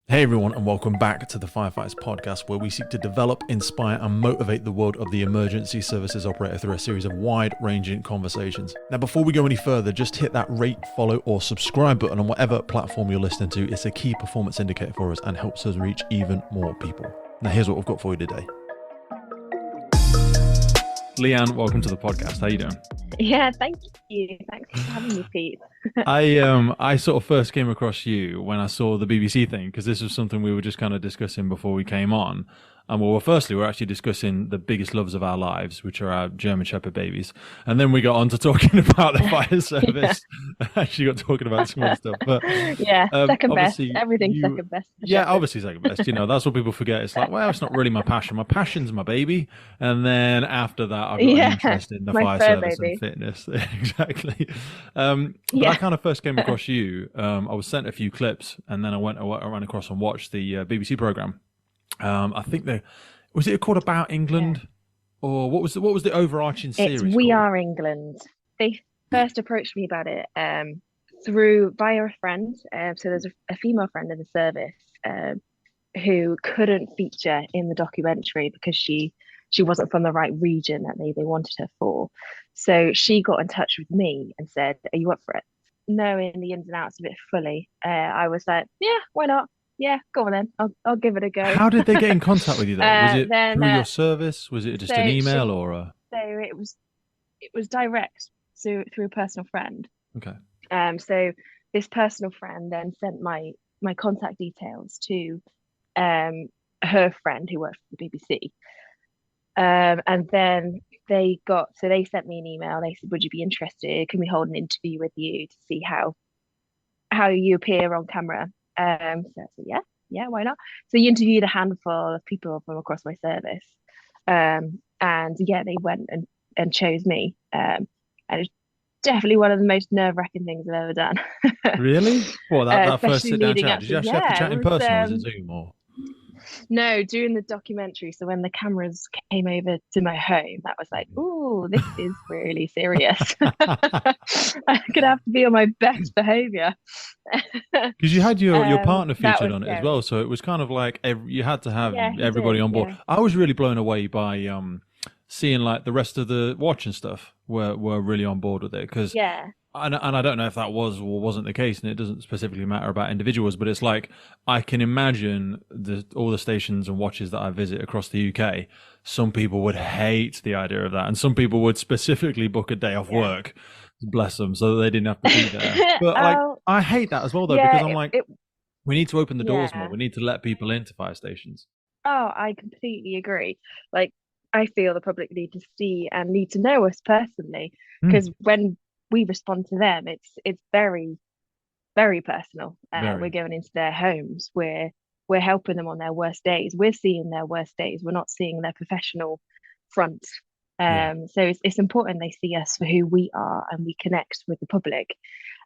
Hey everyone, and welcome back to the Firefighters podcast, where we seek to develop, inspire, and motivate the world of the emergency services operator through a series of wide-ranging conversations. Now, before we go any further, just hit that rate, follow, or subscribe button on whatever platform you're listening to. It's a key performance indicator for us and helps us reach even more people. Now, here's what we've got for you today. Leanne, welcome to the podcast. How you doing? Yeah, thank you. Thanks for having me, Pete. I sort of first came across you when I saw the BBC thing, because this was something we were just kind of discussing before we came on. And firstly, we're actually discussing the biggest loves of our lives, which are our German Shepherd babies. And then we got on to talking about the fire service. Actually got talking about some other stuff. But yeah, second best. obviously Everything's second best. yeah, obviously second best. You know, that's what people forget. It's like, well, it's not really my passion. My passion's my baby. And then after that, I've got an interest in the fire service and fitness. Exactly. But I kind of first came across you. I was sent a few clips, and then I ran across and watched the BBC program. I think was it called About England, or what was the overarching series? It's We Are England. They first approached me about it via a friend. So there's a female friend in the service who couldn't feature in the documentary because she wasn't from the right region that they wanted her for. So she got in touch with me and said, "Are you up for it?" Knowing the ins and outs of it fully, I was like, "Yeah, why not? Yeah, go on then. I'll give it a go." How did they get in contact with you then? Was it through your service? Was it just an email or a? So it was direct, so through a personal friend. Okay. So this personal friend then sent my contact details to her friend who worked for the BBC. And then they sent me an email. They said, "Would you be interested? Can we hold an interview with you to see how you appear on camera?" So I said, yeah, why not? So you interviewed a handful of people from across my service. And yeah, they went and chose me. And it's definitely one of the most nerve-wracking things I've ever done. Really? Well, that first sit-down chat. Up Did you actually have to chat in person, or was it Zoom or? No, during the documentary. So when the cameras came over to my home, that was like, "Ooh, this is really serious." I'm gonna have to be on my best behavior. Because you had your partner featured on it as well, so it was kind of like you had to have everybody on board. Yeah. I was really blown away by seeing like the rest of the watch and stuff were really on board with it, because and I don't know if that was or wasn't the case, and it doesn't specifically matter about individuals, but it's like I can imagine all the stations and watches that I visit across the UK. Some people would hate the idea of that, and some people would specifically book a day off work, bless them, so that they didn't have to be there. But like, I hate that as well, though, because I'm like, we need to open the doors more. We need to let people into fire stations. Oh, I completely agree. Like, I feel the public need to see and need to know us personally, because when we respond to them, it's very, very personal. We're going into their homes. We're helping them on their worst days. We're seeing their worst days. We're not seeing their professional front. So it's important they see us for who we are and we connect with the public.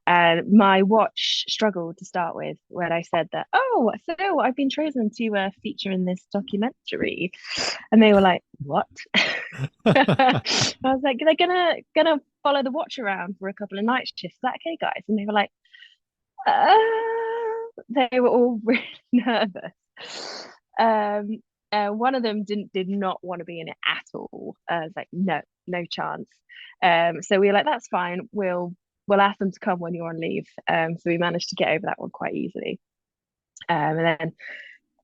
My watch struggled to start with when I said that, "Oh, so I've been chosen to feature in this documentary," and they were like, "What?" I was like, "They're gonna follow the watch around for a couple of night shifts. Is that okay, guys?" And they were like, they were all really nervous. One of them did not want to be in it at all. I was like, no chance. So we were like, "That's fine. We'll ask them to come when you're on leave." So we managed to get over that one quite easily. And then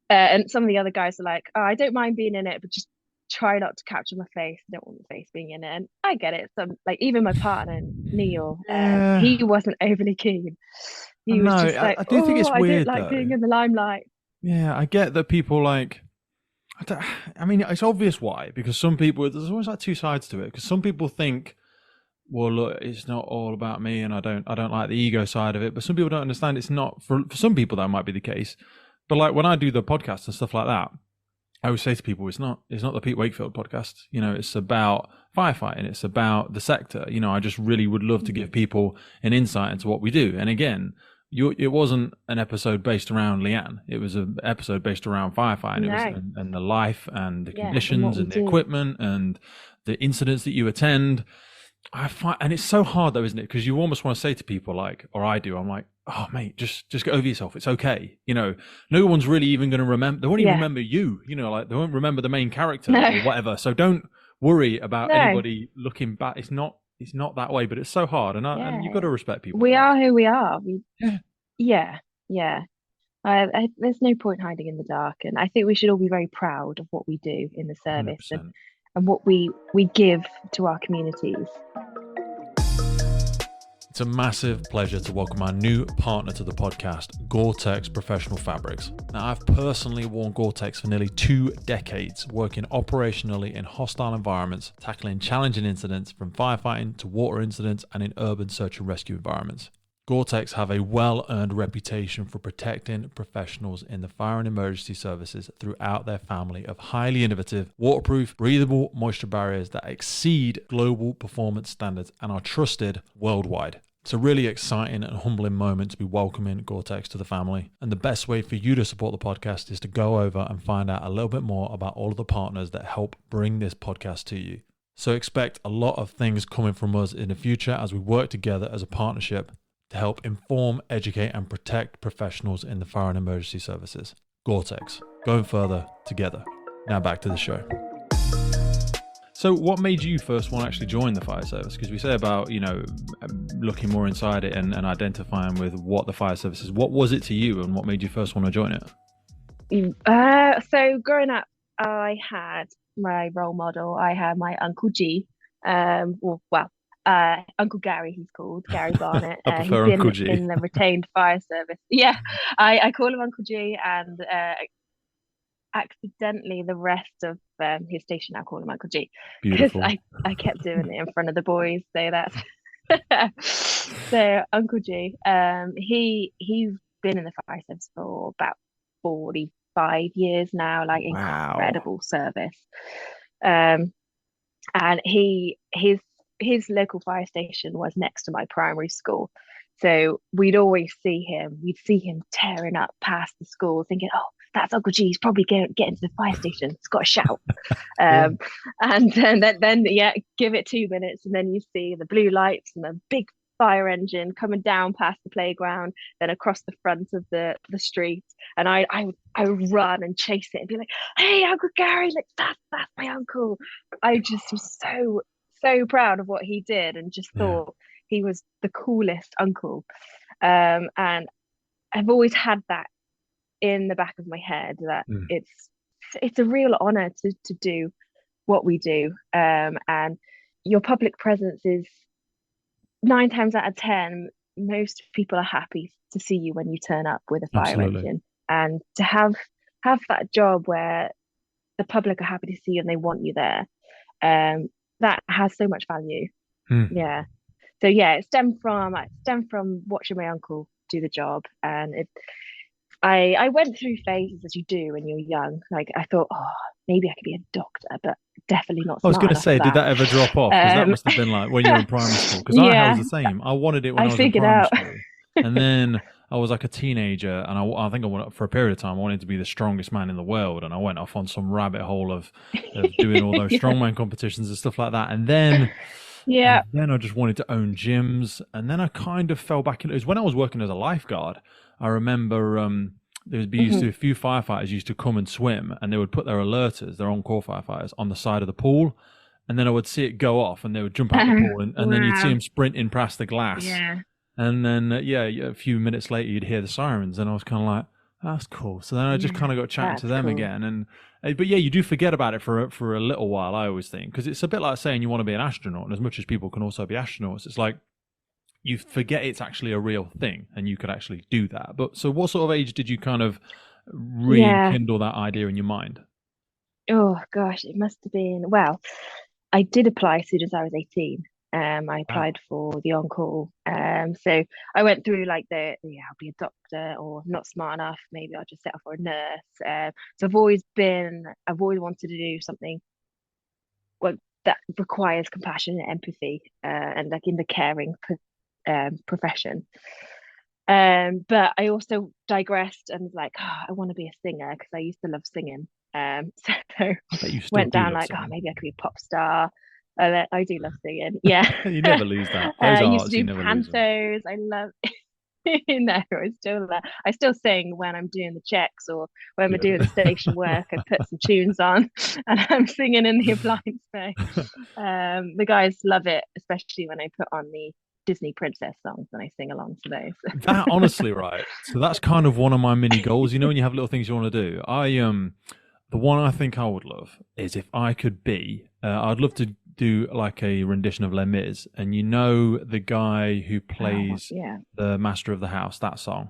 and some of the other guys are like, "Oh, I don't mind being in it, but just try not to capture my face. I don't want my face being in it." And I get it. So like, even my partner Neil, he wasn't overly keen. He was just like, I do think it's weird. I don't like being in the limelight. Yeah, I get that people like. I mean, it's obvious why, because some people, there's always like two sides to it. Because some people think, well, look, it's not all about me, and I don't like the ego side of it. But some people don't understand. It's not for some people that might be the case. But like when I do the podcast and stuff like that, I always say to people, it's not the Pete Wakefield podcast. You know, it's about firefighting. It's about the sector. You know, I just really would love to give people an insight into what we do. And again, it wasn't an episode based around Leanne. It was an episode based around firefighting. It was, and the life and the conditions and the equipment and the incidents that you attend. I find, and it's so hard though, isn't it? Because you almost want to say to people like, or I do, I'm like, oh mate, just get over yourself. It's okay. No one's really even going to remember. They won't even Yeah. remember you. Like they won't remember the main character No. or whatever. So don't worry about No. anybody looking back. It's not that way, but it's so hard, and you've got Yeah. to respect people's We lives. are who we are. Yeah, Yeah. Yeah. There's no point hiding in the dark, and I think we should all be very proud of what we do in the service 100%. and what we give to our communities. It's a massive pleasure to welcome our new partner to the podcast, Gore-Tex Professional Fabrics. Now, I've personally worn Gore-Tex for nearly 2 decades, working operationally in hostile environments, tackling challenging incidents from firefighting to water incidents and in urban search and rescue environments. Gore-Tex have a well-earned reputation for protecting professionals in the fire and emergency services throughout their family of highly innovative, waterproof, breathable moisture barriers that exceed global performance standards and are trusted worldwide. It's a really exciting and humbling moment to be welcoming Gore-Tex to the family. And the best way for you to support the podcast is to go over and find out a little bit more about all of the partners that help bring this podcast to you. So expect a lot of things coming from us in the future as we work together as a partnership to help inform, educate, and protect professionals in the fire and emergency services. Gore-Tex, going further together. Now back to the show. So what made you first want to actually join the fire service? Because we say about, looking more inside it and identifying with what the fire service is. What was it to you and what made you first want to join it? So growing up, I had my role model. I had my Uncle G. Uncle Gary, he's called Gary Barnett. I He's prefer been Uncle G. in the retained fire service. Yeah, I call him Uncle G, and accidentally the rest of his station now call him Uncle G because Beautiful. I kept doing it in front of the boys. So that's so Uncle G. He's been in the fire service for about 45 years now, like Wow. incredible service. And his local fire station was next to my primary school. So we'd always see him. We'd see him tearing up past the school, thinking, "Oh, that's Uncle G. He's probably getting to the fire station. He's got to shout." Yeah. And then give it 2 minutes, and then you see the blue lights and the big fire engine coming down past the playground, then across the front of the street, and I would run and chase it and be like, "Hey, Uncle Gary, like that's my uncle." I just was so proud of what he did, and just thought he was the coolest uncle. And I've always had that in the back of my head that it's a real honor to do what we do. And your public presence is 9 times out of 10, most people are happy to see you when you turn up with a fire engine, and to have that job where the public are happy to see you and they want you there. That has so much value. Yeah. So yeah, it stemmed from watching my uncle do the job, and I went through phases as you do when you're young. Like I thought, oh, maybe I could be a doctor, but definitely not. I was going to say, did that ever drop off? Because that must have been like when you were in primary school. Because I was the same. I wanted it when I was in primary school, and then I was like a teenager, and I think I wanted, for a period of time, I wanted to be the strongest man in the world, and I went off on some rabbit hole of doing all those strongman competitions and stuff like that, and then. Yeah. And then I just wanted to own gyms, and then I kind of fell back into it. Was when I was working as a lifeguard. I remember there was used to a few firefighters used to come and swim, and they would put their alerters, their on-call firefighters, on the side of the pool, and then I would see it go off, and they would jump out the pool, and then you'd see them sprinting past the glass, and then a few minutes later you'd hear the sirens, and I was kind of like, that's cool. So then I just kind of got chatting to them again, and but yeah, you do forget about it for a little while. I always think, because it's a bit like saying you want to be an astronaut, and as much as people can also be astronauts, it's like you forget it's actually a real thing, and you could actually do that. But so, what sort of age did you kind of rekindle that idea in your mind? Oh gosh, it must have been. Well, I did apply as soon as I was 18. I applied for the on-call. So I went through like I'll be a doctor, or not smart enough, maybe I'll just settle for a nurse. So I've always wanted to do something that requires compassion and empathy, and like in the caring profession. But I also digressed and was like, I want to be a singer because I used to love singing. So went down like, maybe I could be a pop star. I do love singing. Yeah. You never lose that. Those Used to arts, you do never lose them. pantos. I love no, I still sing when I'm doing the checks or when we're doing the station work. I put some tunes on and I'm singing in the appliance bay. The guys love it, especially when I put on the Disney princess songs and I sing along to those. That honestly, right? So that's kind of one of my mini goals. You know, when you have little things you want to do. The one I think I would love is if I could be. I'd love to do like a rendition of Les Mis, and you know the guy who plays Yeah. the master of the house. That song.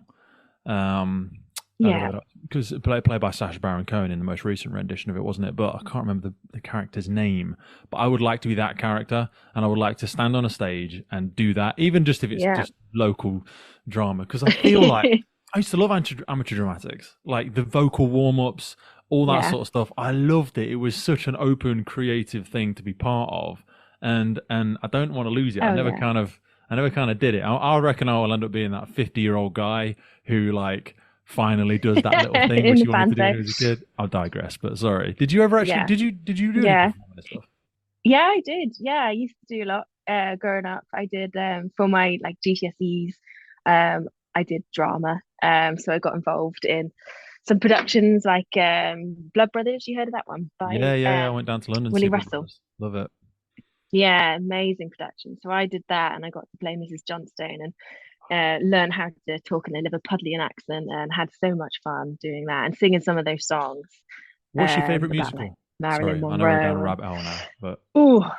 Um, Yeah. because played by Sacha Baron Cohen in the most recent rendition of it, wasn't it? But I can't remember the character's name. But I would like to be that character, and I would like to stand on a stage and do that, even just if it's just local drama. Because I feel like I used to love amateur dramatics, like the vocal warm ups, all that sort of stuff. I loved it. It was such an open, creative thing to be part of, and I don't want to lose it. I never kind of did it. I reckon I will end up being that 50-year-old guy who like finally does that little thing which you wanted to do when you was a kid. I'll digress, but sorry. Did you ever actually? Did you do any performance stuff? Yeah, I did. Yeah, I used to do a lot growing up. I did for my like GCSEs. I did drama. So I got involved in some productions like Blood Brothers. You heard of that one by I went down to London to Willie see Blood Russell. Brothers. Love it. Yeah, amazing production. So I did that, and I got to play Mrs. Johnstone and learn how to talk in a Liverpudlian accent, and had so much fun doing that and singing some of those songs What's your favorite about like musical? Marilyn Sorry, I know we're down a Monroe. rabbit hole now, but Oh,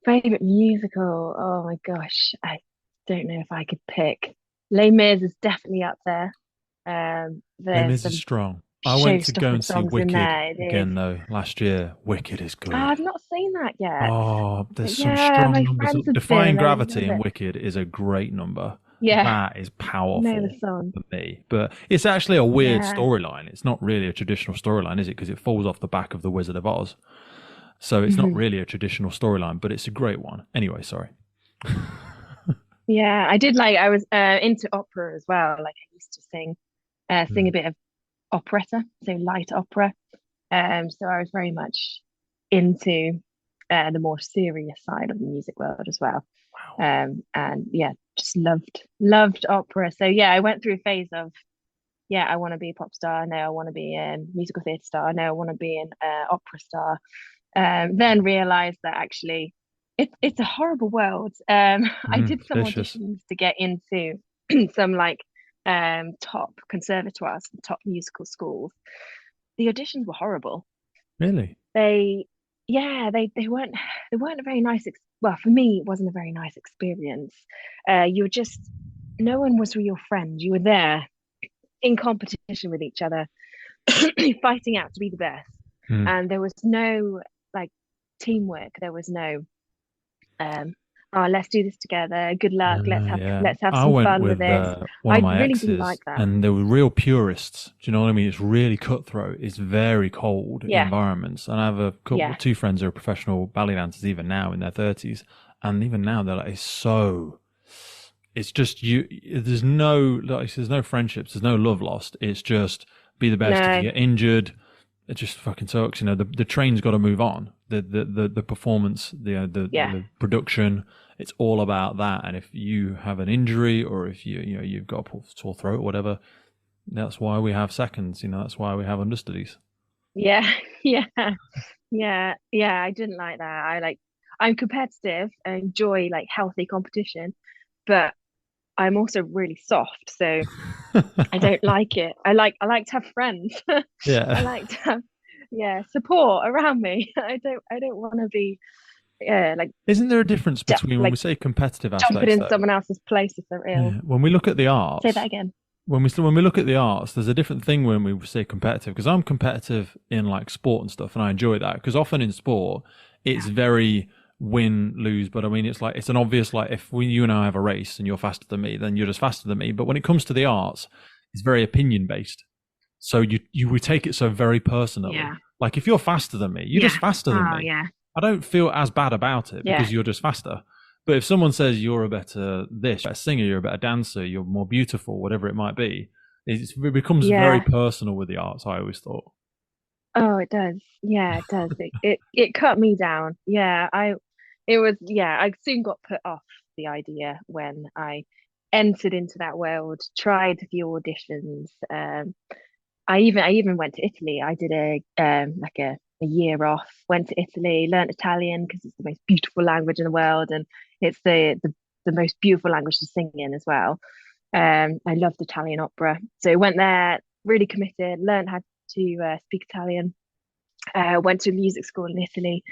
favorite musical. Oh my gosh, I don't know if I could pick. Les Mis is definitely up there. Les There's Mis is some strong. I went to go showstopper and see songs in Wicked there. It is. again though last year. Wicked is Oh, good. I've not seen that yet. Oh, there's But some yeah, strong my numbers. friends have been Defying and they Gravity love and it. Wicked is a great number. Yeah, That is know the powerful song. for me. But it's actually a weird Yeah. storyline. It's not really a traditional storyline, is it? Because it falls off the back of The Wizard of Oz. So it's not Mhm. really a traditional storyline, but it's a great one. Anyway, sorry. Yeah, I did like I was into opera as well. Like I used to sing a Mm. bit of operetta, so light opera. So I was very much into the more serious side of the music world as well. Wow. And yeah, just loved opera. So yeah, I went through a phase of yeah, I want to be a pop star. No, I want to be a musical theatre star. No, I want to be an opera star. Then realized that actually it's a horrible world. I did It's some vicious. auditions to get into some like top conservatoires, top musical schools. The auditions were horrible. Really? They yeah, they weren't a very nice well, for me it wasn't a very nice experience. You were just no one was your friend. You were there in competition with each other, fighting out to be the best. Mm. And there was no like teamwork. There was no um oh, let's do this together. Good luck. Yeah. Let's have I some went fun with with this. one of I my really didn't exes, like that. and they were real purists. Do you know what I mean? It's really cutthroat. It's very cold Yeah, environments. And I have yeah, two friends who are professional ballet dancers, even now in their 30s. And even now, they're like, it's just you. There's no friendships. There's no love lost. It's just be the best. If you no, get injured, it just fucking sucks. You know, the train's got to move on. The performance, yeah, the production, it's all about that. And if you have an injury or if you've got a sore throat or whatever, that's why we have seconds. You know, that's why we have understudies. yeah, yeah, yeah. I didn't like that. I'm competitive. I enjoy like healthy competition, but I'm also really soft, so I don't like it. I like to have friends. I Yeah. like to have yeah, support around me. I don't want to be yeah, like Isn't there a difference between when we like say competitive jumping aspects in though? someone else's place if they're ill. Yeah. When we look at the Say that arts, again. when we look at the arts, there's a different thing when we say competitive because I'm competitive in like sport and stuff, and I enjoy that because often in sport it's very win lose. But I mean, it's like it's an obvious like if you and I have a race and you're faster than me, then you're just faster than me. But when it comes to the arts, it's very opinion based. So you would take it so very personally. Yeah. Like if you're faster than me, you're Yeah. just faster than Oh me. yeah. I don't feel as bad about it Yeah. because you're just faster. But if someone says you're a better this, better singer, you're a better dancer, you're more beautiful, whatever it might be, it becomes very Yeah. personal with the arts. I always thought. Oh, it does. Yeah, it does. It cut me down. Yeah, I it was, yeah, I soon got put off the idea when I entered into that world, tried a few auditions. I even went to Italy. I did a year off, went to Italy, learned Italian because it's the most beautiful language in the world, and it's the most beautiful language to sing in as well. I loved Italian opera, so went there, really committed, learned how to speak Italian. Went to music school in Italy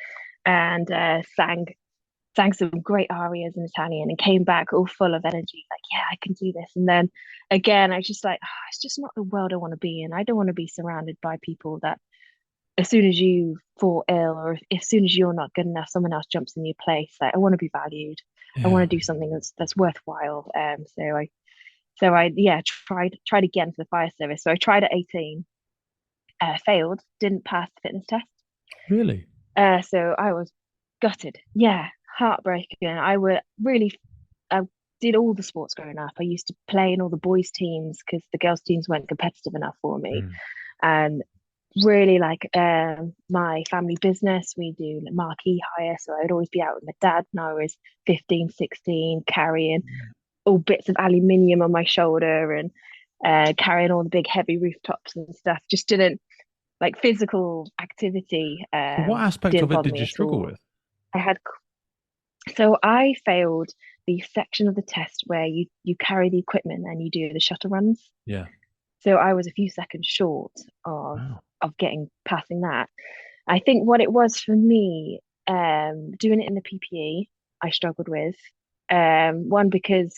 and sang some great arias in Italian and came back all full of energy, like, yeah, I can do this. And then again, I was just like, oh, it's just not the world I want to be in. I don't want to be surrounded by people that as soon as you fall ill or if as soon as you're not good enough, someone else jumps in your place. Like, I want to be valued. I Yeah. want to do something that's worthwhile. So I yeah, tried again for the fire service. So I tried at 18, failed, didn't pass the fitness test. Really? So I was gutted. Yeah, heartbroken. I did all the sports growing up. I used to play in all the boys' teams because the girls' teams weren't competitive enough for me. Mm. And really like my family business, we do marquee hire. So I'd always be out with my dad when I was 15, 16, carrying all bits of aluminium on my shoulder and carrying all the big heavy rooftops and stuff. Just didn't like physical activity So what aspect didn't of it bother did me you at struggle all. with? I had so I failed the section of the test where you carry the equipment and you do the shuttle runs. Yeah. So I was a few seconds short of Wow. getting passing that. I think what it was for me, doing it in the PPE, I struggled with. One because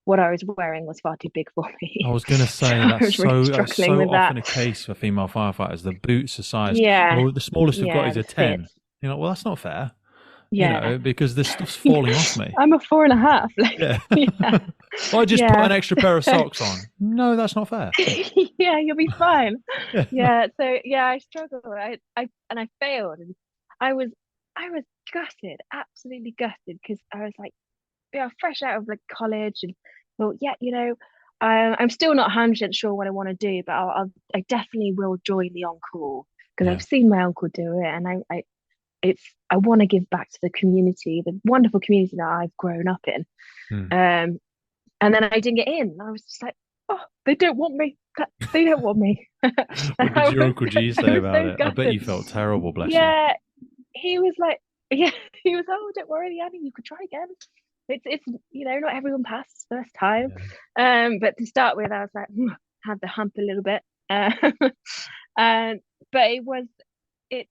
what I was wearing was far too big for I me, was going to so say I was really that's struggling so with that. often a case for female firefighters. The boots are sized, Yeah, well, the smallest we've got yeah, is a the fit. 10. You're like, well, that's not fair, Yeah, because this stuff's falling off me. I'm a 4.5. Like, Yeah. yeah, Well, I just put yeah. an extra pair of socks on. No, that's not fair. Yeah, you'll be fine. Yeah. Yeah, so yeah, I struggled. I failed, and I was I was gutted, absolutely gutted, because I was like, yeah, fresh out of like college, and thought, yeah, I'm still not 100% sure what I want to do, but I definitely will join the on-call because Yeah. I've seen my uncle do it, and I want to give back to the community, the wonderful community that I've grown up in. Hmm. Um, and then I didn't get in. I was just like, oh, they don't want me. They don't want me. What did your was, Uncle G I say was about so it? I bet gutted. you felt terrible, bless him. Yeah, he was like, yeah, he was, oh, don't worry, Annie, you could try again. It's not everyone passes first time. Yeah. But to start with, I was like, had the hump a little bit. And but it.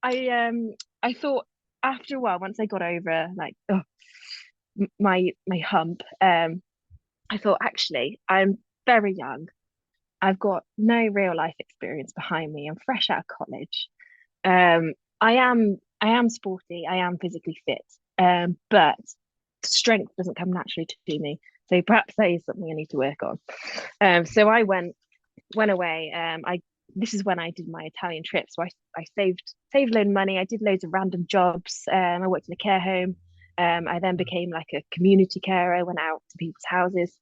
I thought after a while, once I got over like my hump, I thought actually I'm very young. I've got no real life experience behind me. I'm fresh out of college. Um, I am sporty. I am physically fit. But strength doesn't come naturally to me. So perhaps that is something I need to work on. So I went away. I This is when I did my Italian trip. So I saved a load of money. I did loads of random jobs. I worked in a care home. I then became like a community carer. I went out to people's houses.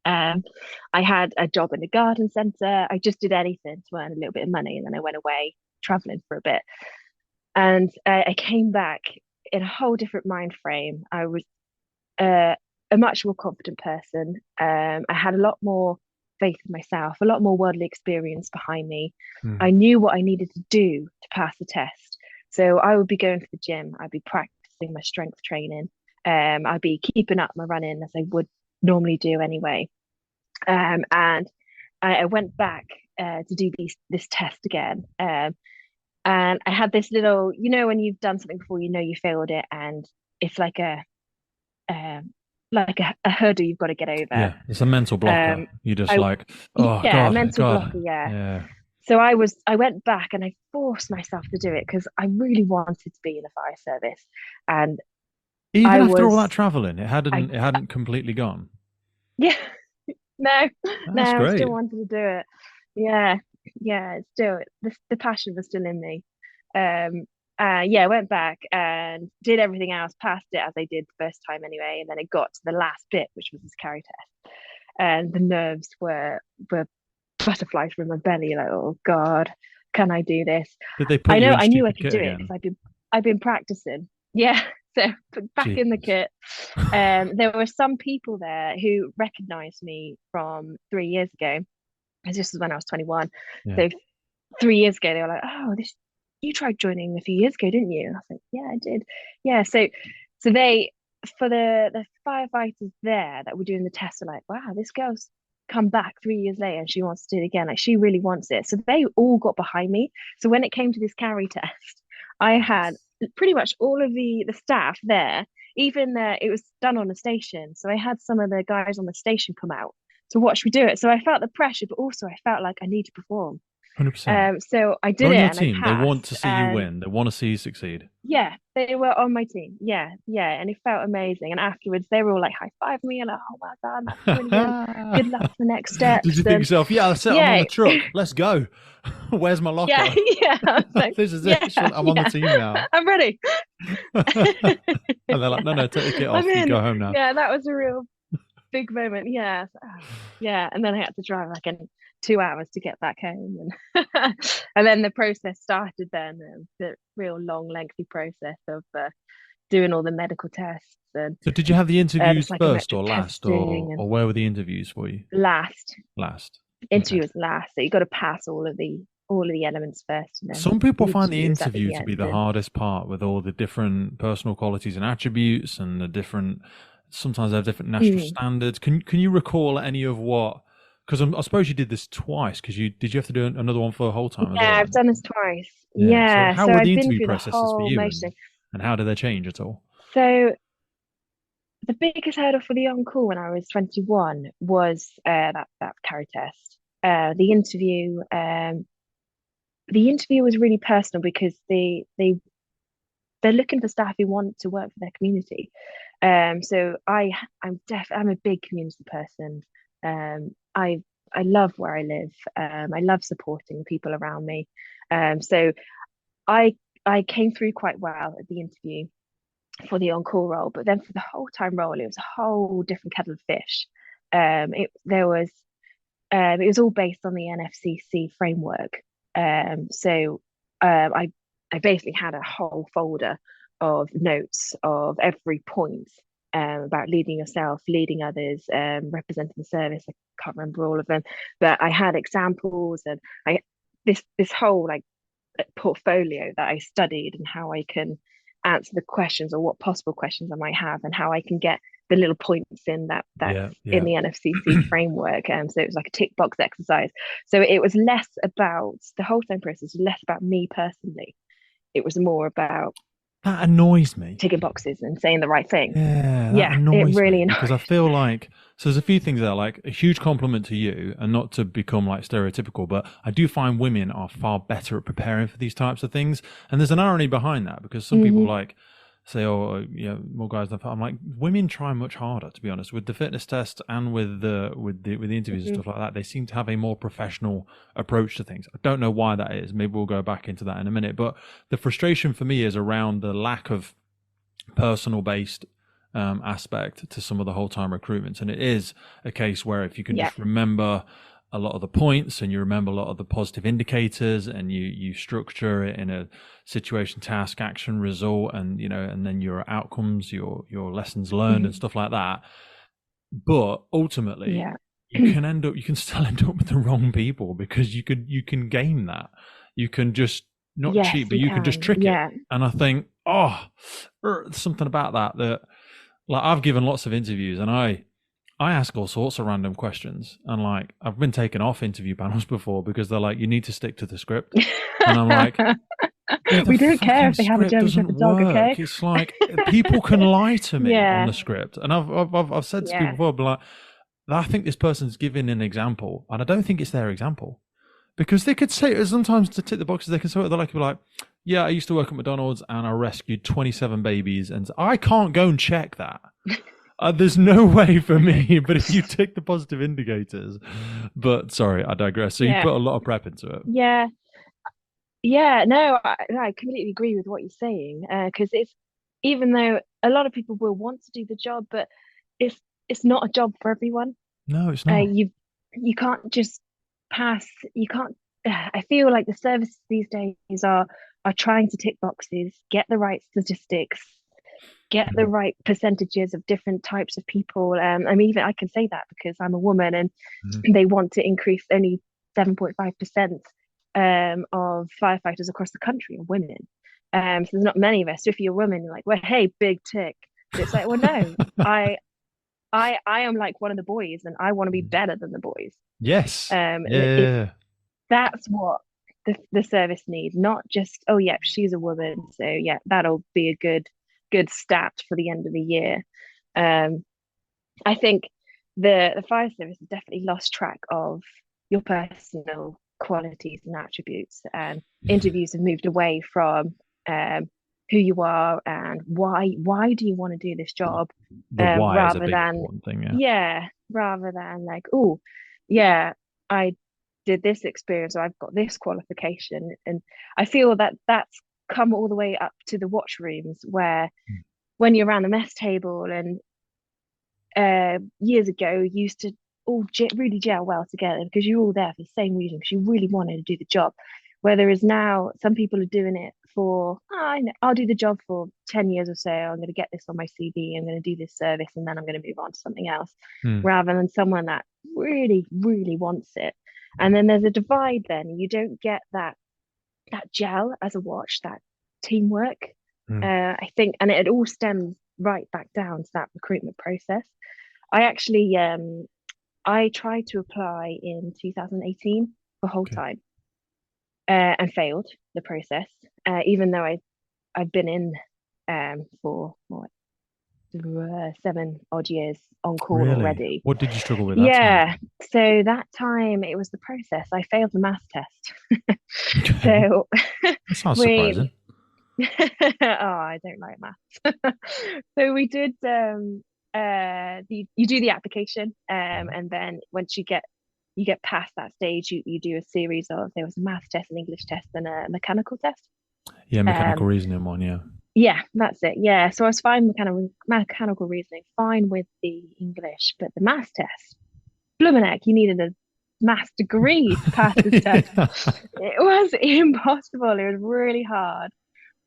Um, I had a job in a garden centre. I just did anything to earn a little bit of money, and then I went away traveling for a bit. And I came back in a whole different mind frame. I was a much more confident person. I had a lot more faith in myself, a lot more worldly experience behind me. Hmm. I knew what I needed to do to pass the test. So I would be going to the gym, I'd be practicing my strength training, I'd be keeping up my running as I would normally do anyway. And I went back to do this test again. And I had this little, when you've done something before, you failed it, and it's um, like a hurdle you've got to get over. Yeah. It's a mental blocker. Um, You're just I like, oh, Yeah, a God, mental God. blocker, yeah. Yeah. So I went back and I forced myself to do it because I really wanted to be in the fire service, and Even I after all that was traveling, I it hadn't completely gone. yeah, no, no, That's I still great. wanted to do it. Yeah, yeah, it's still the passion was still in me. Um, yeah, I went back and did everything else, passed it as I did the first time anyway, and then it got to the last bit, which was this carry test, and the nerves were butterflies from my belly, like, oh God, can I do this? Did they put you in I knew I stupid could kit do it because again? I'd been. I've been practicing. Yeah. So back in the Jeez. kit. There were some people there who recognized me from 3 years ago. Because this was when I was 21. Yeah. So 3 years ago, they were like, "Oh, this you tried joining a few years ago, didn't you?" And I was like, "Yeah, I did." Yeah. So they for the firefighters there that were doing the test are like, "Wow, this girl's come back 3 years later and she wants to do it again. Like she really wants it." So they all got behind me. So when it came to this carry test, I had pretty much all of the staff there. Even it was done on a station, so I had some of the guys on the station come out to watch me do it. So I felt the pressure, but also I felt like I need to perform. 100%. So I They're did on it your and I team. They want to passed. see you And win. They want to see you succeed. yeah, they were on my team. Yeah, yeah. And it felt amazing. And afterwards, they were all like high five me and like, "Oh, well done. That's brilliant. Good luck for the next Did steps." you think And yourself, yeah, that's it, I'm on yeah, the truck. Let's go. Where's my yeah, locker? yeah. I was like, This is yeah, it. I'm on the yeah, team now. I'm ready. And they're like, no, no, take the kit I'm off. You in. go home now. Yeah, that was a real big moment. Yeah. Yeah. And then I had to drive like in 2 hours to get back home. And and then the process started then, the real long, lengthy process of doing all the medical tests and So did you have the the interviews first psychometric or last, testing and or where were the interviews for you? last. Last. Okay. Interview was last. So you got to pass all of the elements first and then Some people the find the interview is at the interview to be end. the And hardest part with all the different personal qualities and attributes and the different, sometimes they have different national mm, standards. Can you recall any of what, because I suppose you did this twice because did you have to do another one for a whole time as yeah, well I've then? done this twice. Yeah. So Yeah. how So were the I've been interview through the processes for whole you motion. and how did they change at all? So the biggest hurdle for the on-call when I was 21 was that carry test. The interview was really personal because they're looking for staff who want to work for their community. So I'm a big community person. I love where I live. I love supporting the people around me. So I I came through quite well at the interview for the on-call role, but then for the whole time role, it was a whole different kettle of fish. It was all based on the NFCC framework. So I basically had a whole folder of notes of every point about leading yourself, leading others, representing the service. I can't remember all of them, but I had examples and I this whole like portfolio that I studied and how I can answer the questions or what possible questions I might have and how I can get the little points in that's Yeah, in yeah. the NFCC framework. So it was like a tick box exercise. So it was less about the whole time process, was less about me personally. It was more about That annoys me. ticking boxes and saying the right thing. Yeah, that Yeah, it annoys really me because I annoyed feel me. like so there's a few things there, like a huge compliment to you, and not to become like stereotypical, but I do find women are far better at preparing for these types of things, and there's an irony behind that because some people Mm-hmm. like say, oh, more guys than I'm like women try much harder to be honest with the fitness test and with the interviews and Mm-hmm. stuff like that. They seem to have a more professional approach to things. I don't know why that is. Maybe we'll go back into that in a minute, but the frustration for me is around the lack of personal based aspect to some of the whole time recruitments. And it is a case where if you can Yeah. just remember a lot of the points and you remember a lot of the positive indicators and you structure it in a situation, task, action, result, and and then your outcomes, your lessons learned and Mm-hmm. stuff like that. But ultimately Yeah. you can still end up with the wrong people because you can game that. You can just not Yes, cheat, but you you can just can. trick it. Yeah. And I think, something about that like I've given lots of interviews and I ask all sorts of random questions and like I've been taken off interview panels before because they're like, you need to stick to the script. And I'm like, yeah, the We don't care fucking if they have a script German doesn't Shepherd dog, okay? work. It's like people can lie to me on Yeah, the script, and I've said to people yeah, before, but like, I think this person's giving an example, and I don't think it's their example because they could say sometimes to tick the boxes. They can say they're like, yeah, I used to work at McDonald's and I rescued 27 babies, and I can't go and check that. There's no way for me, but if you tick the positive indicators, but sorry, I digress. So you yeah, put a lot of prep into it. yeah, yeah. No, I completely agree with what you're saying. Because it's even though a lot of people will want to do the job, but it's it's not a job for everyone. No, it's Uh, not. you you can't just pass. You can't. I feel like the services these days are trying to tick boxes, get the right statistics, get the right percentages of different types of people. I mean, even I can say that because I'm a woman, and they want to increase only 7.5% of firefighters across the country are women. So there's not many of us. So if you're a woman, you're like, well, hey, big tick. But it's like, well, no, I am like one of the boys, and I want to be better than the boys. Yes. That's what the service needs, not just, oh yeah, she's a woman, so yeah, that'll be a good stat for the end of the year. I think the fire service has definitely lost track of your personal qualities and attributes, and interviews have moved away from who you are and why do you want to do this job, the why is a rather big than important thing. rather than like, oh yeah, I did this experience, or I've got this qualification. And I feel that that's come all the way up to the watch rooms, where when you're around the mess table, and years ago you used to all really gel well together because you're all there for the same reason, because you really wanted to do the job. Whereas now some people are doing it for, I'll do the job for 10 years or so, I'm going to get this on my CV, I'm going to do this service, and then I'm going to move on to something else, rather than someone that really, really wants it. And then there's a divide then. You don't get that gel as a watch, that teamwork. I think, and it all stems right back down to that recruitment process. I actually I tried to apply in 2018 for whole time, and failed the process, even though I've been in for what, 7 odd years on call already. What did you struggle with that time? So that time it was the process. I failed the maths test. So that sounds surprising. I don't like maths. So we did you do the application, and then once you get past that stage, you do a series of, there was a maths test, an English test, and a mechanical test. Mechanical reasoning one. Yeah, that's it. Yeah, so I was fine with mechanical reasoning, fine with the English, but the maths test, blooming heck, you needed a maths degree to pass this test. It was impossible. It was really hard,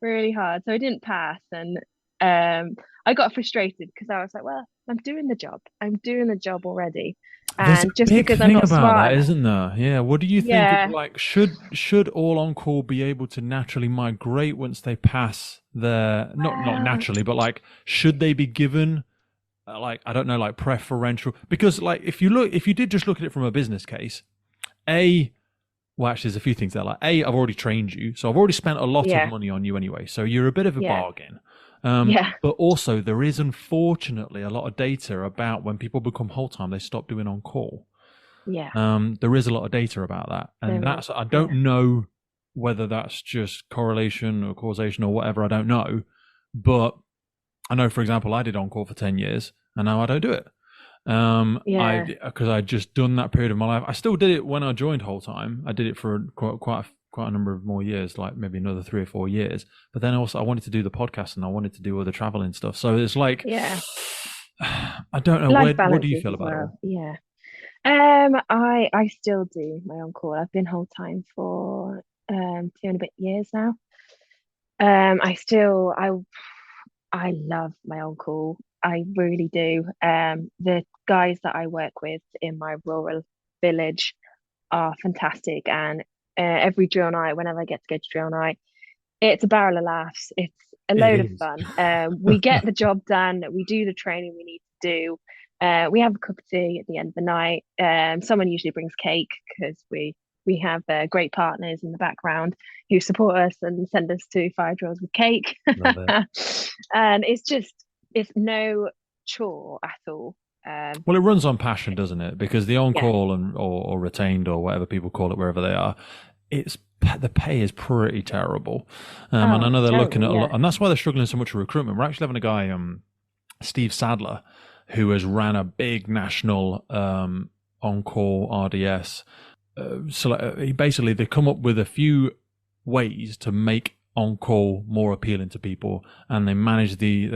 really hard. So I didn't pass, and I got frustrated because I was like, well, I'm doing the job already. There's And just big because thing I'm not about smart that, enough. isn't there? Yeah. What do you think? Like, should all on call be able to naturally migrate once they pass their not naturally, but like, should they be given like, I don't know, like preferential? Because like, if you did just look at it from a business case, well, actually, there's a few things there. Like, I've already trained you, so I've already spent a lot of money on you anyway, so you're a bit of a bargain. But also, there is unfortunately a lot of data about when people become whole time, they stop doing on call. There is a lot of data about that, and I don't know whether that's just correlation or causation or whatever. I don't know, but I know, for example, I did on call for 10 years, and now I don't do it. Because I'd just done that period of my life. I still did it when I joined whole time. I did it for quite a number of more years, like maybe another 3 or 4 years. But then also I wanted to do the podcast, and I wanted to do other traveling stuff. So it's like, I don't know. What do you feel about it? I still do my on call. I've been whole time for 2 and a bit years now. I love my on call. I really do. The guys that I work with in my rural village are fantastic, and every drill night, whenever I get to go to drill night, it's a barrel of laughs. It's a load of fun. We get the job done. We do the training we need to do. We have a cup of tea at the end of the night. Someone usually brings cake because we have great partners in the background who support us and send us to fire drills with cake. And it's no chore at all. Well, it runs on passion, doesn't it? Because the on-call or retained or whatever people call it, wherever they are, the pay is pretty terrible. And I know they're looking at a lot, and that's why they're struggling so much with recruitment. We're actually having a guy, Steve Sadler, who has ran a big national on-call RDS. Basically, they come up with a few ways to make on-call more appealing to people, and they manage the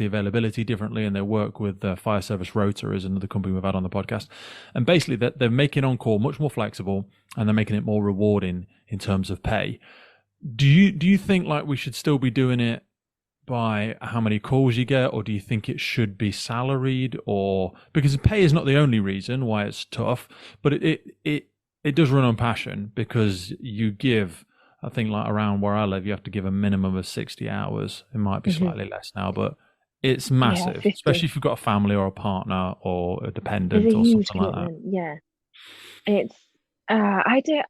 availability differently, and they work with the Fire Service Rota, is another company we've had on the podcast, and basically they're making on-call much more flexible, and they're making it more rewarding in terms of pay. Do you think like we should still be doing it by how many calls you get, or do you think it should be salaried? Or because pay is not the only reason why it's tough, but it does run on passion, because you give, I think like around where I live, you have to give a minimum of 60 hours. It might be slightly less now, but it's Yeah, massive, 50 especially if you've got a family or a partner or a is a dependent or huge something like that. commitment. Yeah. It's I don't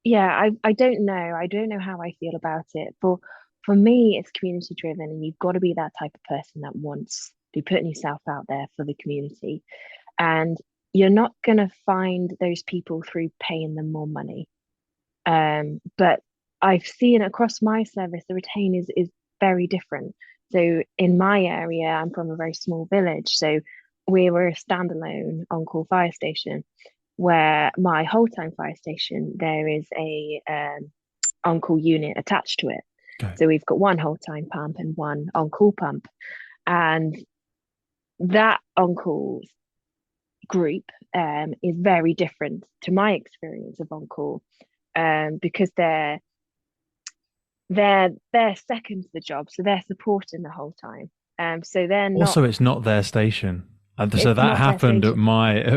yeah, I don't know. I don't know how I feel about it. For me, it's community driven, and you've got to be that type of person that wants to be putting yourself out there for the community. And you're not gonna find those people through paying them more money. But I've seen across my service, the retain is very different. So in my area, I'm from a very small village. So we were a standalone on-call fire station, where my whole-time fire station, there is a on-call unit attached to it. Okay. So we've got one whole-time pump and one on-call pump. And that on-call group is very different to my experience of on-call, because they're second to the job, so they're supporting the whole time. So they're not. Also, it's not their station. And so It's that not their happened at station.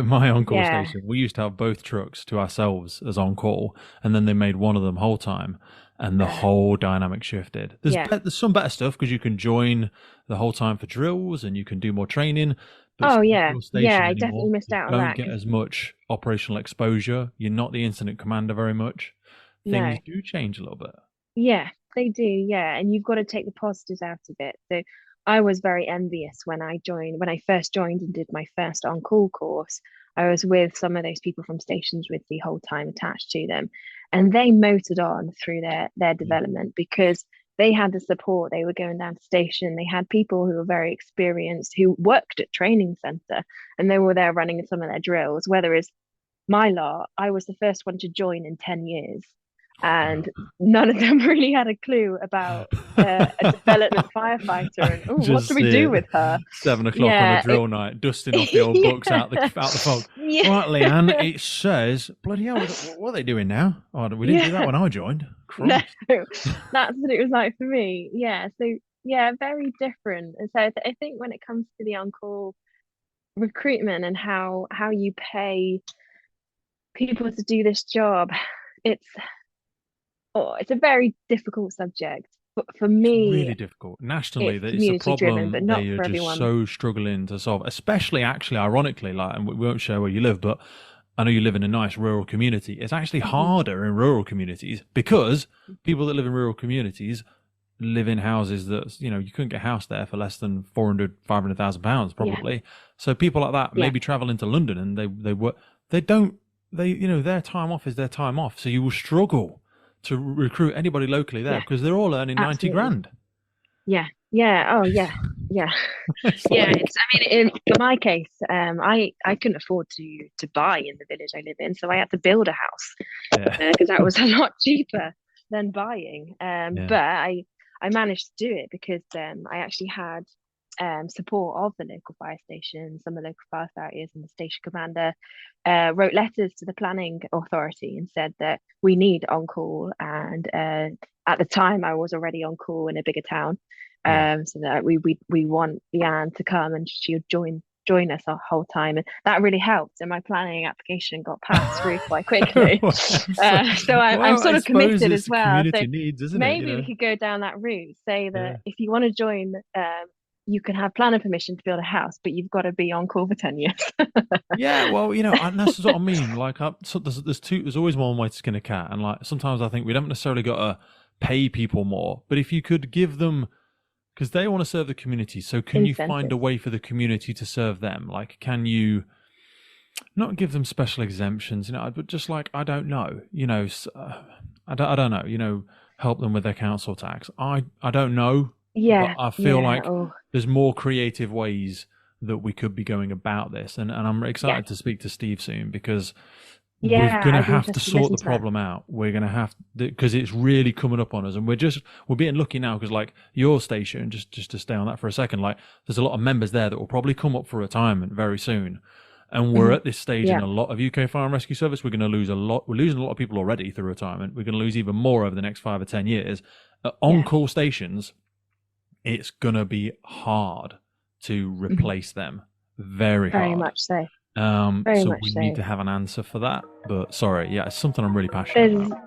my on-call Yeah, station. We used to have both trucks to ourselves as on-call, and then they made one of them whole time, and the whole dynamic shifted. yeah. There's some better stuff, because you can join the whole time for drills and you can do more training, but Oh it's not yeah, your yeah. station I definitely anymore. missed You out on don't that get because as much operational exposure. You're not the incident commander very much. Things no. do change a little bit. Yeah, they do. Yeah, and you've got to take the positives out of it. So I was very envious when I first joined and did my first on-call course. I was with some of those people from stations with the whole time attached to them, and they motored on through their Yeah. development because they had the support. They were going down to station. They had people who were very experienced who worked at training center, and they were there running some of their drills. Whereas my lot, I was the first one to join in 10 years, and none of them really had a clue about a development firefighter and, oh, what do Just we see do it. with her? 7 o'clock on a Yeah, drill night, dusting off the old books yeah, out the fog. yeah, Right, Leanne, it says, bloody hell, what are they doing now? Oh, we didn't do that yeah. when I joined. No, Christ. that's what it was like for me. Yeah, so yeah, very different. And so I think when it comes to the on-call recruitment and how you pay people to do this job, it's it's a very difficult subject. But for It's me, really difficult. Nationally, it's that it's a community driven, problem but they not are for just everyone. so struggling to solve, especially actually, ironically, like, and we won't share where you live, but I know you live in a nice rural community. It's actually Mhm. harder in rural communities because people that live in rural communities live in houses that, you couldn't get a house there for less than 400, 500,000 pounds Yeah, probably. So people like that yeah, maybe travel into London, and they work, they don't, their time off is their time off. So you will struggle to recruit anybody locally there yeah, because they're all earning 90 absolutely. grand. Yeah, yeah, oh yeah, yeah, It's yeah. like, It's I mean, for my case, I couldn't afford to buy in the village I live in, so I had to build a house yeah, because that was a lot cheaper than buying. yeah. But I managed to do it because I actually had support of the local fire station, some of the local firefighters, and the station commander wrote letters to the planning authority and said that we need on call. And at the time, I was already on call in a bigger town, Yeah. so that we want Leanne to come and she would join us our whole time, and that really helped. And my planning application got passed through quite quickly. Well, So I'm well, sort I of suppose committed it's as the well. So community needs, isn't it? maybe we could go down that route. Say that Yeah. if you want to join, you can have planning permission to build a house, but you've got to be on call for 10 years. Yeah, well, and that's what I mean. Like, so there's always one way to skin a cat, and like sometimes I think we don't necessarily got to pay people more, but if you could give them, because they want to serve the community, so can you find a Incentives. way for the community to serve them? Like, can you not give them special exemptions, but just like, I don't know, I don't know, help them with their council tax. I don't know, but Yeah, I feel yeah, like oh, there's more creative ways that we could be going about this. And I'm yeah, excited to speak to Steve soon, because we're yeah. going to I'd be have to interested to sort listen the to that. problem out. We're going to have, because it's really coming up on us, and we're being lucky now, because like your station, just to stay on that for a second, like there's a lot of members there that will probably come up for retirement very soon. And we're at this stage in a lot of UK fire and rescue service. We're going to lose a lot. We're losing a lot of people already through retirement. We're going to lose even more over the next 5 or 10 years. On-call stations, it's going to be hard to replace them. Very hard. Very much so. So we need to have an answer for that. But sorry, it's something I'm really passionate about.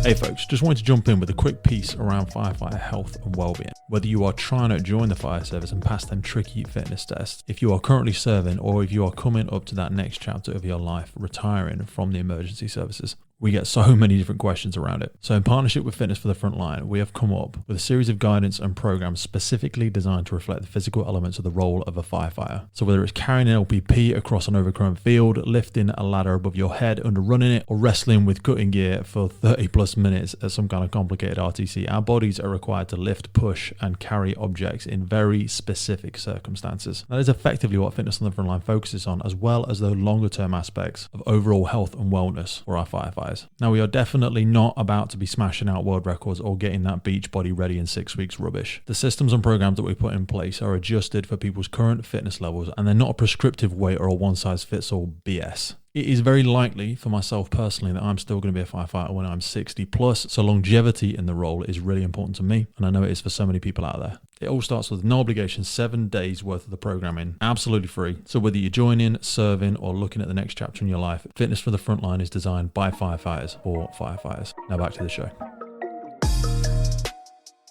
Hey folks, just wanted to jump in with a quick piece around firefighter health and well-being. Whether you are trying to join the fire service and pass them tricky fitness tests, if you are currently serving, or if you are coming up to that next chapter of your life, retiring from the emergency services, we get so many different questions around it. So in partnership with Fitness for the Frontline, we have come up with a series of guidance and programs specifically designed to reflect the physical elements of the role of a firefighter. So whether it's carrying an LPP across an overgrown field, lifting a ladder above your head under running it, or wrestling with cutting gear for 30 plus minutes at some kind of complicated RTC, our bodies are required to lift, push, and carry objects in very specific circumstances. That is effectively what Fitness on the Frontline focuses on, as well as the longer term aspects of overall health and wellness for our firefighters. Now, we are definitely not about to be smashing out world records or getting that beach body ready in 6 weeks rubbish. The systems and programs that we put in place are adjusted for people's current fitness levels, and they're not a prescriptive weight or a one-size-fits-all BS. It is very likely for myself personally that I'm still going to be a firefighter when I'm 60 plus, so longevity in the role is really important to me, and I know it is for so many people out there. It all starts with no obligation, 7 days worth of the programming, absolutely free. So whether you're joining, serving, or looking at the next chapter in your life, Fitness for the Frontline is designed by firefighters for firefighters. Now back to the show.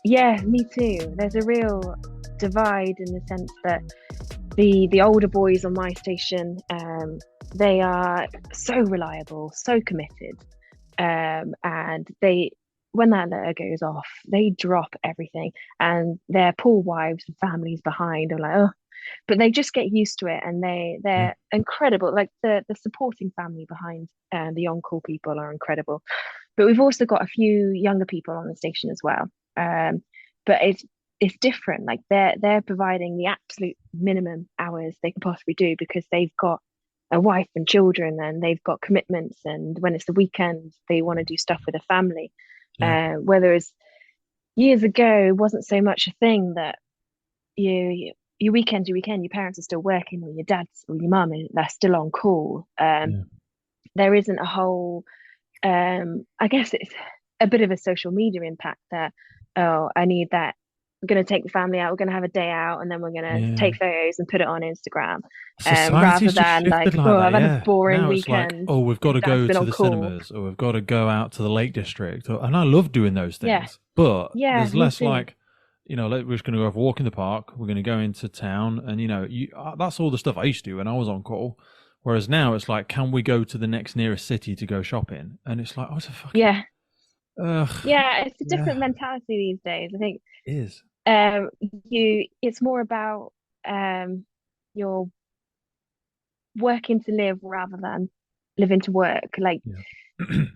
Yeah, me too. There's a real divide in the sense that the older boys on my station, they are so reliable, so committed, and when that letter goes off, they drop everything, and their poor wives and families behind are like, oh, but they just get used to it, and they're incredible. Like the supporting family behind the on-call people are incredible. But we've also got a few younger people on the station as well. But it's different. Like they're providing the absolute minimum hours they can possibly do because they've got a wife and children, and they've got commitments, and when it's the weekend they want to do stuff with a family. Whereas years ago it wasn't so much a thing that your weekend, your parents are still working, or your dad's or your mum, and they're still on call. There isn't a whole I guess it's a bit of a social media impact that, oh, I need that. We're going to take the family out. We're going to have a day out, and then we're going to take photos and put it on Instagram. Rather than like, oh, I've had a boring now weekend. Like, oh, we've got to go to the cinemas, or we've got to go out to the Lake District. And I love doing those things. But there's less like, we're just going to go for a walk in the park. We're going to go into town, and that's all the stuff I used to do when I was on call. Whereas now it's like, can we go to the next nearest city to go shopping? And it's like, oh, it's a fucking... it's a different mentality these days, I think. It is. It's more about you're working to live rather than living to work. Like,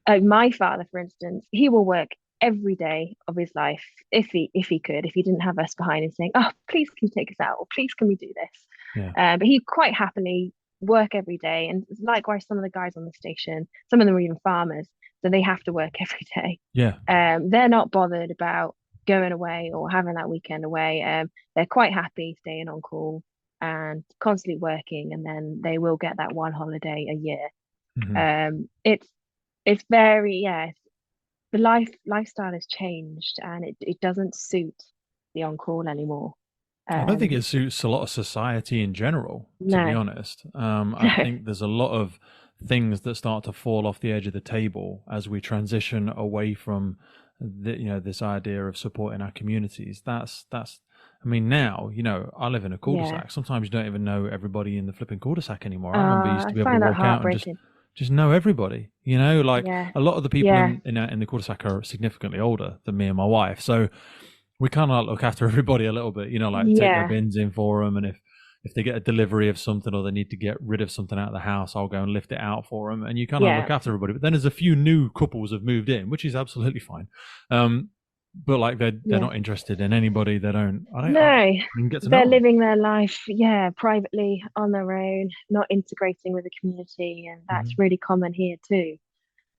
like my father, for instance, he will work every day of his life if he could, if he didn't have us behind him saying, oh, please can you take us out, or please can we do this. But he'd quite happily work every day. And likewise, some of the guys on the station, some of them are even farmers, so they have to work every day. They're not bothered about going away or having that weekend away. They're quite happy staying on call and constantly working, and then they will get that one holiday a year. It's very the lifestyle has changed, and it doesn't suit the on call anymore. I don't think it suits a lot of society in general, to be honest. I think there's a lot of things that start to fall off the edge of the table as we transition away from this idea of supporting our communities. That's I mean, now, I live in a cul-de-sac. Sometimes you don't even know everybody in the flipping cul-de-sac anymore. I remember you used to be able to walk out and just know everybody, a lot of the people in the cul-de-sac are significantly older than me and my wife. So we kind of look after everybody a little bit, take their bins in for them. And if they get a delivery of something, or they need to get rid of something out of the house, I'll go and lift it out for them. And you kind of look after everybody. But then there's a few new couples have moved in, which is absolutely fine. But like they're not interested in anybody. They're living their life, privately on their own, not integrating with the community. And that's really common here too.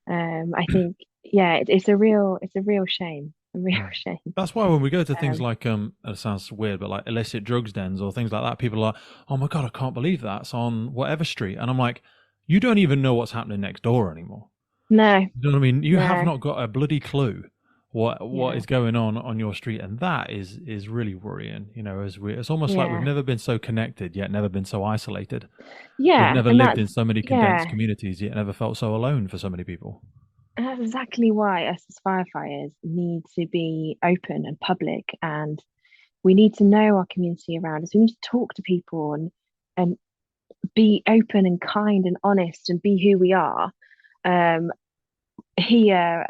I think, it's a real shame. a real shame. That's why when we go to things Um, like it sounds weird, but like illicit drugs dens or things like that, people are like, "Oh my god, I can't believe that's on whatever street," and I'm like, "You don't even know what's happening next door anymore." no, You know what I mean? You have no, not got a bloody clue what yeah, is going on your street, and that is really worrying. You know, it's almost like we've yeah, never been so connected yet never been so isolated. We've yeah, never and lived that's in so many condensed yeah, communities yet never felt so alone for so many people. and that's exactly why us as firefighters need to be open and public, and we need to know our community around us. We need to talk to people and be open and kind and honest and be who we are. Um, Here,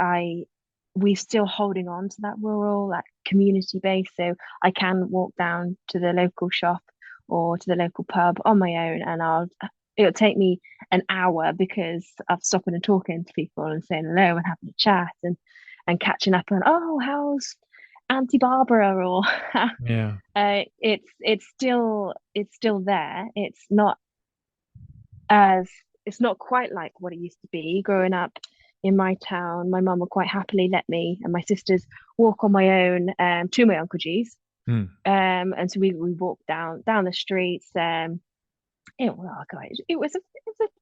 we're still holding on to that rural, that community base. So I can walk down to the local shop or to the local pub on my own, and it'll take me an hour because I've stopped and talking to people and saying hello and having a chat and catching up on, oh, how's Auntie Barbara, or Yeah. it's still there. As it's not quite like what it used to be growing up in my town. My mum would quite happily let me and my sisters walk on my own to my Uncle G's. Hmm. And so we walked down the streets. Oh God, it was a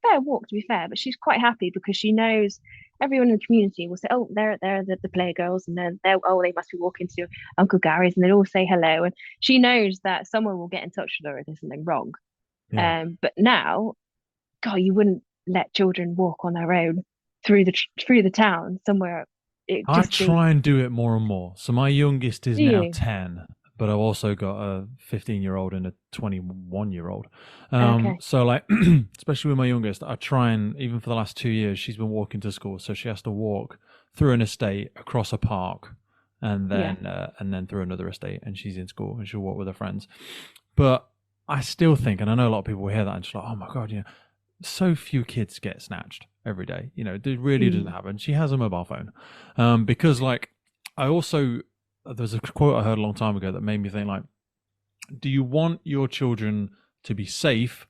fair walk, to be fair, but she's quite happy because she knows everyone in the community will say, "Oh, they're the playgirls," and then they must be walking to Uncle Gary's, and they'll all say hello. And she knows that someone will get in touch with her if there's something wrong. Yeah. But now, God, you wouldn't let children walk on their own through the town somewhere. It I just be, try and do it more and more. So my youngest is do now you? 10, but I've also got a 15-year-old and a 21-year-old. Okay. So like, especially with my youngest, I try and, even for the last 2 years, she's been walking to school. So she has to walk through an estate, across a park, Yeah. and then through another estate, and she's in school and she'll walk with her friends. But I still think, and I know a lot of people will hear that and just like, oh my God, so few kids get snatched every day. It really doesn't Mm. happen. She has a mobile phone. Because like, I also, there's a quote I heard a long time ago that made me think like, do you want your children to be safe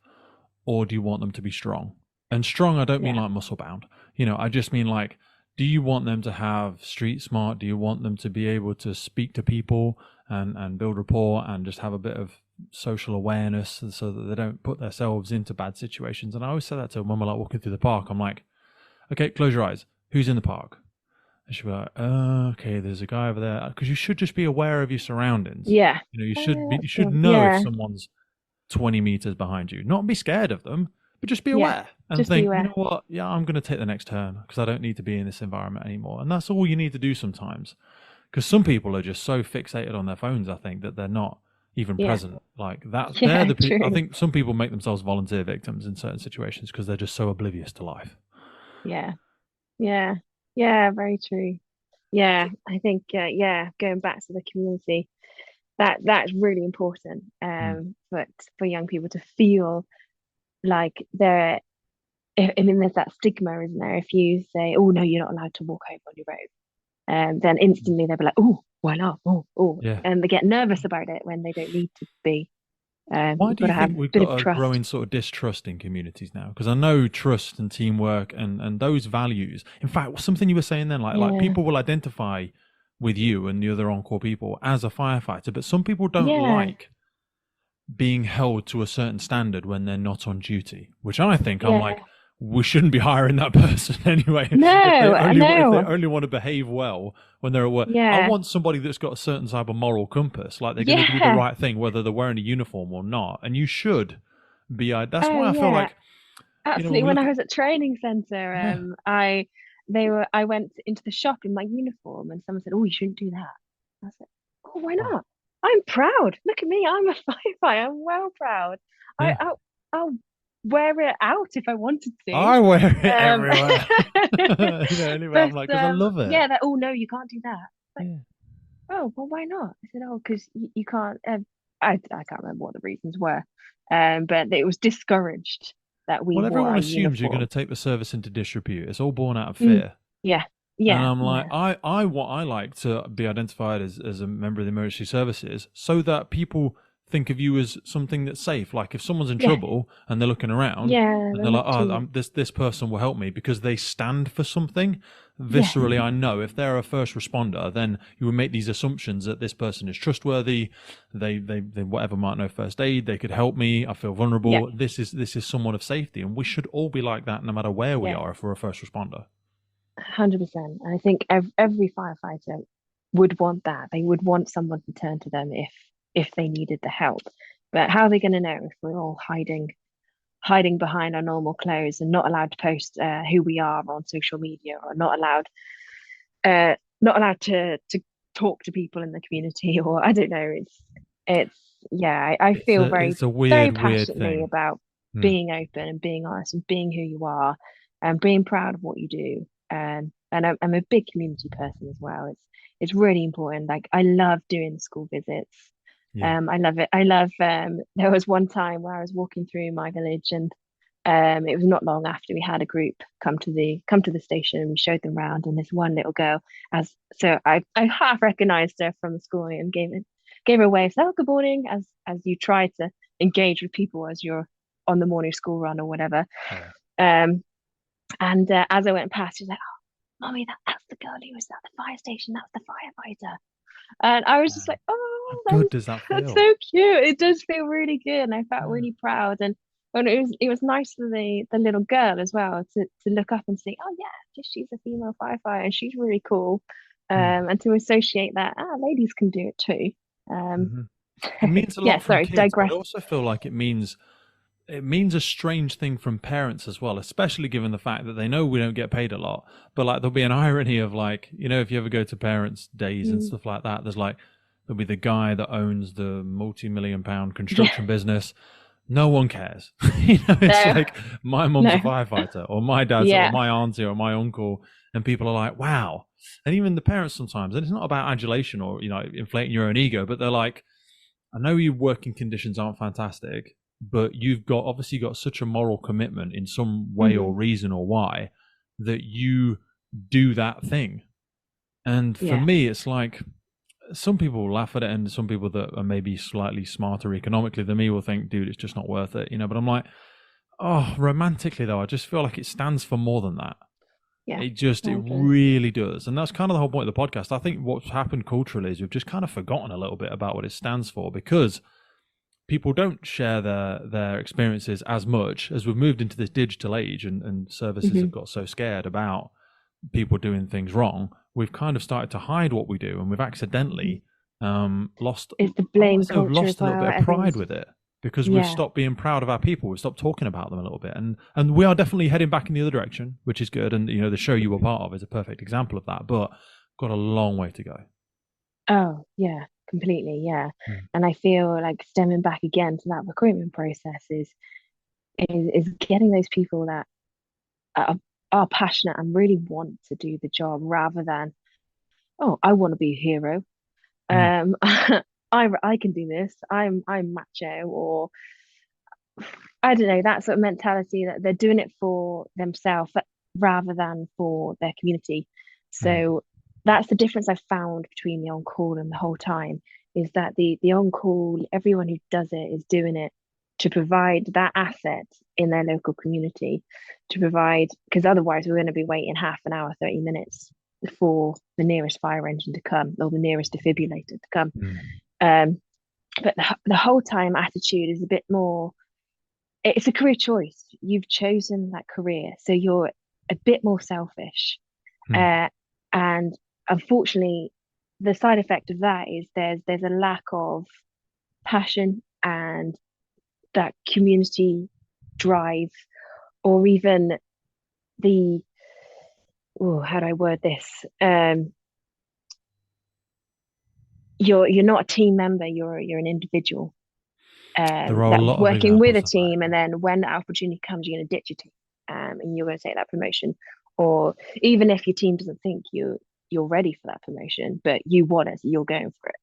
or do you want them to be strong? And strong, I don't mean Yeah. like muscle bound. I just mean like, do you want them to have street smart? Do you want them to be able to speak to people and build rapport and just have a bit of social awareness so that they don't put themselves into bad situations? And I always say that to them when we're like walking through the park. I'm like, okay, close your eyes. Who's in the park? And she'll be like, okay, there's a guy over there. Because you should just be aware of your surroundings. Yeah. You That's should cool. know if Yeah. someone's 20 meters behind you. Not be scared of them, but just be Yeah. aware and Just think, you beware. know what? Yeah, I'm going to take the next turn because I don't need to be in this environment anymore. And that's all you need to do sometimes. Because some people are just so fixated on their phones, I think, that they're not even Yeah. present. Like that, they're Yeah. the people. I True. think some people make themselves volunteer victims in certain situations because they're just so oblivious to life. Yeah. Yeah. Yeah. Very true. Yeah. I think, yeah, going back to the community, that's really important. Mm. But for young people to feel like they're, I mean, there's that stigma, isn't there? If you say, "Oh no, you're not allowed to walk home on your own," then instantly they'll be like, "Oh, why not? Oh, oh," Yeah. and they get nervous about it when they don't need to be. Why You've do got you to have think a we've bit of got a trust. growing sort of distrust in communities now? Because I know trust and teamwork and those values. In fact, something you were saying then, like Yeah, people will identify with you and the other on-call people as a firefighter, but some people don't yeah, like being held to a certain standard when they're not on duty. Which I think I'm like, yeah. we shouldn't be hiring that person anyway. No, If they no. only want to behave well when they're at work, I Yeah, want somebody that's got a certain type of moral compass, like they're going to do the yeah. right thing whether they're wearing a uniform or not. And you should be. That's Oh, why I feel yeah. like when Absolutely. we When look I at was at training center, yeah, I went into the shop in my uniform, and someone said, "Oh, you shouldn't do that." I said, "Oh, why oh, not? I'm proud. Look at me. I'm a firefighter. I'm well proud. I, yeah, I'll, I'll wear it out if I wanted to." I wear it Um, everywhere. Anyway, I'm but like because I love it. yeah, that, oh no, you can't do that. Like, Yeah. oh, well, why not? I said, "Oh, because you can't." I can't remember what the reasons were, but it was discouraged that we Well, wore everyone our assumes you're going to uniform. take the service into disrepute. It's all born out of Mm, fear. yeah, And yeah, I'm like, yeah, I like to be identified as a member of the emergency services so that people think of you as something that's safe. Like if someone's in trouble and they're looking around and they're like, oh, this person will help me because they stand for something. Viscerally, I know if they're a first responder, then you would make these assumptions that this person is trustworthy. They whatever might know first aid. They could help me. I feel vulnerable. This is someone of safety, and we should all be like that, no matter where we are. If we're a first responder, 100%. And I think every firefighter would want that. They would want someone to turn to them if they needed the help. But how are they going to know if we're all hiding behind our normal clothes and not allowed to post who we are on social media, or not allowed to talk to people in the community, or I don't know. I feel very passionately thing. about being open and being honest and being who you are and being proud of what you do. And I'm a big community person as well. It's really important. Like I love doing the school visits. I love it. There was one time where I was walking through my village, and it was not long after we had a group come to the station, and we showed them around, and this one little girl, I half recognized her from the school and gave her a wave, said, "Oh, good morning," as you try to engage with people as you're on the morning school run or whatever. And as I went past, she's like, "Oh, mommy, that's the girl who was at the fire station. That's the firefighter." And I was just like, "Oh, how good does that feel? That's so cute. It does feel really good." And I felt really proud. And it was nice for the little girl as well to look up and see, "Oh yeah, she's a female firefighter and she's really cool." And to associate that, ladies can do it too. It means a lot from kids, digress. but I also feel like it means a strange thing from parents as well, especially given the fact that they know we don't get paid a lot. But like there'll be an irony of like, if you ever go to parents' days and stuff like that, there'll be the guy that owns the multi-million-pound construction business. No one cares. It's like my mom's a firefighter, or my dad's, or my auntie, or my uncle, and people are like, wow. And even the parents sometimes, and it's not about adulation or inflating your own ego, but they're like, I know your working conditions aren't fantastic, but you've obviously got such a moral commitment in some way or reason or why that you do that thing. And for me, it's like some people will laugh at it, and some people that are maybe slightly smarter economically than me will think, dude, it's just not worth it, But I'm like, romantically though, I just feel like it stands for more than that. It really does. And that's kind of the whole point of the podcast. I think what's happened culturally is we've just kind of forgotten a little bit about what it stands for, because people don't share their experiences as much as we've moved into this digital age, and services have got so scared about people doing things wrong. We've kind of started to hide what we do, and we've accidentally lost. It's the blame culture. Lost a little bit of pride with it, because we've stopped being proud of our people. We've stopped talking about them a little bit, and we are definitely heading back in the other direction, which is good. And the show you were part of is a perfect example of that. But got a long way to go. Oh yeah, completely, yeah. And I feel like stemming back again to that recruitment process is getting those people that are passionate and really want to do the job, rather than, "Oh, I want to be a hero. I can do this. I'm macho," or I don't know, that sort of mentality that they're doing it for themselves rather than for their community. So that's the difference I've found between the on-call and the whole time, is that the on-call, everyone who does it is doing it to provide that asset in their local community, because otherwise we're going to be waiting half an hour, 30 minutes for the nearest fire engine to come, or the nearest defibrillator to come. But the whole time attitude is a bit more, it's a career choice. You've chosen that career, so you're a bit more selfish. And unfortunately, the side effect of that is there's a lack of passion and that community drive, or even how do I word this? You're not a team member. You're an individual. There are a lot working with a team, and then when the opportunity comes, you're going to ditch your team, and you're going to take that promotion. Or even if your team doesn't think you're ready for that promotion, but you want it, so you're going for it.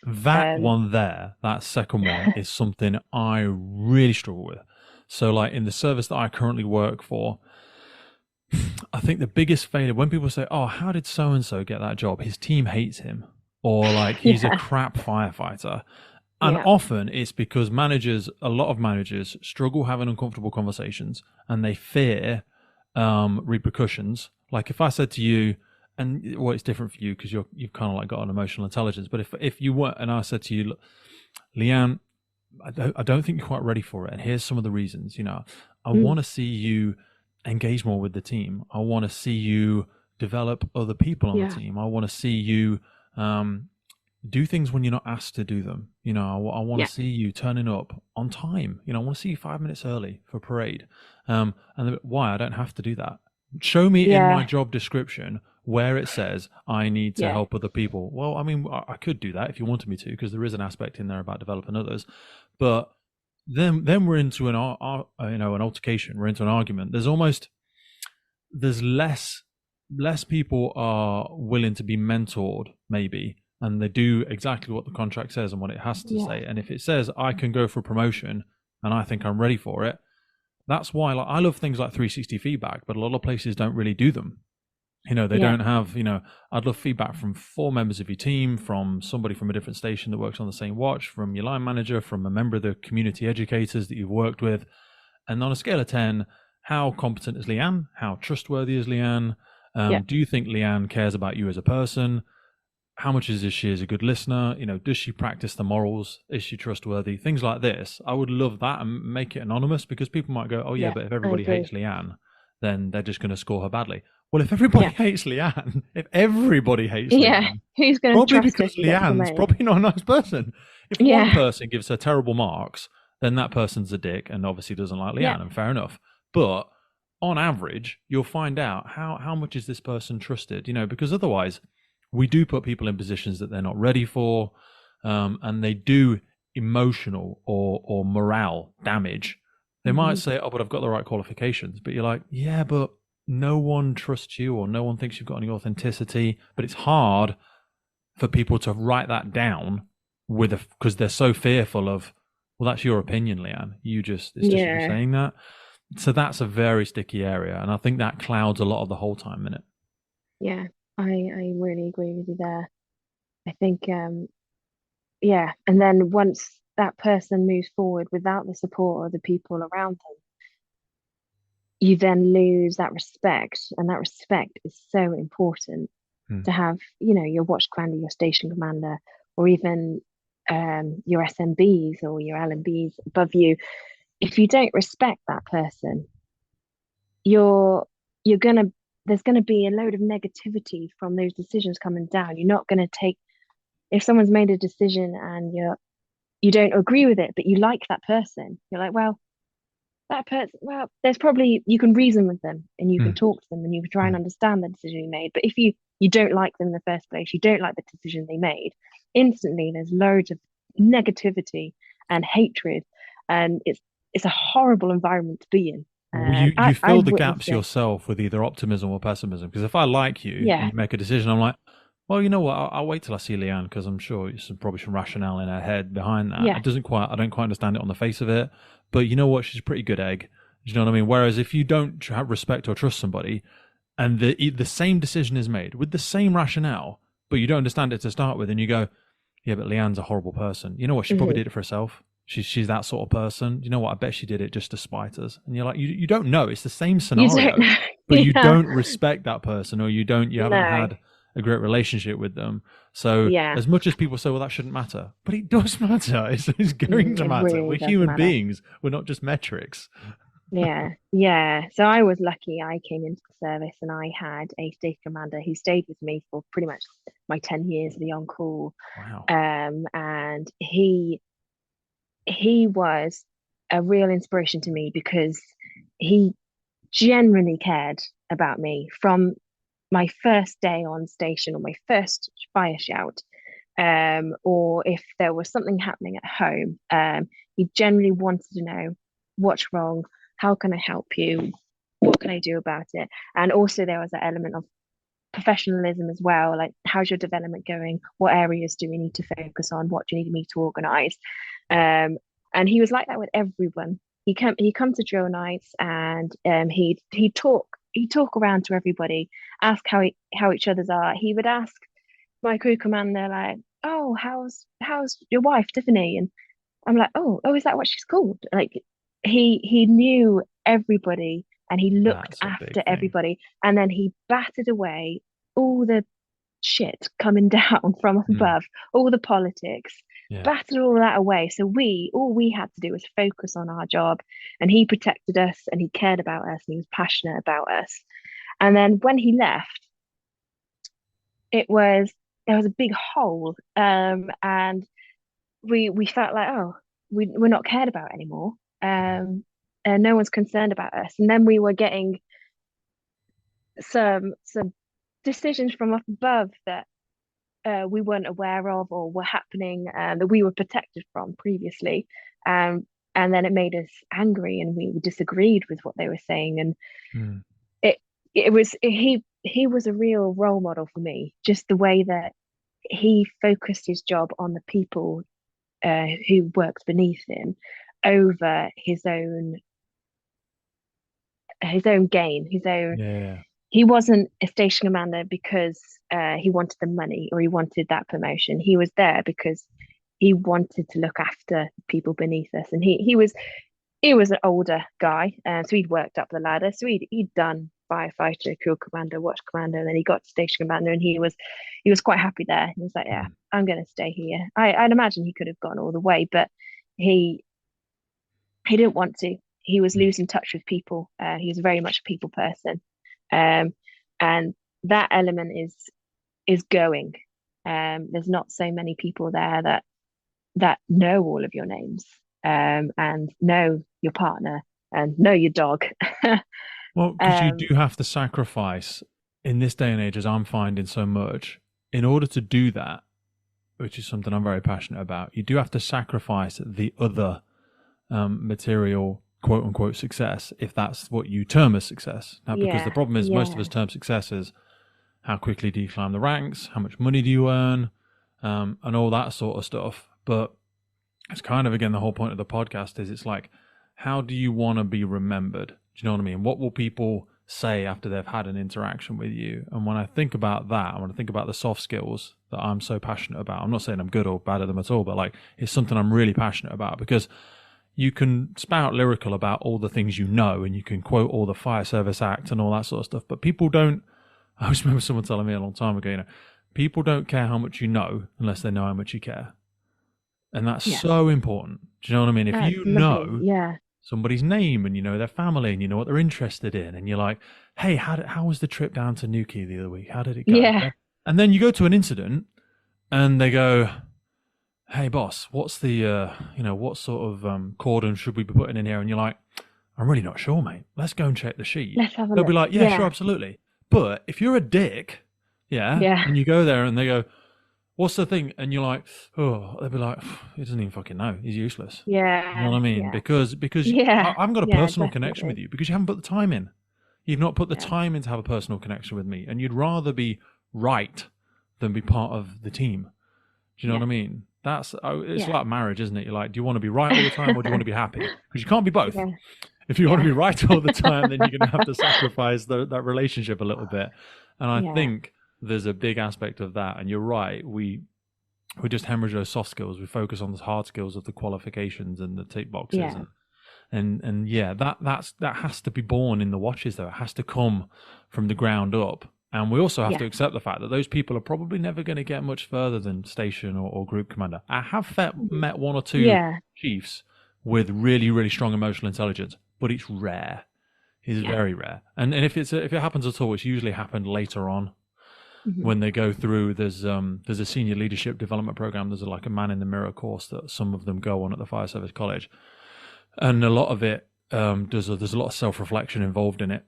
That second one is something I really struggle with. So like in the service that I currently work for, I think the biggest failure, when people say, "Oh, how did so-and-so get that job? His team hates him," or like, "He's a crap firefighter." And often it's because a lot of managers struggle having uncomfortable conversations and they fear repercussions. Like if I said to you, and well, it's different for you because you've kind of like got an emotional intelligence. But if you weren't, and I said to you, look, Leanne, I don't think you're quite ready for it, and here's some of the reasons. I want to see you engage more with the team. I want to see you develop other people on the team. I want to see you do things when you're not asked to do them. I want to see you turning up on time. I want to see you 5 minutes early for parade. And why? I don't have to do that. Show me in my job description where it says I need to help other people. Well, I mean, I could do that if you wanted me to, because there is an aspect in there about developing others. But then we're into an altercation. We're into an argument. There's less people are willing to be mentored, maybe, and they do exactly what the contract says and what it has to say. And if it says I can go for a promotion and I think I'm ready for it, that's why I love things like 360 feedback, but a lot of places don't really do them. They don't have, I'd love feedback from 4 members of your team, from somebody from a different station that works on the same watch, from your line manager, from a member of the community educators that you've worked with. And on a scale of 10, how competent is Leanne? How trustworthy is Leanne? Do you think Leanne cares about you as a person? How much is she as a good listener? Does she practice the morals? Is she trustworthy? Things like this. I would love that and make it anonymous, because people might go, oh yeah, but if everybody hates Leanne, then they're just going to score her badly. Well, if everybody hates Leanne, Leanne, who's going to probably trust because Leanne's probably not a nice person. If one person gives her terrible marks, then that person's a dick and obviously doesn't like Leanne, and fair enough. But on average, you'll find out how much is this person trusted, because otherwise we do put people in positions that they're not ready for, and they do emotional or morale damage. They might say, oh, but I've got the right qualifications. But you're like, yeah, but no one trusts you, or no one thinks you've got any authenticity. But it's hard for people to write that down because they're so fearful of, well, that's your opinion, Leanne. It's just you saying that. So that's a very sticky area. And I think that clouds a lot of the whole time in it. Yeah, I really agree with you there. I think, and then once that person moves forward without the support of the people around them, you then lose that respect, and that respect is so important to have. Your watch commander, your station commander, or even your SMBs or your LMBs above you. If you don't respect that person, there's gonna be a load of negativity from those decisions coming down. You're not gonna take, if someone's made a decision and you don't agree with it, but you like that person, you're like, well, that person, well, there's probably, you can reason with them and you can talk to them and you can try and understand the decision you made. But if you don't like them in the first place, you don't like the decision they made, instantly there's loads of negativity and hatred, and it's a horrible environment to be in. You fill the gaps yourself with either optimism or pessimism. Because if I like you and you make a decision, I'm like, well, you know what? I'll wait till I see Leanne, because I'm sure there's probably some rationale in her head behind that. I don't quite understand it on the face of it, but you know what? She's a pretty good egg. Do you know what I mean? Whereas if you don't have respect or trust somebody, and the same decision is made with the same rationale, but you don't understand it to start with, and you go, yeah, but Leanne's a horrible person. You know what? She probably did it for herself. She's that sort of person. You know what? I bet she did it just to spite us. And you're like, you don't know. It's the same scenario, but you don't respect that person, or you haven't had a great relationship with them. So as much as people say, well, that shouldn't matter, but it does matter. It's going to matter. Really, we're human beings. We're not just metrics. Yeah. So I was lucky. I came into the service and I had a station commander who stayed with me for pretty much my 10 years of the on-call. Wow. And he was a real inspiration to me, because he genuinely cared about me from my first day on station, or my first fire shout, or if there was something happening at home. He generally wanted to know what's wrong, how can I help you, what can I do about it. And also there was that element of professionalism as well, like, how's your development going, what areas do we need to focus on, what do you need me to organize. And he was like that with everyone. He'd come to drill nights, and he'd talk around to everybody, ask how each other's are. He would ask my crew commander, like, "Oh, how's your wife, Tiffany?" And I'm like, "Oh, is that what she's called?" Like he knew everybody and he looked That's a big after thing. everybody, and then he battered away all the shit coming down from Mm. above, all the politics, Yeah. battered all of that away. So all we had to do was focus on our job, and he protected us, and he cared about us, and he was passionate about us. And then when he left, it was there was a big hole, and we felt like, oh, we're not cared about anymore, and no one's concerned about us. And then we were getting some decisions from up above that we weren't aware of or were happening, that we were protected from previously. Um, and then it made us angry, and we disagreed with what they were saying. And Mm. it he was a real role model for me. Just the way that he focused his job on the people who worked beneath him over his own gain, his own. Yeah. He wasn't a station commander because he wanted the money or he wanted that promotion. He was there because he wanted to look after people beneath us, and he was an older guy, so he'd worked up the ladder. So he'd done firefighter, crew commander, watch commander, and then he got to station commander, and he was quite happy there. He was like, "Yeah, Mm. I'm going to stay here." I'd imagine he could have gone all the way, but he he didn't want to. He was Mm. losing touch with people. He was very much a people person, um, and that element is going. There's not so many people there that know all of your names, and know your partner and know your dog. Well, because you um, do have to sacrifice in this day and age, as I'm finding so much, in order to do that, which is something I'm very passionate about, you do have to sacrifice the other material, quote unquote, success, if that's what you term as success. Now, because the yeah, problem is most of yeah, us term success as how quickly do you climb the ranks, how much money do you earn, and all that sort of stuff. But it's kind of, again, the whole point of the podcast is it's like, how do you want to be remembered? Do you know what I mean? What will people say after they've had an interaction with you? And when I think about that, when I think about the soft skills that I'm so passionate about, I'm not saying I'm good or bad at them at all, but like it's something I'm really passionate about, because you can spout lyrical about all the things you know, and you can quote all the Fire Service Act and all that sort of stuff, but people don't. I always remember someone telling me a long time ago, people don't care how much you know unless they know how much you care. And that's yeah. so important. Do you know what I mean? If That's you lovely. know Yeah, somebody's name and you know their family and you know what they're interested in, and you're like, hey, how was the trip down to Newquay the other week? How did it go? yeah, Yeah. And then you go to an incident and they go, hey, boss, what's the, what sort of cordon should we be putting in here? And you're like, I'm really not sure, mate. Let's go and check the sheet. let's have a They'll be look. like, yeah, sure, Yeah, absolutely. But if you're a dick, yeah, yeah, and you go there and they go, what's the thing? And you're like, oh, they'll be like, he doesn't even fucking know. He's useless. You know yeah, what I mean? yeah, Because yeah, I've got a yeah, personal connection with definitely. you because you haven't put the time in. You've not put the Yeah, time in to have a personal connection with me, and you'd rather be right than be part of the team. Do you know yeah, what I mean? It's yeah. like marriage, isn't it? You're like, do you want to be right all the time or do you want to be happy? Because you can't be both. Yeah, If you want to yeah, be right all the time, then you're going to have to sacrifice that relationship a little bit. And I yeah, think there's a big aspect of that. And you're right. We just hemorrhage those soft skills. We focus on the hard skills of the qualifications and the tick boxes, yeah, and yeah, that has to be born in the watches though. It has to come from the ground up. And we also have yeah, to accept the fact that those people are probably never going to get much further than station or group commander. I have mhm, met one or two yeah, chiefs with really, really strong emotional intelligence, but it's rare. It's yeah, very rare. And if if it happens at all, it's usually happened later on mhm, when they go through. There's a senior leadership development program. There's like a man in the mirror course that some of them go on at the Fire Service College, and a lot of it there's a lot of self-reflection involved in it,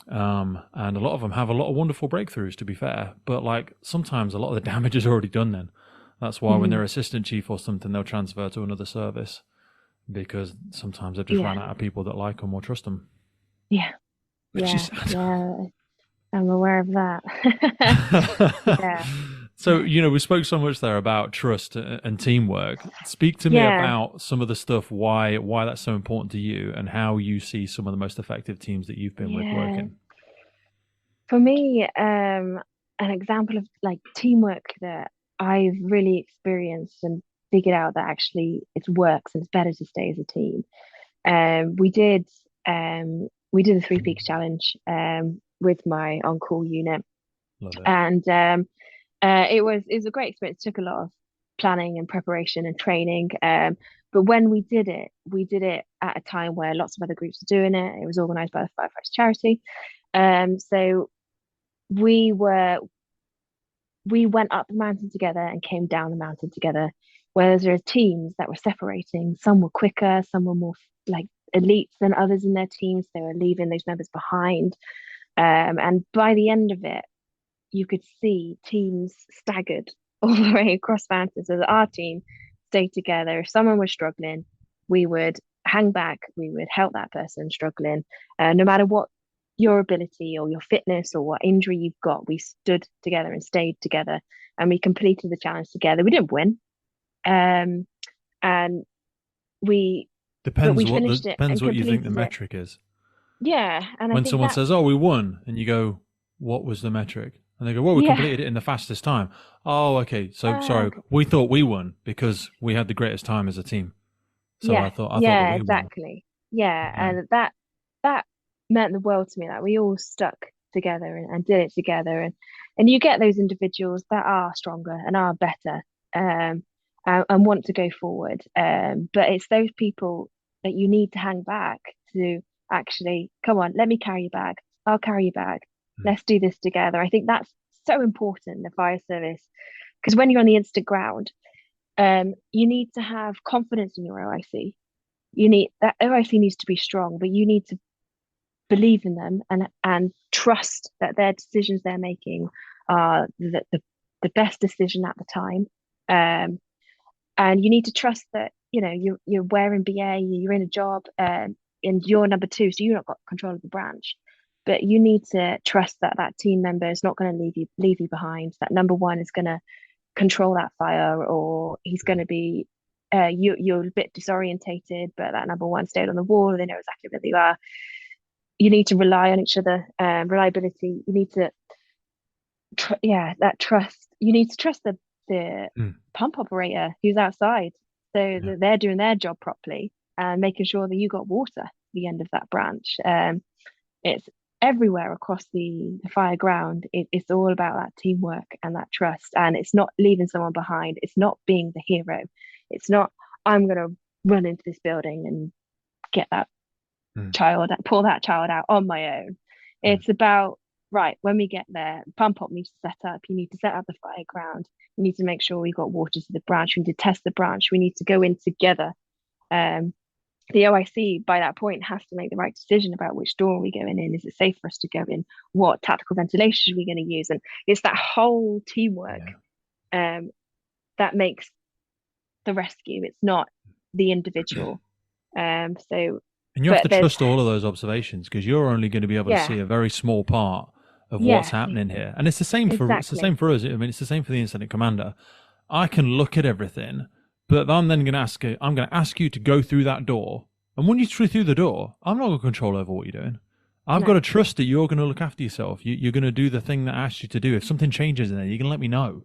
and a lot of them have a lot of wonderful breakthroughs, to be fair, but like sometimes a lot of the damage is already done then. That's why when mhm, they're assistant chief or something, they'll transfer to another service because sometimes they've just yeah, ran out of people that like them or trust them, yeah, which yeah, is yeah. I'm aware of that. sad. Yeah, So, we spoke so much there about trust and teamwork. Speak to me yeah, about some of the stuff, why that's so important to you, and how you see some of the most effective teams that you've been with yeah. working. For me, an example of like teamwork that I've really experienced and figured out that actually it works and it's better to stay as a team. Um, we did we did a Three Peaks challenge with my on-call unit, Love it. and it was a great experience. It took a lot of planning and preparation and training. But when we did it at a time where lots of other groups were doing it. It was organised by the Firefighters charity. So we were we went up the mountain together and came down the mountain together. Whereas there are teams that were separating. Some were quicker, some were more like elites than others in their teams. They were leaving those members behind. And by the end of it, you could see teams staggered all the way across mountains. So our team stayed together. If someone was struggling, we would hang back, we would help that person struggling. No matter what your ability or your fitness or what injury you've got, we stood together and stayed together and we completed the challenge together. We didn't win. Um, and we but we finished it Depends and what you think the completed it. metric is. Yeah, and I When think someone that's says, "Oh, we won," and you go, "What was the metric?" And they go, "Well, we yeah. completed it in the fastest time." Oh, okay. So sorry, Okay. we thought we won because we had the greatest time as a team. So Yes, I thought that yeah, we won. exactly. Yeah, Yeah. and that meant the world to me that we all stuck together and did it together, and you get those individuals that are stronger and are better, and want to go forward. But it's those people that you need to hang back to actually come on, let me carry your bag. I'll carry your bag. Mm. Let's do this together. I think that's so important in the fire service because when you're on the instant ground, you need to have confidence in your OIC. You need that OIC needs to be strong, but you need to believe in them and trust that their decisions they're making are the best decision at the time. And you need to trust that you're wearing BA, you're in a job, and you're number two, so you've not got control of the branch. But you need to trust that that team member is not going to leave you behind. That number one is going to control that fire, or he's going to be you're a bit disorientated, but that number one stayed on the wall. They know exactly where you are. You need to rely on each other. Reliability. You need to, that trust. You need to trust the Mm. pump operator who's outside, so Yeah. that they're doing their job properly and making sure that you got water at the end of that branch. It's everywhere across the fire ground. It's all about that teamwork and that trust, and it's not leaving someone behind. It's not being the hero. It's not I'm gonna run into this building and get that Mm. child, pull that child out on my own. Mm. It's about right when we get there, pump up needs to set up. You need to set up the fire ground. You need to make sure we got water to the branch. We need to test the branch. We need to go in together. Um, the OIC by that point has to make the right decision about which door are we going in. Is it safe for us to go in? What tactical ventilation are we going to use? And it's that whole teamwork Yeah. that makes the rescue. It's not the individual. So, And you have but to there's trust all of those observations because you're only going to be able to yeah, see a very small part of what's yeah, happening here. And it's the same exactly. for us. I mean, it's the same for the incident commander. I can look at everything, but I'm then going to I'm going to ask you to go through that door. And when you're through the door, I'm not going to control over what you're doing. I've got No, to trust that you're going to look after yourself. You're going to do the thing that I asked you to do. If something changes in there, you're going to let me know.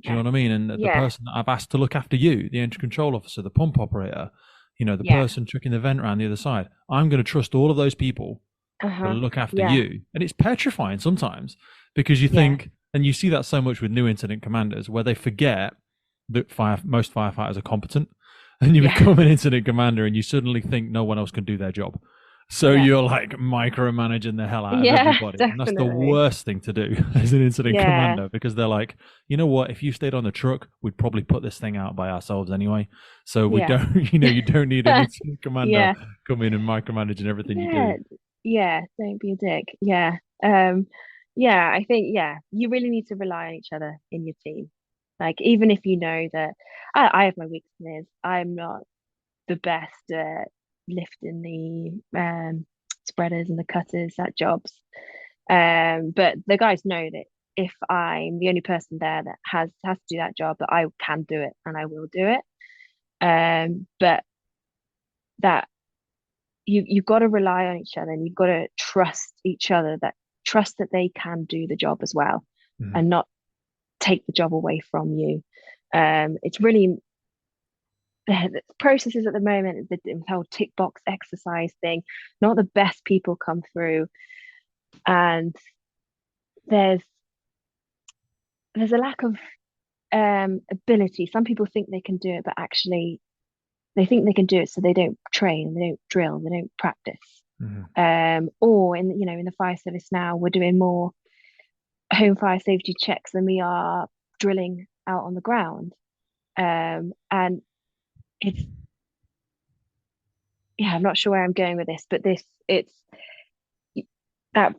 Do you know no, what I mean? And the yeah, person that I've asked to look after you, the engine control officer, the pump operator, the yeah, person chucking the vent around the other side, I'm going to trust all of those people to uh-huh, look after yeah, you. And it's petrifying sometimes because you yeah, think, and you see that so much with new incident commanders, where they forget that most firefighters are competent. And you yeah, become an incident commander and you suddenly think no one else can do their job. So yeah, you're like micromanaging the hell out of yeah, everybody. And that's the definitely. worst thing to do as an incident Yeah, commander because they're like, you know what? If you stayed on the truck, we'd probably put this thing out by ourselves anyway. So we yeah, don't, you don't need an incident commander yeah, come in and micromanaging everything you yeah, do. yeah. Don't be a dick. Yeah, um, yeah. I think you really need to rely on each other in your team. Like even if you know that I have my weaknesses, I'm not the best at lifting the spreaders and the cutters at jobs. But the guys know that if I'm the only person there that has to do that job, that I can do it and I will do it. But that you've got to rely on each other and you've got to trust each other, that trust that they can do the job as well Mhm. and not take the job away from you. It's really the processes at the moment, the whole tick box exercise thing, not the best people come through, and there's there's a lack of ability. Some people think they can do it, but actually they think they can do it, so they don't train, they don't drill, they don't practice. Or in the fire service now, we're doing more home fire safety checks than we are drilling out on the ground. And it's yeah, I'm not sure where I'm going with this, but it's that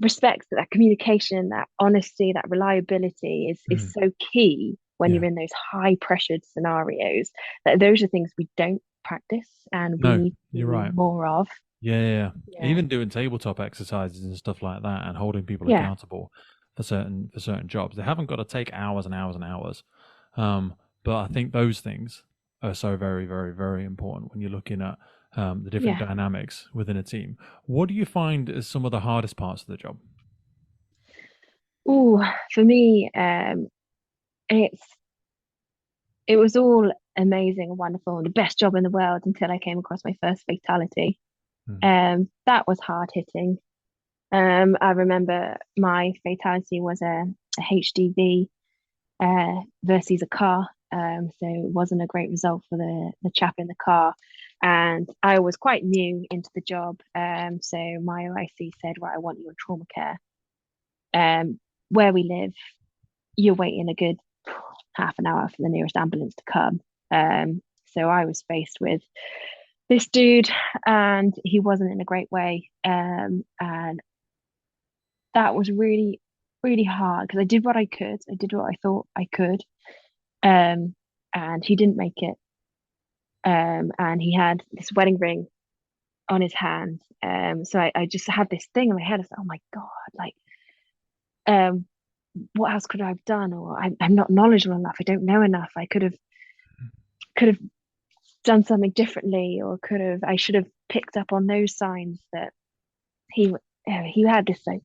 respect, that communication, that honesty, that reliability is so key when you're in those high pressured scenarios. That those are things we don't practice and we No, need to you're do right. more of. Yeah. Yeah. Even doing tabletop exercises and stuff like that, and holding people Yeah. accountable for certain jobs. They haven't got to take hours and hours and hours. But I think those things are so very, very, very important when you're looking at the different Yeah. dynamics within a team. What do you find is some of the hardest parts of the job? Oh, for me, it's it was all amazing and wonderful and the best job in the world until I came across my first fatality. Mm. That was hard hitting. I remember my fatality was a HDV versus a car. So it wasn't a great result for the chap in the car. And I was quite new into the job. So my OIC said, right, I want you in trauma care. Where we live, you're waiting a good half an hour for the nearest ambulance to come. So I was faced with this dude, and he wasn't in a great way. And that was really, really hard because I did what I could. I did what I thought I could. And he didn't make it. And he had this wedding ring on his hand. So I just had this thing in my head. I was like, oh my God, like, um, what else could I have done? Or I'm not knowledgeable enough. I don't know enough. I could have done something differently, or I should have picked up on those signs that he had this like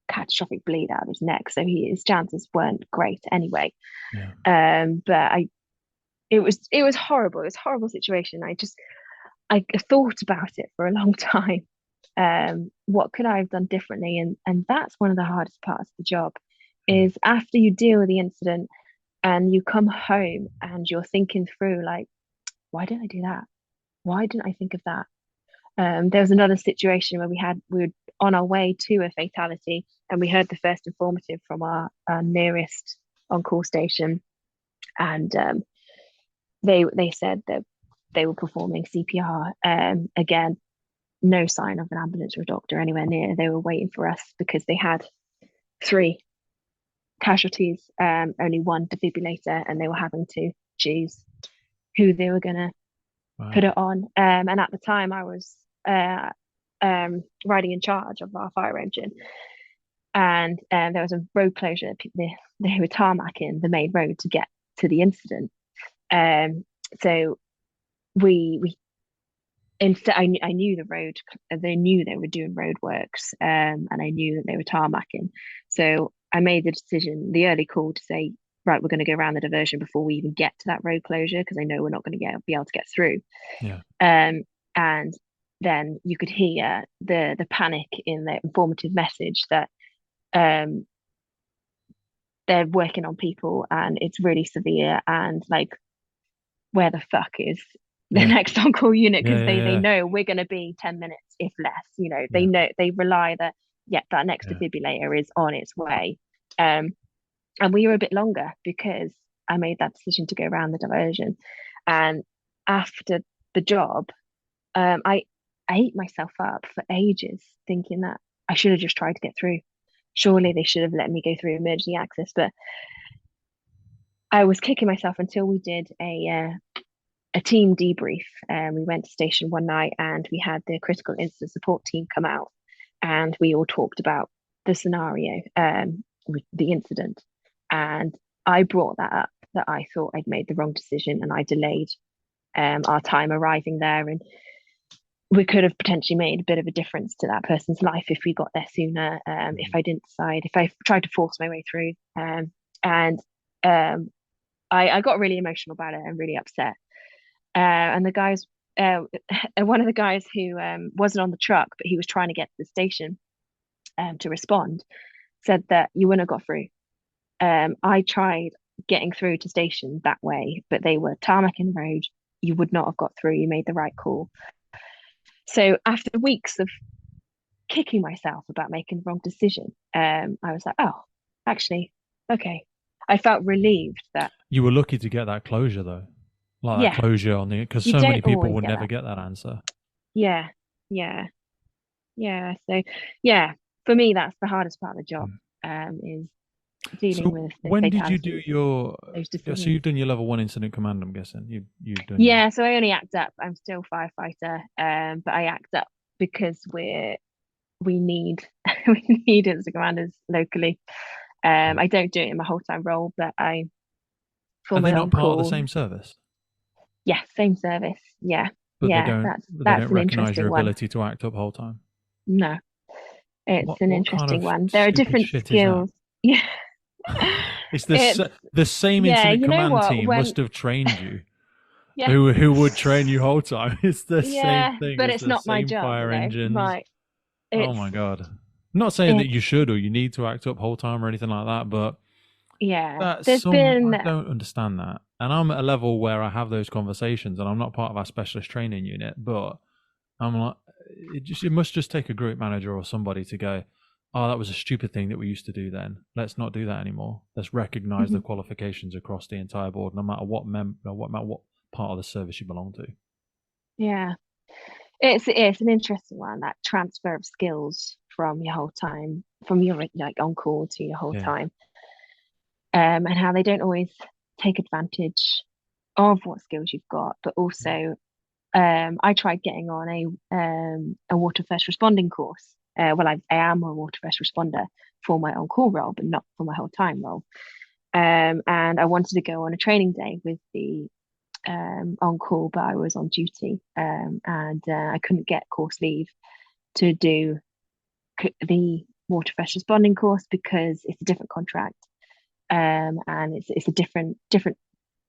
catastrophic bleed out of his neck, so his chances weren't great anyway. Yeah. But it was horrible. It was a horrible situation. I thought about it for a long time. What could I have done differently? And that's one of the hardest parts of the job, Mm. is after you deal with the incident and you come home and you're thinking through like, why didn't I do that? Why didn't I think of that? There was another situation where we were on our way to a fatality, and we heard the first informative from our nearest on-call station, and they said that they were performing CPR. Again, no sign of an ambulance or a doctor anywhere near. They were waiting for us because they had 3 casualties, only 1 defibrillator, and they were having to choose who they were going to put Wow. it on. And at the time, I was riding in charge of our fire engine, and there was a road closure. They were tarmacking the main road to get to the incident. So we instead, I knew the road. They knew they were doing road works, and I knew that they were tarmacking. So I made the decision, the early call, to say, right, we're going to go around the diversion before we even get to that road closure, because I know we're not going to be able to get through. Yeah. And then you could hear the panic in the informative message that they're working on people and it's really severe, and like, where the fuck is the Yeah. next on-call unit? Yeah. Because Yeah. they Yeah. know we're going to be 10 minutes if less. They Yeah. know, they rely that, yeah, that next Yeah. defibrillator is on its way. And we were a bit longer because I made that decision to go around the diversion. And after the job, I ate myself up for ages thinking that I should have just tried to get through. Surely they should have let me go through emergency access. But I was kicking myself until we did a team debrief. We went to station one night and we had the critical incident support team come out, and we all talked about the scenario, with the incident. And I brought that up, that I thought I'd made the wrong decision and I delayed our time arriving there, and we could have potentially made a bit of a difference to that person's life if we got there sooner. If I didn't decide, if I tried to force my way through. And I got really emotional about it and really upset. And the guys, one of the guys who wasn't on the truck, but he was trying to get to the station to respond, said that you wouldn't have got through. I tried getting through to station that way, but they were tarmacking the road. You would not have got through. You made the right call. So after weeks of kicking myself about making the wrong decision, I was like, oh, actually, okay. I felt relieved that you were lucky to get that closure, though, like that yeah, closure on the, because you so many don't people always would get never that. get that answer. Yeah, yeah, yeah. So yeah, for me, that's the hardest part of the job, is dealing So with those when did you do fatalities and your? those So decisions. you've done your level 1 incident command. I'm guessing you've done your. Yeah, so I only act up. I'm still firefighter, but I act up because we need we need incident commanders locally. I don't do it in my whole time role, but I for Are they my not on part of the call. same service? Yeah, same service. Yeah, But they yeah. don't That's they that's don't an recognize your interesting one. ability to act up whole time. No, it's an What kind interesting of one. There are stupid different shit is that? skills. Yeah, It's it's the same yeah. incident You know command what? team When must have trained you. yeah, Who would train you whole time? It's the same yeah, thing. but It's it's the not my same job. fire engines. My Oh it's my god. I'm not saying that you it's should or you need to act up whole time or anything like that, but yeah. that's There's some been I don't understand that. And I'm at a level where I have those conversations and I'm not part of our specialist training unit, but I'm like it must just take a group manager or somebody to go, oh, that was a stupid thing that we used to do then. Let's not do that anymore. Let's recognize the mhm, qualifications across the entire board, no matter what matter what part of the service you belong to. yeah. It's an interesting one, that transfer of skills from your whole time, from your like on call to your whole Yeah. time, and how they don't always take advantage of what skills you've got, but also I tried getting on a water first responding course. Well, I am a water first responder for my on call role, but not for my whole time role. And I wanted to go on a training day with the on call, but I was on duty, and I couldn't get course leave to do the water first responding course because it's a different contract, and it's a different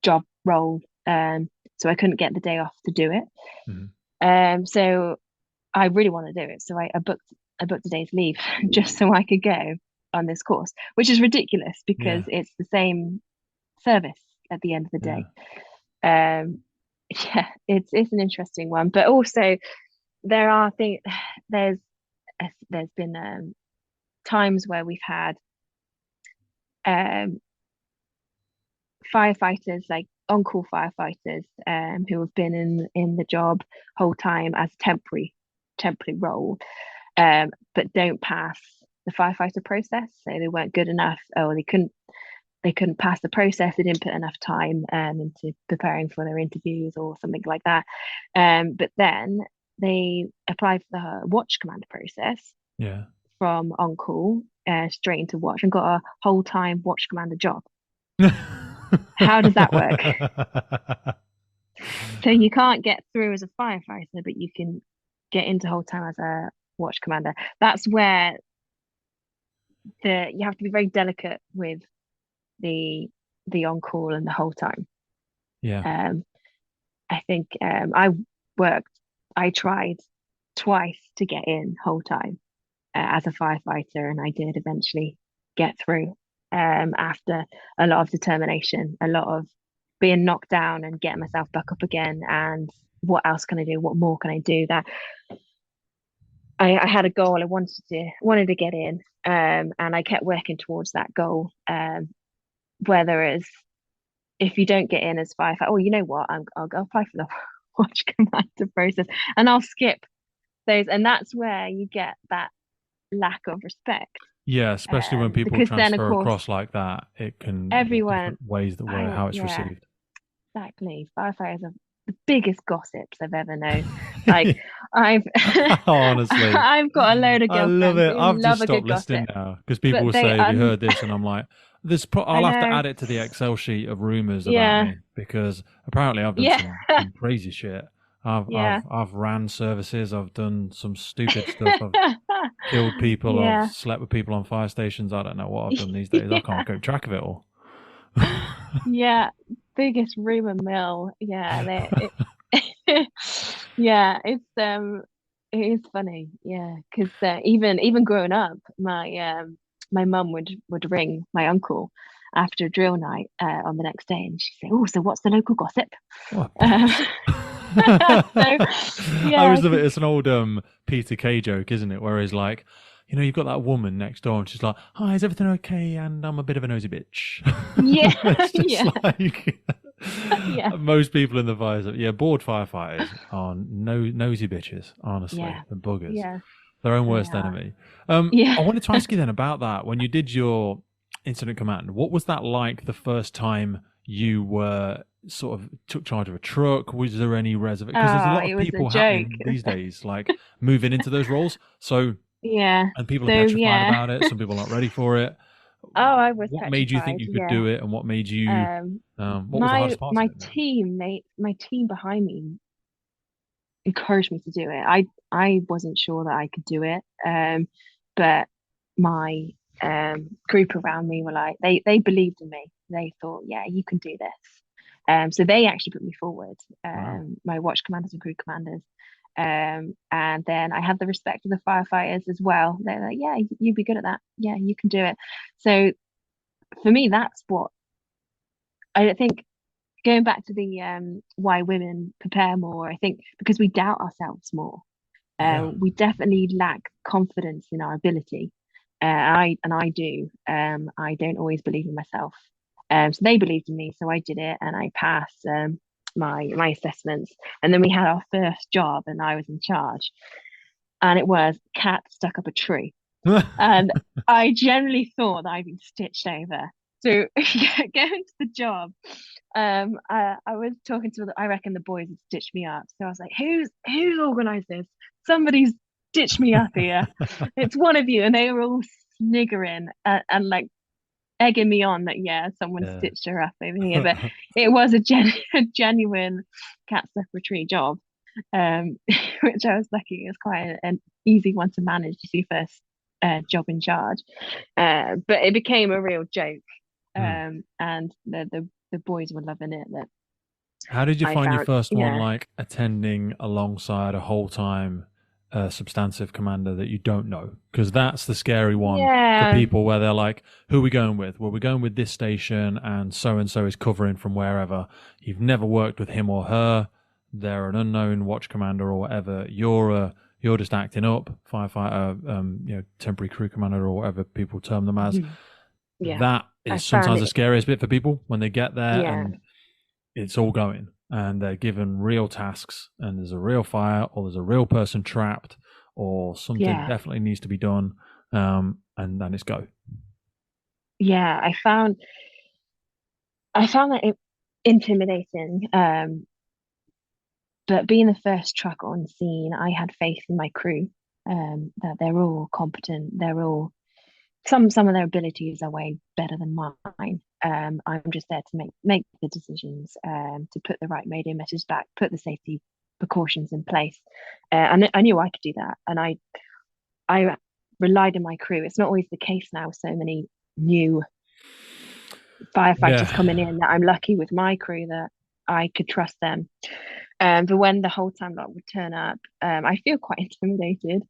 job role. So I couldn't get the day off to do it. Mhm. So I really want to do it. So I booked a day's leave just so I could go on this course, which is ridiculous because Yeah. it's the same service at the end of the Yeah. day. Um, yeah, it's an interesting one, but also there are things. There's there's been times where we've had um firefighters, like on-call firefighters, who have been in the job whole time as temporary role, but don't pass the firefighter process. So they weren't good enough, or they couldn't pass the process. They didn't put enough time into preparing for their interviews or something like that. But then they applied for the watch command process Yeah. from on call straight into watch and got a whole time watch commander job. How does that work? So you can't get through as a firefighter, but you can get into whole time as a watch commander. That's where you have to be very delicate with the on call and the whole time. Yeah. Um, I think I tried twice to get in whole time as a firefighter, and I did eventually get through after a lot of determination, a lot of being knocked down and getting myself back up again. And what else can I do? What more can I do? That I had a goal. I wanted to get in, and I kept working towards that goal. Whether it's if you don't get in as firefighter, oh, you know what? I'll go apply for the watch commander process, and I'll skip those. And that's where you get that lack of respect, Yeah, especially when people because then of transfer course across like that, it can there's everyone, different ways that where fire, how it's yeah, received. exactly. Firefighters are the biggest gossips I've ever known. Like I've Honestly, I've got a load of I love girlfriends it. who I've just love a stopped good listening gossip, now because people but will they say, "Have you heard this?" And I'm like, I I'll have to know, add it to the Excel sheet of rumors about yeah, me because apparently I've done yeah, some crazy shit. yeah, I've ran services. I've done some stupid stuff. I've killed people. I've yeah. slept with people on fire stations. I don't know what I've done these days. I can't keep track of it all. Yeah, biggest rumor mill. Yeah, yeah, it is funny. Yeah, because even growing up, my mum would ring my uncle after drill night on the next day, and she'd say, "Oh, so what's the local gossip?" What a Um, boss. so I yeah, always love it. It's an old Peter Kay joke, isn't it? Where he's like, you've got that woman next door, and she's like, "Hi, is everything okay?" And I'm a bit of a nosy bitch. yeah, It's just yeah, like yeah, most people in the fire. Yeah, bored firefighters are nosy bitches. Honestly, yeah, the buggers, yeah. their own They worst are. enemy. I Yeah. wanted to ask you then about that. When you did your incident command, what was that like the first time you were sort of took charge of a truck? Was there any reservation? Because there's a Oh, lot it of was a people joke. happening these days, like moving into those roles. So, Yeah. and people are So petrified yeah. about it. Some people aren't ready for it. Oh, I was What made you think petrified. you could Yeah. do it, and what made you? Um, What was the hardest part of it? my team behind me encouraged me to do it. I wasn't sure that I could do it. But my group around me were like they believed in me. They thought, yeah, you can do this. So they actually put me forward. Wow. My watch commanders and crew commanders. And then I had the respect of the firefighters as well. They're like, yeah, you'd be good at that. Yeah, you can do it. So for me, that's what I don't think going back to the why women prepare more, I think because we doubt ourselves more. Yeah. We definitely lack confidence in our ability. I do. I don't always believe in myself. So they believed in me, so I did it, and I passed my assessments. And then we had our first job, and I was in charge, and it was cat stuck up a tree. And I generally thought that I'd been stitched over. So going to the job, I was talking to I reckon the boys had stitched me up. So I was like, who's organised this? Somebody's stitched me up here. It's one of you. And they were all sniggering and like egging me on that yeah, someone Yeah. stitched her up over here. But it was a genuine cat secretary job. Which I was lucky. It was quite an easy one to manage to see first job in charge. But it became a real joke. Hmm. And the boys were loving it that How did you I find your found. first one Yeah. like attending alongside a whole time substantive commander that you don't know? Because that's the scary one for Yeah. people where they're like, who are we going with? Well, we're going with this station and so is covering from wherever. You've never worked with him or her. They're an unknown watch commander or whatever. You're just acting up, firefighter, temporary crew commander or whatever people term them as. Mhm. Yeah. That I is found sometimes the it. scariest bit for people when they get there Yeah. and it's all going and they're given real tasks and there's a real fire or there's a real person trapped or something Yeah. definitely needs to be done, and then it's go. Yeah. I found that intimidating. But being the first truck on scene, I had faith in my crew, that they're all competent. They're all some of their abilities are way better than mine. I'm just there to make the decisions, to put the right radio message back, put the safety precautions in place. And I knew I could do that, and I relied on my crew. It's not always the case now with so many new firefighters Yeah. coming in that I'm lucky with my crew that I could trust them. But when the whole time lot would turn up, I feel quite intimidated.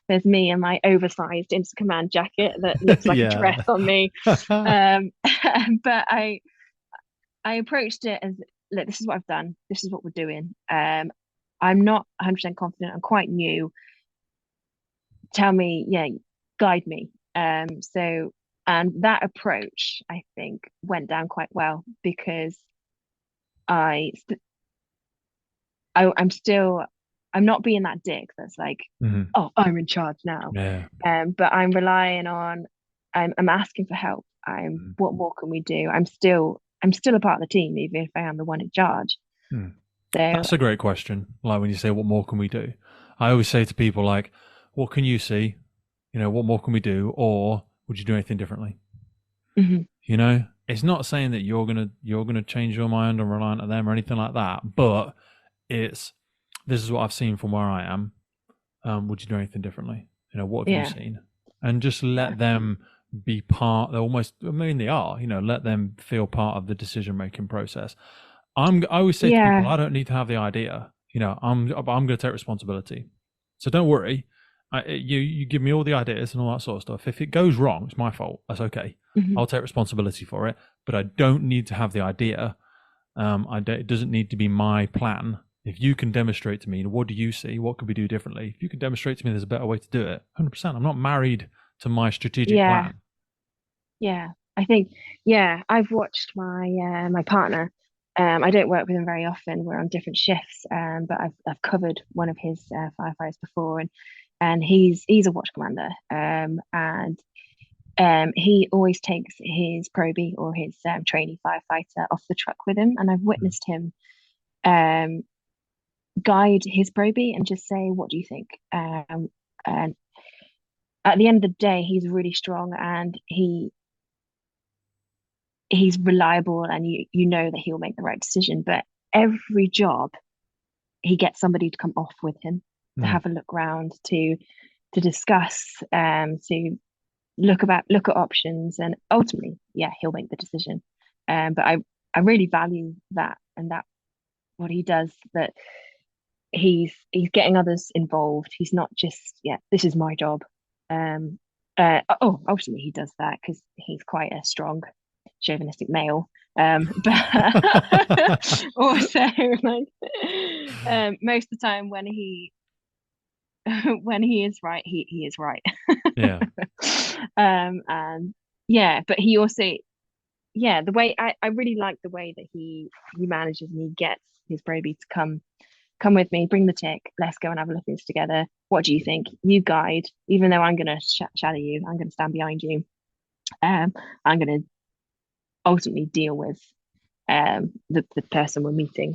There's me in my oversized Insta Command jacket that looks like a Yeah. dress on me. Um, but I approached it as, look, this is what I've done. This is what we're doing. I'm not 100% confident. I'm quite new. Tell me, yeah, guide me. And that approach, I think, went down quite well because I, I'm still, I'm not being that dick that's like, Mhm. oh, I'm in charge now. Yeah. But I'm relying on, I'm asking for help. Mhm. What more can we do? I'm still a part of the team, even if I am the one in charge. Mhm. So, That's a great question. Like when you say, what more can we do? I always say to people, like, what can you see? What more can we do? Or would you do anything differently? mhm, It's not saying that you're gonna change your mind and rely on them or anything like that, but it's this is what I've seen from where I am. Would you do anything differently? What have you yeah, seen? And just yeah, let them be part. They're almost, I mean, they are, let them feel part of the decision making process. I always say to people, I don't need to have the idea. I'm going to take responsibility. So don't worry. You give me all the ideas and all that sort of stuff. If it goes wrong, it's my fault. That's okay. I'll take responsibility for it, but I don't need to have the idea. It doesn't need to be my plan. If you can demonstrate to me, what do you see? What could we do differently? If you can demonstrate to me there's a better way to do it, 100%. I'm not married to my strategic plan. Yeah. I think, I've watched my partner. I don't work with him very often. We're on different shifts, but I've covered one of his firefighters before, and he's a watch commander, and he always takes his probie or his trainee firefighter off the truck with him, and I've witnessed him guide his probie and just say, "What do you think?" And at the end of the day, he's really strong, and he's reliable, and you know that he'll make the right decision. But every job, he gets somebody to come off with him to have a look around, to discuss, to look at options, and ultimately, he'll make the decision. But I really value that, and that what he does, that he's getting others involved. He's not just, this is my job. Ultimately he does that because he's quite a strong chauvinistic male. But also, like, most of the time when he is right, he is right. Yeah. And but he also, the way I really like the way that he manages, and he gets his probie to come with me, bring the tick, let's go and have a look at this together. What do you think? You guide, even though I'm going to shadow you, I'm going to stand behind you. I'm going to ultimately deal with the person we're meeting.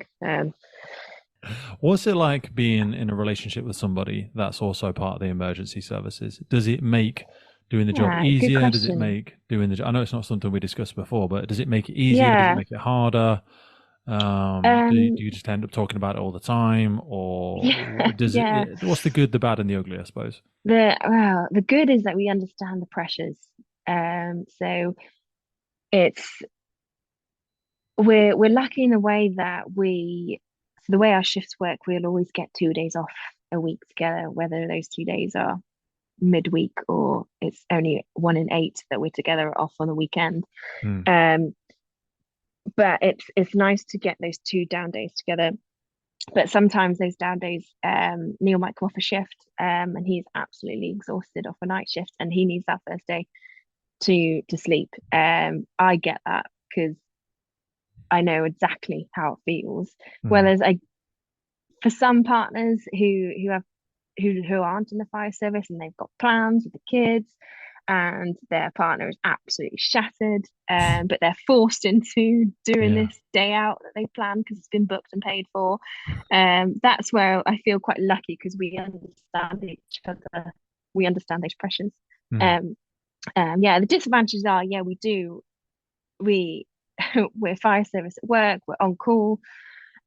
What's it like being in a relationship with somebody that's also part of the emergency services? Does it make doing the job easier? Does it make doing the job? I know it's not something we discussed before, but does it make it easier? Does it make it harder? Do you just end up talking about it all the time, or does it? What's the good, the bad, and the ugly? I suppose the good is that we understand the pressures. So we're lucky in the way that the way our shifts work, we'll always get 2 days off a week together, whether those 2 days are midweek or it's only 1 in 8 that we're together off on the weekend. But it's nice to get those 2 down days together. But sometimes those down days, Neil might come off a shift, and he's absolutely exhausted off a night shift, and he needs that first day to sleep. I get that because I know exactly how it feels. Whereas for some partners who aren't in the fire service and they've got plans with the kids, and their partner is absolutely shattered, but they're forced into doing this day out that they plan because it's been booked and paid for. That's where I feel quite lucky because we understand each other, we understand those pressures. The disadvantages are, we're fire service at work, we're on call,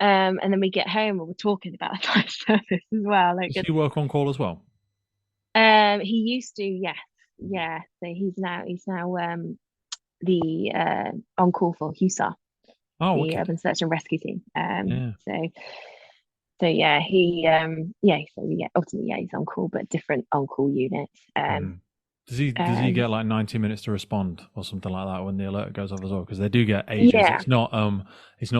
and then we get home and we're talking about the fire service as well. Like, does he work on call as well? He used to, yes. So he's now the on call for HUSAR, the Urban Search and Rescue Team. Ultimately, he's on call, but different on call units. Does he get like 90 minutes to respond or something like that when the alert goes off as well? Because they do get ages. It's not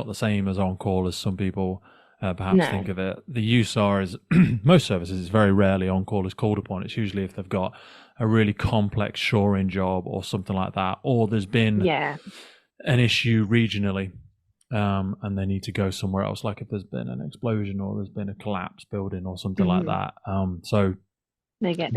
the same as on call as some people perhaps think of it. The USAR is most services is very rarely on call is called upon. It's usually if they've got a really complex shoring job or something like that, or there's been an issue regionally, and they need to go somewhere else, like if there's been an explosion or there's been a collapsed building or something like that. So they get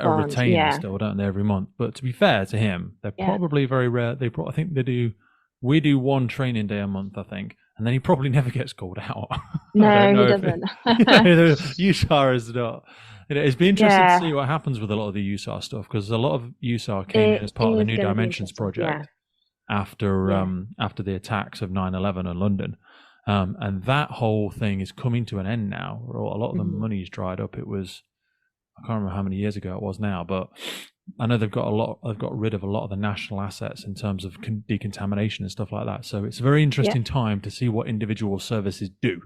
a retainer still, don't they, every month? But to be fair to him, they're probably very rare. I think they do. We do 1 training day a month, I think, and then he probably never gets called out. No, he doesn't. USAR is not. It's been interesting to see what happens with a lot of the USAR stuff, because a lot of USAR came in as part of the New Dimensions project after the attacks of 9/11 in London, and that whole thing is coming to an end now. A lot of the money's dried up. It was, I can't remember how many years ago it was now, but I know they've got rid of a lot of the national assets in terms of decontamination and stuff like that. So it's a very interesting time to see what individual services do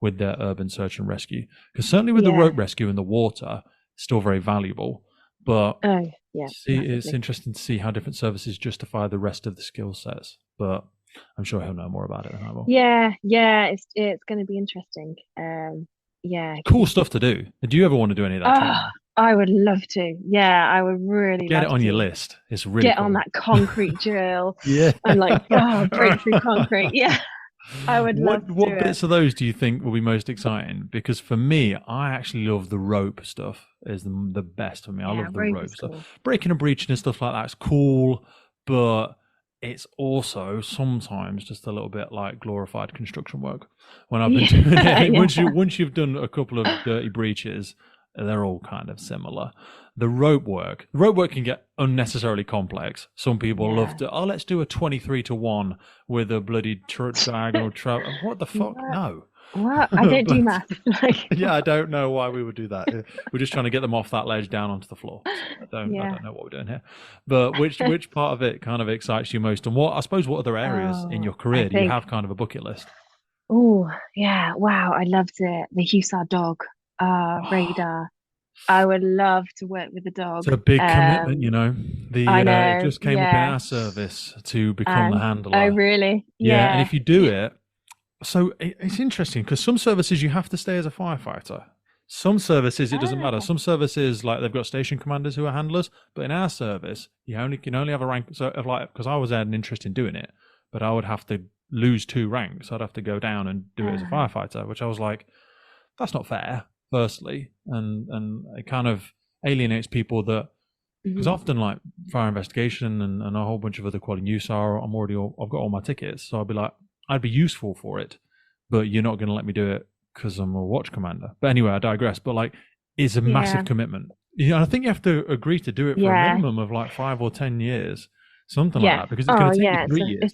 with their urban search and rescue. Because certainly with the rope rescue in the water, it's still very valuable. But it's interesting to see how different services justify the rest of the skill sets. But I'm sure he'll know more about it than I will. Yeah, it's going to be interesting. Cool stuff to do. Do you ever want to do any of that training? I would love to. Yeah, I would really get love it on to. your list. It's really get cool. on that concrete drill. Yeah, and like break through concrete. Yeah, I would love to. What bits of those do you think will be most exciting? Because for me, I actually love the rope stuff. Is the best for me. I love the rope stuff. Cool. Breaking and breaching and stuff like that's cool, but it's also sometimes just a little bit like glorified construction work. When I've been doing it, once you've done a couple of dirty breaches, they're all kind of similar. The rope work can get unnecessarily complex. Some people love to, let's do a 23-1 with a bloody diagonal trap. What the fuck? No. What? I don't do math. Yeah, I don't know why we would do that. We're just trying to get them off that ledge down onto the floor. So I don't know what we're doing here. But which part of it kind of excites you most? And what other areas in your career do you have kind of a bucket list? Oh, yeah. Wow. I loved it. The Hussar dog, radar. I would love to work with the dog. It's a big commitment, you know. It just came up in our service to become the handler. Oh, really? Yeah. And if you do it, so it's interesting because some services you have to stay as a firefighter. Some services it doesn't matter. Some services like they've got station commanders who are handlers, but in our service you can only have a rank. So because I was had an interest in doing it, but I would have to lose 2 ranks. I'd have to go down and do it as a firefighter, which I was like, that's not fair. Firstly, and it kind of alienates people that because often like fire investigation and a whole bunch of other quality use are I've got all my tickets, so I'd be like. I'd be useful for it, but you're not going to let me do it because I'm a watch commander. But anyway, I digress. But like, it's a massive commitment. I think you have to agree to do it for a minimum of like 5 or 10 years, something like that, because it's going to take you 3 years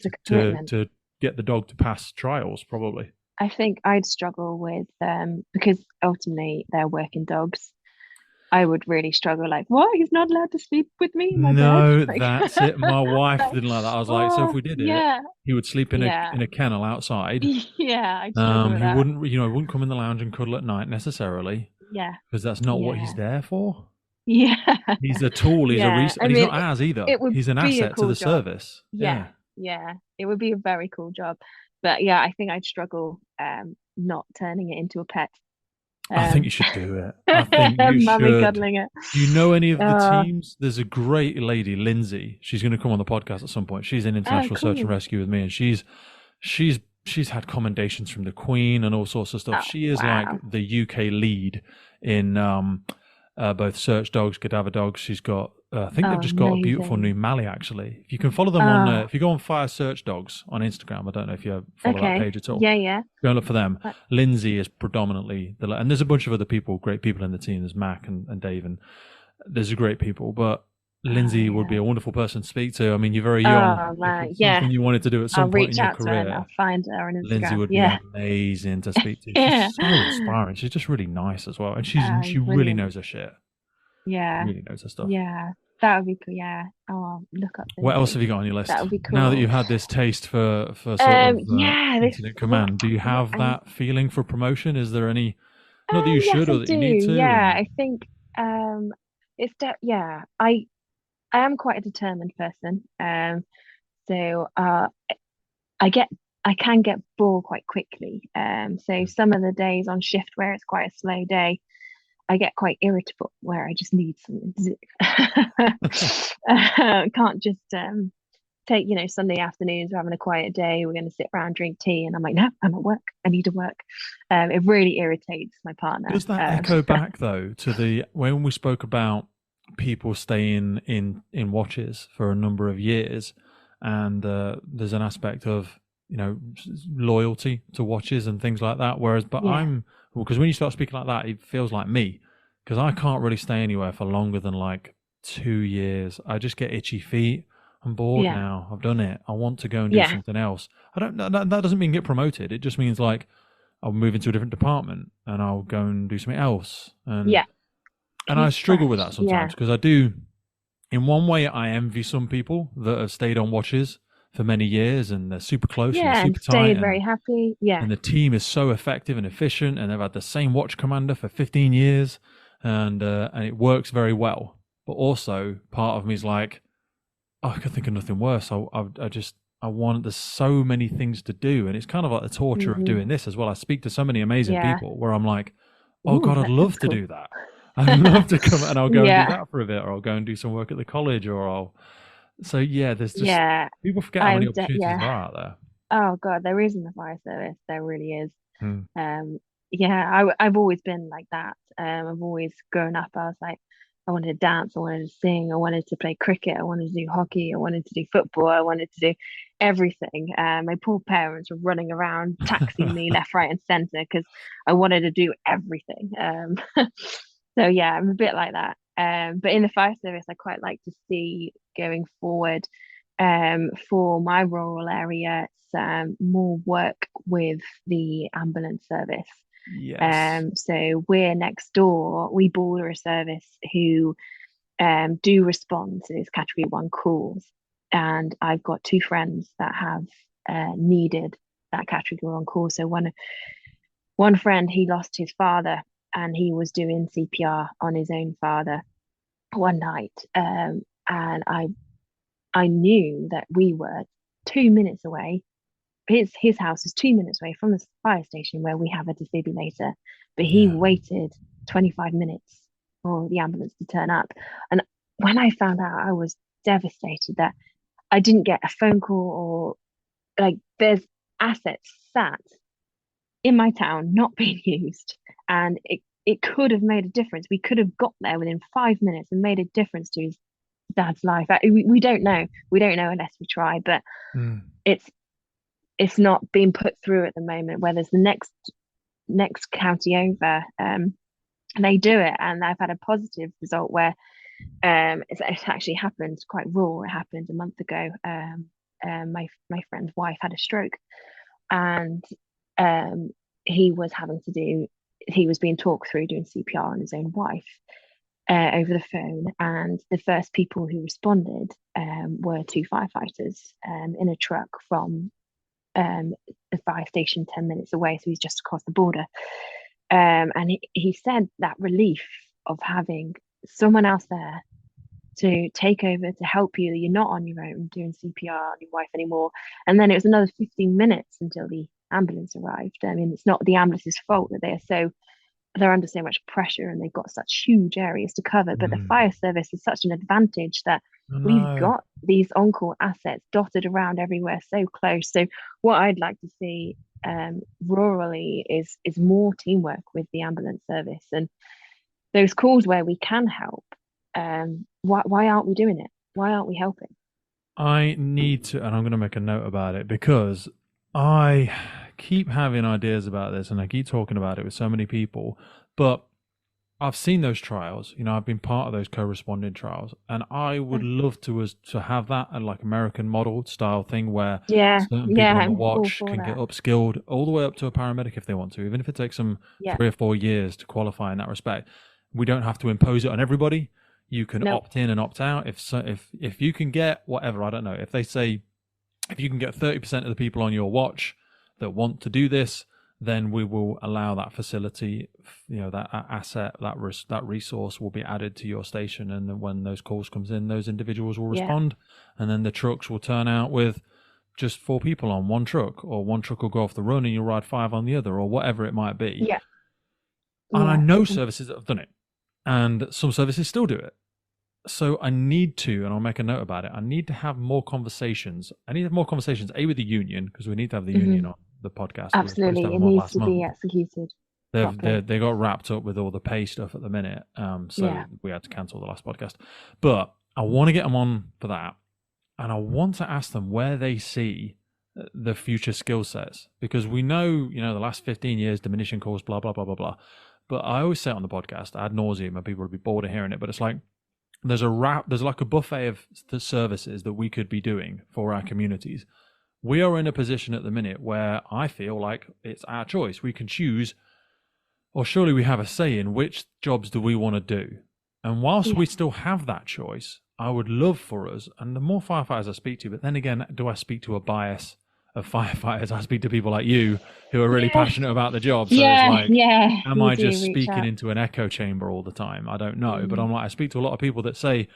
to get the dog to pass trials, probably. I think I'd struggle with because ultimately they're working dogs. I would really struggle. Like, what? He's not allowed to sleep with me in my bed? Like... that's it. My wife didn't like that. I was like, so if we did it, he would sleep in a kennel outside. Yeah, I'd struggle with that. Wouldn't come in the lounge and cuddle at night necessarily. Yeah, because that's not what he's there for. Yeah, he's a tool. He's a resource. He's not ours either. He's an asset to the service. Yeah, it would be a very cool job. But yeah, I think I'd struggle not turning it into a pet. I think you should do it. I think you Mummy cuddling it. Do you know any of the teams? There's a great lady, Lindsay. She's going to come on the podcast at some point. She's in international search and rescue with me, and she's had commendations from the Queen and all sorts of stuff. She is like the UK lead in both search dogs, cadaver dogs. She's got, I think they've just got a beautiful new Mally, actually. If you can follow them on, if you go on Fire Search Dogs on Instagram, I don't know if you follow that page at all. Yeah. Go and look for them. Lindsay is predominantly, and there's a bunch of other people, great people in the team. There's Mac and Dave, and there's great people, but Lindsay would be a wonderful person to speak to. I mean, you're very young. Something you wanted to do at some point in your career. I'll find her on Instagram. Lindsay would be amazing to speak to. She's so inspiring. She's just really nice as well, and she really knows her shit. Yeah, really knows her stuff. Yeah, that would be cool. Yeah, look up. What else have you got on your list? That would be cool. Now that you've had this taste for sort of incident command, do you have that feeling for promotion? Is there any? Not that you should or that you need to. Yeah, I think it's I am quite a determined person. So I can get bored quite quickly. So some of the days on shift where it's quite a slow day, I get quite irritable where I just need something to do. Can't just take, Sunday afternoons, we're having a quiet day, we're going to sit around, drink tea, and I'm like, no, I'm at work, I need to work. It really irritates my partner. Does that echo back though to when we spoke about people staying in watches for a number of years, and there's an aspect of loyalty to watches and things like that, whereas because when you start speaking like that, it feels like me, because I can't really stay anywhere for longer than like 2 years. I just get itchy feet. I'm bored now. I've done it. I want to go and do something else. That doesn't mean get promoted. It just means like I'll move into a different department and I'll go and do something else. And I struggle with that sometimes because I do in one way, I envy some people that have stayed on watches for many years and they're super close and they're Yeah, and super tight stayed very happy. Yeah. and the team is so effective and efficient and they've had the same watch commander for 15 years and it works very well. But also part of me is like, oh, I could think of nothing worse. I want, there's so many things to do. And it's kind of like the torture of doing this as well. I speak to so many amazing Yeah. people where I'm like, oh Ooh, God, I'd that love sounds to cool. do that. I'd love to come and I'll go and do Yeah. that for a bit, or I'll go and do some work at the college, or I'll. So yeah, there's just Yeah. people forget how many opportunities there Yeah. are out there. Oh God, there is in the fire service. There really is. Hmm. Yeah, I've always been like that. I've always grown up. I was like, I wanted to dance, I wanted to sing, I wanted to play cricket, I wanted to do hockey, I wanted to do football, I wanted to do everything. My poor parents were running around taxing me left, right, and centre because I wanted to do everything. So yeah, I'm a bit like that. But in the fire service, I quite like to see going forward. For my rural area, it's more work with the ambulance service. Yes. So we're next door. We border a service who do respond to those category one calls. And I've got two friends that have needed that category one call. So one friend, he lost his father and he was doing CPR on his own father one night. And I knew that we were 2 minutes away. His house is 2 minutes away from the fire station where we have a defibrillator, but he Yeah. waited 25 minutes for the ambulance to turn up. And when I found out, I was devastated that I didn't get a phone call, or like there's assets sat in my town not being used, and it could have made a difference. We could have got there within 5 minutes and made a difference to his dad's life. We don't know. We don't know unless we try, but Mm. it's not being put through at the moment. Where there's the next county over, they do it, and I've had a positive result where it's actually happened quite raw. It happened a month ago. My friend's wife had a stroke, and um, he was being talked through doing CPR on his own wife over the phone, and the first people who responded were two firefighters in a truck from the fire station 10 minutes away, so he's just across the border. And he said that relief of having someone else there to take over, to help you, that you're not on your own doing CPR on your wife anymore. And then it was another 15 minutes until the ambulance arrived. I mean, it's not the ambulance's fault that they're under so much pressure and they've got such huge areas to cover. But the fire service is such an advantage that we've got these on-call assets dotted around everywhere, so close. So what I'd like to see rurally is more teamwork with the ambulance service, and those calls where we can help. Why aren't we doing it? Why aren't we helping? I need to, and I'm going to make a note about it because I keep having ideas about this and I keep talking about it with so many people, but I've seen those trials. You know, I've been part of those co-responding trials, and I would love to have that and like American model style thing where certain people on the I'm all watch for can that. get upskilled all the way up to a paramedic if they want to, even if it takes them 3 or 4 years to qualify in that respect. We don't have to impose it on everybody. You can opt in and opt out. If you can get whatever, I don't know. If they say if you can get 30% of the people on your watch that want to do this, then we will allow that facility, you know, that asset, that resource will be added to your station. And then when those calls comes in, those individuals will respond, and then the trucks will turn out with just 4 people on one truck, or one truck will go off the run and you'll ride 5 on the other, or whatever it might be. Yeah. And I know services that have done it, and some services still do it. So I need to, and I'll make a note about it, I need to have more conversations. I need to have more conversations, with the union, because we need to have the union on the podcast. Absolutely. It needs to be executed. They got wrapped up with all the pay stuff at the minute. So we had to cancel the last podcast. But I want to get them on for that. And I want to ask them where they see the future skill sets. Because we know, you know, the last 15 years, diminishing calls, blah, blah, blah, blah, blah. But I always say it on the podcast, ad nauseum, and people will be bored of hearing it. But it's like, there's like a buffet of the services that we could be doing for our communities. We are in a position at the minute where I feel like it's our choice. We can choose, or surely we have a say in which jobs do we want to do. And whilst we still have that choice, I would love for us, and the more firefighters I speak to, but then again, do I speak to a bias of firefighters? I speak to people like you who are really Yeah, passionate about the job. So it's yeah, like, yeah. am You I do just reach speaking out. into an echo chamber all the time? I don't know, but Mm, I'm like, I speak to a lot of people that say,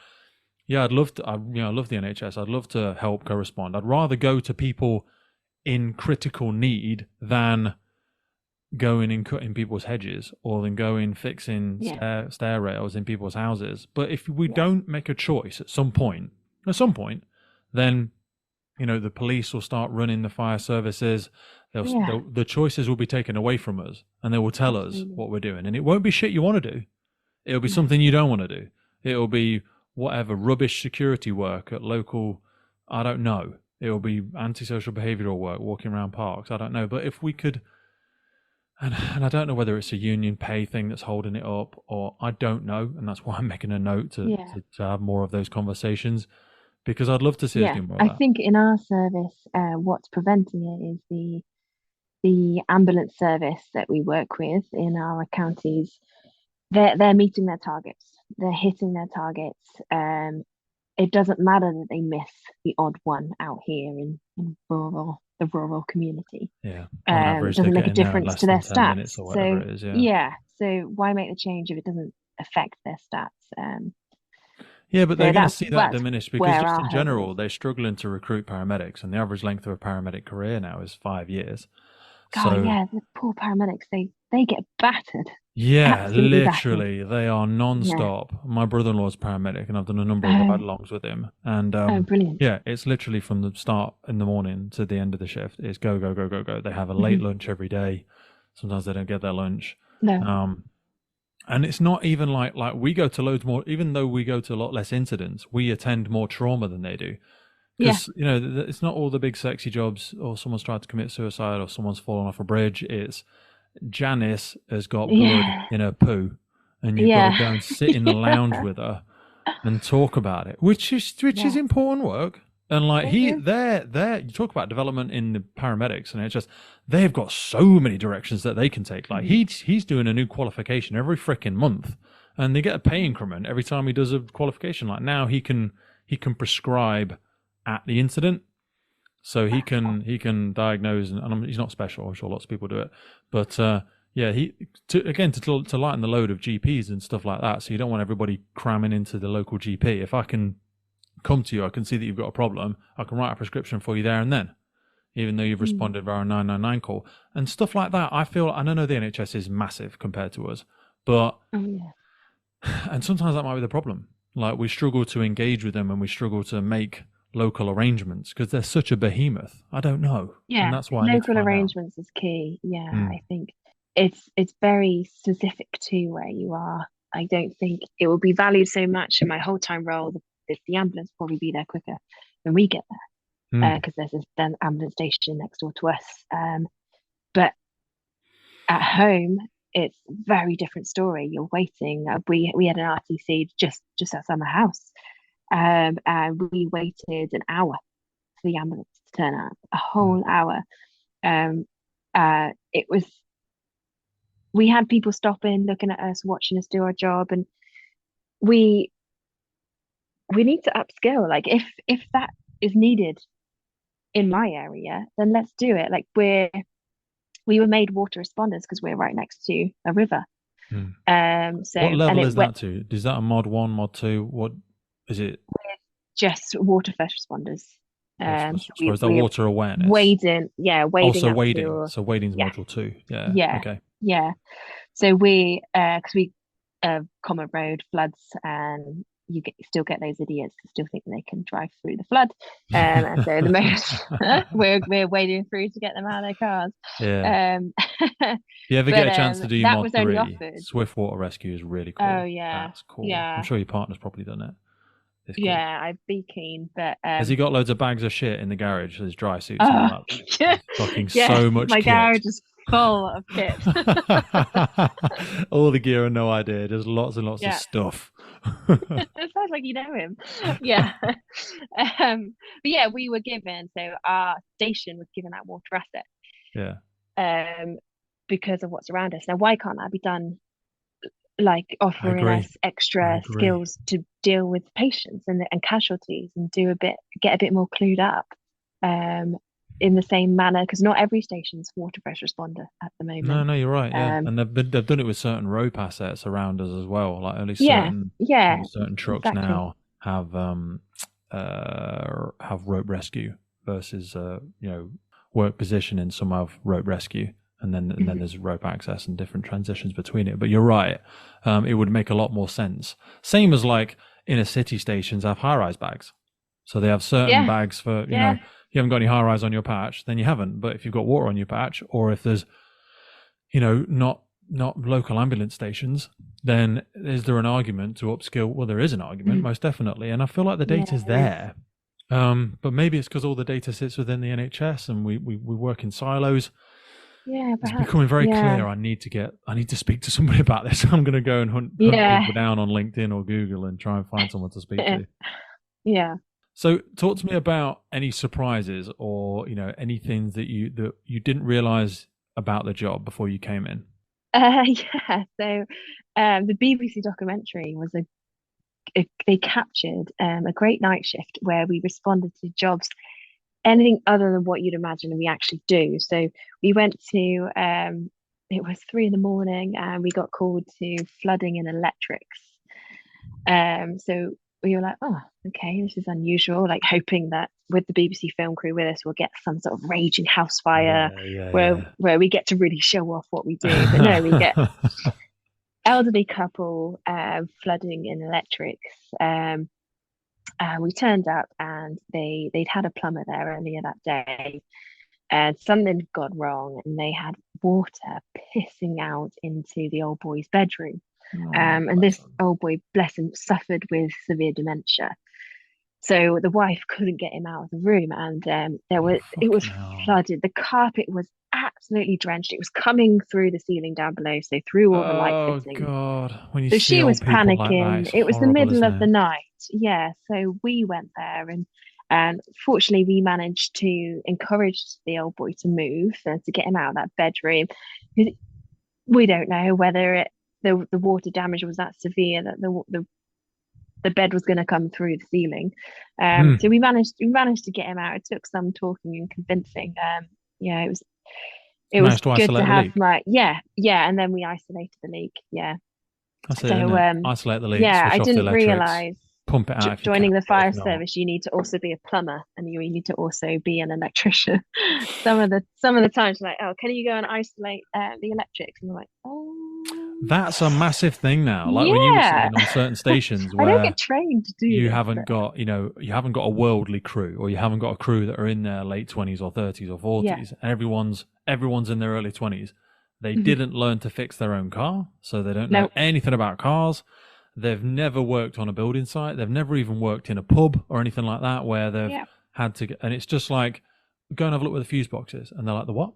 yeah, I'd love to, I love the NHS. I'd love to help correspond. I'd rather go to people in critical need than going and cutting people's hedges or than going fixing yeah, stair rails in people's houses. But if we yeah, don't make a choice at some point, then the police will start running the fire services. yeah. The choices will be taken away from us, and they will tell us Absolutely. what we're doing. And it won't be shit you want to do. It'll be No. something you don't want to do. It'll be whatever rubbish security work at local. I don't know. It'll be antisocial behavioural work, walking around parks. I don't know. But if we could, and I don't know whether it's a union pay thing that's holding it up, or I don't know, and that's why I'm making a note Yeah. to have more of those conversations because I'd love to see us Yeah. do more of I that. think in our service, what's preventing it is the ambulance service that we work with in our counties. They're meeting their targets. They're hitting their targets. It doesn't matter that they miss the odd one out here in the rural community. Yeah, on average, they're Doesn't make a getting there in difference less to their than 10 minutes stats. or whatever So it is. Yeah. yeah, so why make the change if it doesn't affect their stats? Yeah, but they're So going to that's see that that's diminish because where just our in hurdle general, is. they're struggling to recruit paramedics, and the average length of a paramedic career now is 5 years. God, So, yeah, the poor paramedics, they get battered, yeah, absolutely battered. literally, they are Yeah. non-stop. My brother-in-law's paramedic, and I've done a number of Oh, ride-alongs with him. And oh, brilliant. yeah, it's literally from the start in the morning to the end of the shift. It's go, go, go, go, go. They have a late Hmm. lunch every day. Sometimes they don't get their lunch. No. Um, and it's not even like we go to loads more, even though we go to a lot less incidents, we attend more trauma than they do. Yeah. Because, it's not all the big sexy jobs or someone's tried to commit suicide or someone's fallen off a bridge. It's Janice has got blood Yeah. in her poo and you've got to go Yeah. and sit in the lounge with her and talk about it, which is Yeah. important work. And like It is. they're you talk about development in the paramedics, and it's just they've got so many directions that they can take. Like Mhm. he's doing a new qualification every freaking month, and they get a pay increment every time he does a qualification. Like now he can prescribe at the incident, so he can diagnose, and he's not special. I'm sure lots of people do it, but yeah, to lighten the load of GPs and stuff like that. So you don't want everybody cramming into the local GP. If I can come to you, I can see that you've got a problem. I can write a prescription for you there and then, even though you've Mm. responded via a 999 call and stuff like that. I don't know the NHS is massive compared to us, but Oh yeah. and sometimes that might be the problem. Like we struggle to engage with them and we struggle to make local arrangements because they're such a behemoth. I don't know, and Yeah. that's why I need to Local find out. arrangements is key. Yeah, Mm. I think it's very specific to where you are. I don't think it will be valued so much in my whole time role. The ambulance will probably be there quicker than we get there Mm. because there's an ambulance station next door to us. But at home, it's a very different story. You're waiting. We had an RTC just outside my house, and we waited an hour for the ambulance to turn up, a Mm. whole hour. It was we had people stopping, looking at us, watching us do our job, and we we need to upskill. Like if that is needed in my area, then let's do it. Like we were made water responders because we're right next to a river. Mm. So What and level it is went that to? Is that a mod one, mod two? What is it? just water first responders. So So is that we're water awareness? wading, yeah, Also wading up wading. to So wading's yeah, module two. Yeah. yeah, Okay. yeah. So we because we common road floods and still get those idiots who still think they can drive through the flood. And so the most we're wading through to get them out of their cars. Yeah. Um, If you ever get but a chance to do that mod was only three, offered. Swift Water Rescue is really Oh cool. yeah, That's cool. I'm yeah, sure your partner's probably done it. It's cool. yeah. I'd be keen, but Has he got loads of bags of shit in the garage, his dry suits and all oh that? yeah, There's fucking yes, so much my kit. garage is full of kit. All the gear and no idea. There's lots and lots of Yeah. stuff. It sounds like you know him. Yeah. But yeah, we were given, so our station was given that water asset Yeah. um, because of what's around us. Now, why can't that be done like I offering agree. us I extra agree. skills to deal with patients and casualties and get a bit more clued up um in the same manner, because not every station's water first responder at the No, moment. no, you're right. Yeah, Um and they've done it with certain rope assets around us as well. Like yeah, yeah, only certain trucks exactly. now have rope rescue versus work positioning. Some have rope rescue, and then Mhm. there's rope access and different transitions between it. But you're right. It would make a lot more sense. Same as like inner city stations have high rise bags. So they have certain Yeah, bags for, yeah. you haven't got any high rise on your patch, then you haven't. But if you've got water on your patch, or if there's, not local ambulance stations, then is there an argument to upskill? Well, there is an argument, Mhm. most definitely. And I feel like the Yeah, data's there is. there. But maybe it's because all the data sits within the NHS and we work in silos. Yeah, It's perhaps. becoming very Yeah. clear. I need to speak to somebody about this. I'm going to go and hunt Yeah. people down on LinkedIn or Google and try and find someone to speak to. Yeah. So, talk to me about any surprises or anything that you didn't realize about the job before you came in. Yeah. So, the BBC documentary was they captured a great night shift where we responded to jobs anything other than what you'd imagine we actually do. So we went to it was 3 in the morning and we got called to flooding and electrics. So we were like, oh, okay, this is unusual, like hoping that with the BBC film crew with us, we'll get some sort of raging house fire Yeah, yeah, where we get to really show off what we do. But no, we get yeah. elderly couple flooding in electrics. We turned up and they'd had a plumber there earlier that day, and something had gone wrong, and they had water pissing out into the old boy's bedroom. Oh, And bless this them. old boy, bless him, suffered with severe dementia. So the wife couldn't get him out of the room, and Oh, it was fucking hell. flooded. The carpet was absolutely drenched. It was coming through the ceiling down below, so through all the light Oh fittings. God, when you So see she was old people like that, panicking. it's It was the horrible, middle isn't of the it? night. Yeah. So we went there, and fortunately we managed to encourage the old boy to move and to get him out of that bedroom. We don't know whether the water damage was that severe that the bed was going to come through the ceiling. So Hmm. we managed to get him out. It took some talking and convincing. Yeah, it was Managed to good to isolate the have leak. my yeah, and then we isolated the leak. Yeah. That's it, isn't So it? Isolate the leak, yeah, I switch off the didn't electrics, realize pump it out if you can, joining the but if fire not, service, you need to also be a plumber and you need to also be an electrician. Some of the times, like, oh, can you go and isolate the electrics? And I'm like, that's a massive thing now. Like when you were yeah, saying on certain stations I don't where get trained to do you this, haven't but got, you haven't got a worldly crew, or you haven't got a crew that are in their late 20s or 30s or yeah. 40s, and everyone's in their early 20s. They Mhm. didn't learn to fix their own car, so they don't know No, anything about cars. They've never worked on a building site. They've never even worked in a pub or anything like that where they've yeah, had to get, and it's just like, go and have a look where the fuse box is. And they're like, the what?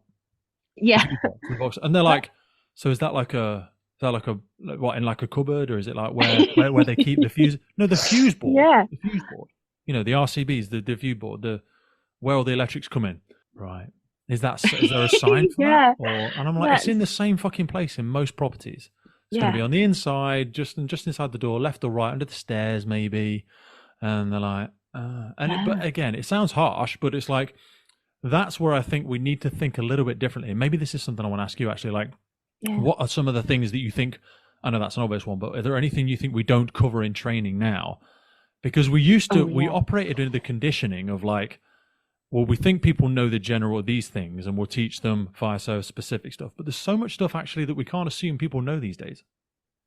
The yeah. fuse box. The box. And they're What? like, so is that like what, in like a cupboard, or is it like where they keep the fuse? No, the fuse board. Yeah, The fuse board. The RCBs, the fuse board, where all the electrics come in. Right. Is there a sign for that? yeah. Or, and I'm like, it's That's in the same fucking place in most properties. It's going to be yeah, on the inside, just inside the door, left or right, under the stairs, maybe. And they're like, but yeah, again, it sounds harsh, but it's like, that's where I think we need to think a little bit differently. And maybe this is something I want to ask you actually. Like, yeah. what are some of the things that you think? I know that's an obvious one, but are there anything you think we don't cover in training now? Because Oh we yeah. operated in the conditioning of like, well, we think people know the general these things, and we'll teach them fire service specific stuff. But there's so much stuff actually that we can't assume people know these days.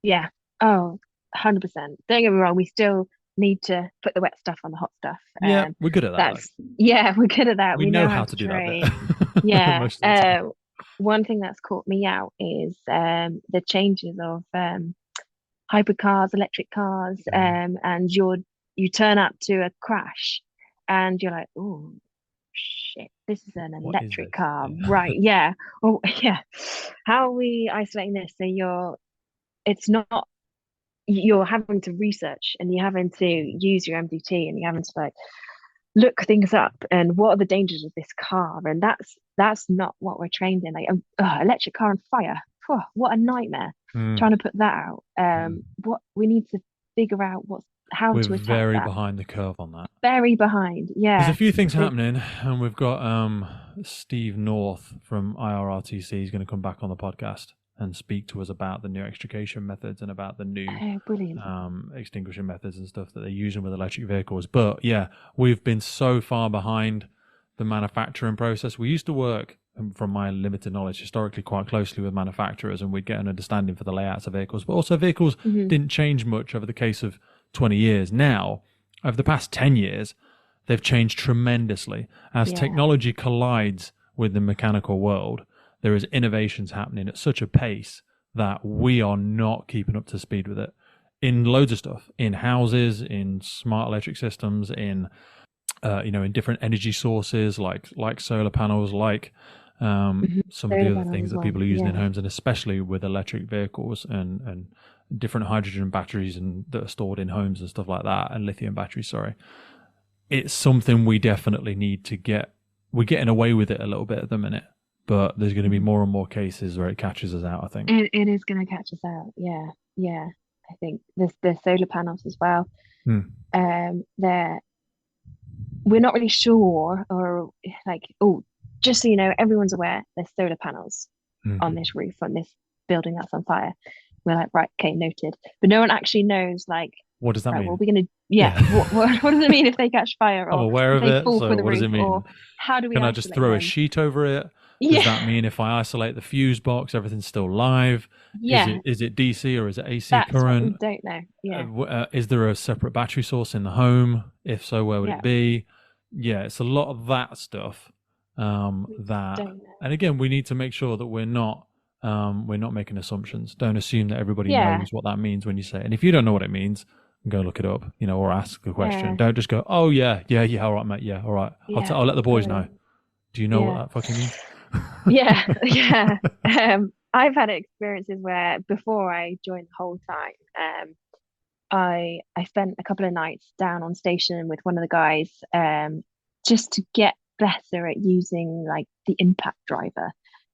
Yeah. Oh, 100%. Don't get me wrong, we still need to put the wet stuff on the hot stuff. Yeah, we're good at that though. Yeah, we're good at that. We We know know how how to to do that train. bit Yeah. most of the time. One thing that's caught me out is the changes of hybrid cars, electric cars, Mm. and you turn up to a crash and you're like, oh shit, this is an What is electric this? car, Yeah. right? Yeah. Oh, yeah. How are we isolating this so it's not you're having to research and you're having to use your MDT and you're having to like look things up and what are the dangers of this car, and that's not what we're trained in. Like electric car and fire, what a nightmare. trying to put that out. What we need to figure out how We're to attack very that. behind the curve on that. Very behind, There's yeah. a few things happening, and we've got Steve North from IRRTC. He's going to come back on the podcast and speak to us about the new extrication methods and about the new Brilliant. extinguishing methods and stuff that they're using with electric vehicles. But yeah, we've been so far behind the manufacturing process. We used to work, from my limited knowledge, historically quite closely with manufacturers, and we'd get an understanding for the layouts of vehicles. But also vehicles didn't change much over the case of 20 years. Now, over the past 10 years, they've changed tremendously. As technology collides with the mechanical world, there is innovations happening at such a pace that we are not keeping up to speed with it. In loads of stuff, in houses, in smart electric systems, in in different energy sources like solar panels, like some of the other things that people are using in homes, and especially with electric vehicles and different hydrogen batteries that are stored in homes and stuff like that, and lithium batteries. Sorry, it's something we definitely need to get. We're getting away with it a little bit at the minute, but there's going to be more and more cases where it catches us out, I think. It is going to catch us out. Yeah. I think there's solar panels as well. We're not really sure, or like, just so you know, everyone's aware there's solar panels on this roof, on this building that's on fire. We're like, right, okay, noted. But no one actually knows, like, what does that mean? What are we gonna? What does it mean if they catch fire, or I'm aware if of they it. fall So for the what roof, does it mean? or how do we? Can I just throw them? a sheet over it? Does that mean if I isolate the fuse box, everything's still live? Yeah. Is it DC or is it AC That's current? What we don't know. Yeah. Is there a separate battery source in the home? If so, where would it be? Yeah, it's a lot of that stuff. And again, we need to make sure that we're not making assumptions. Don't assume that everybody knows what that means when you say it. And if you don't know what it means, go look it up, or ask the question. Don't just go, oh yeah, all right, mate, yeah, all right. I'll let the boys know. Do you know what that fucking means? Yeah. I've had experiences where before I joined the whole time, I spent a couple of nights down on station with one of the guys, just to get better at using like the impact driver,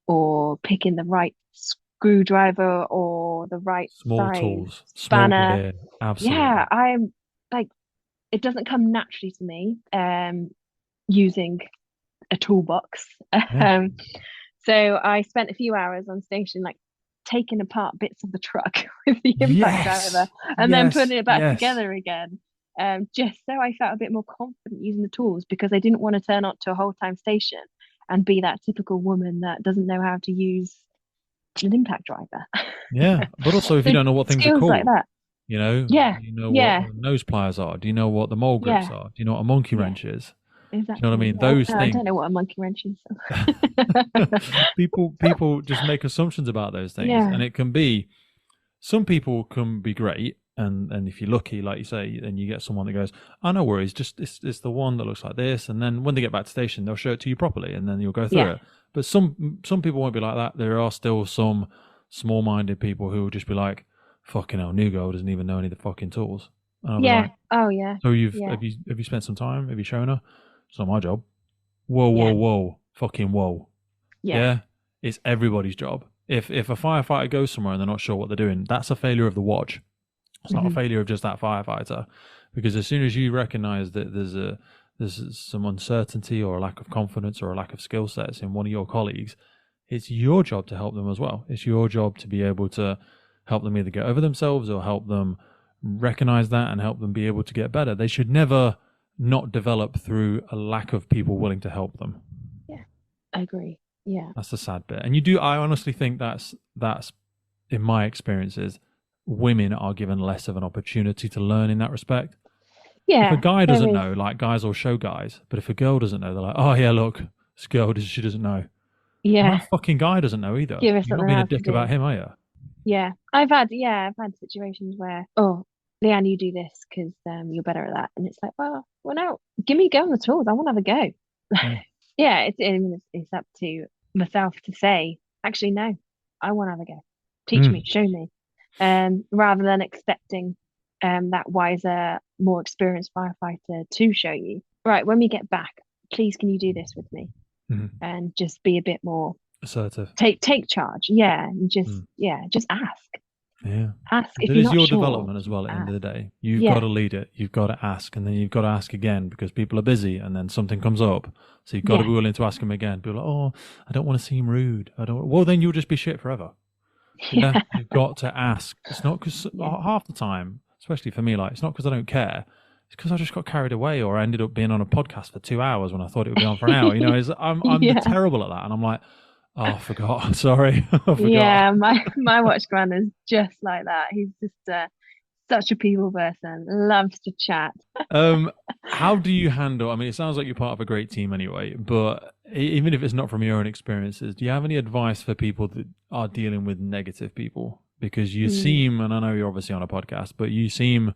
or picking the right screwdriver, or the right small size tools, spanner. Small gear, absolutely. Yeah, I'm like, it doesn't come naturally to me, using a toolbox. So I spent a few hours on station, like taking apart bits of the truck with the impact driver, and then putting it back together again. Just so I felt a bit more confident using the tools, because I didn't want to turn up to a whole time station and be that typical woman that doesn't know how to use an impact driver. Yeah, but also if you don't know what things are called, like that. Do you know what nose pliers are? Do you know what the mole grips are? Do you know what a monkey wrench is? Exactly. Do you know what I mean? Those things. I don't know what a monkey wrench is. People just make assumptions about those things, and it can be. Some people can be great, and if you're lucky, like you say, and you get someone that goes, "Oh, no worries, just it's the one that looks like this," and then when they get back to station, they'll show it to you properly, and then you'll go through it. But some people won't be like that. There are still some small-minded people who will just be like, "Fucking hell, new girl doesn't even know any of the fucking tools." And I'll be like, oh yeah. So have you spent some time? Have you shown her? It's not my job. Whoa, fucking whoa. Yeah, it's everybody's job. If a firefighter goes somewhere and they're not sure what they're doing, that's a failure of the watch. It's not a failure of just that firefighter, because as soon as you recognize that there's some uncertainty or a lack of confidence or a lack of skill sets in one of your colleagues, it's your job to help them as well. It's your job to be able to help them either get over themselves or help them recognize that and help them be able to get better. They should never not develop through a lack of people willing to help them. Yeah, I agree. Yeah, that's the sad bit. And I honestly think that's in my experiences, women are given less of an opportunity to learn in that respect. If a guy doesn't know, like, guys will show guys, but if a girl doesn't know, they're like, oh yeah, look, this girl, she doesn't know. Yeah, and that fucking guy doesn't know either. You're not being a dick about him, are you? Yeah, I've had situations where, oh, Leanne, you do this because you're better at that, and it's like, well, no, give me a go on the tools. I want to have a go. It's up to myself to say, actually, no, I want to have a go. Teach me, show me, rather than expecting that wiser, more experienced firefighter to show you. Right, when we get back, please, can you do this with me? And just be a bit more assertive. Take charge, and just ask. Yeah. Ask if It you're is not your sure. development as well at the end Ask. of the day. You've got Yeah, to lead it. You've got to ask, and then you've got to ask again because people are busy, and then something comes up. So you've got to yeah, be willing to ask them again. People are like, oh, I don't want to seem rude. I don't. Well, then you'll just be shit forever. Yeah, yeah, you've got to ask. It's not because yeah, half the time, especially for me, like it's not because I don't care. It's because I just got carried away, or I ended up being on a podcast for 2 hours when I thought it would be on for an hour. You know, I'm the yeah, terrible at that, and I'm like, oh, I forgot. Sorry, I forgot. yeah. My watchman is just like that. He's just such a people person. Loves to chat. Um, how do you handle? I mean, it sounds like you're part of a great team anyway, but even if it's not from your own experiences, do you have any advice for people that are dealing with negative people? Because you Mm, seem, and I know you're obviously on a podcast, but you seem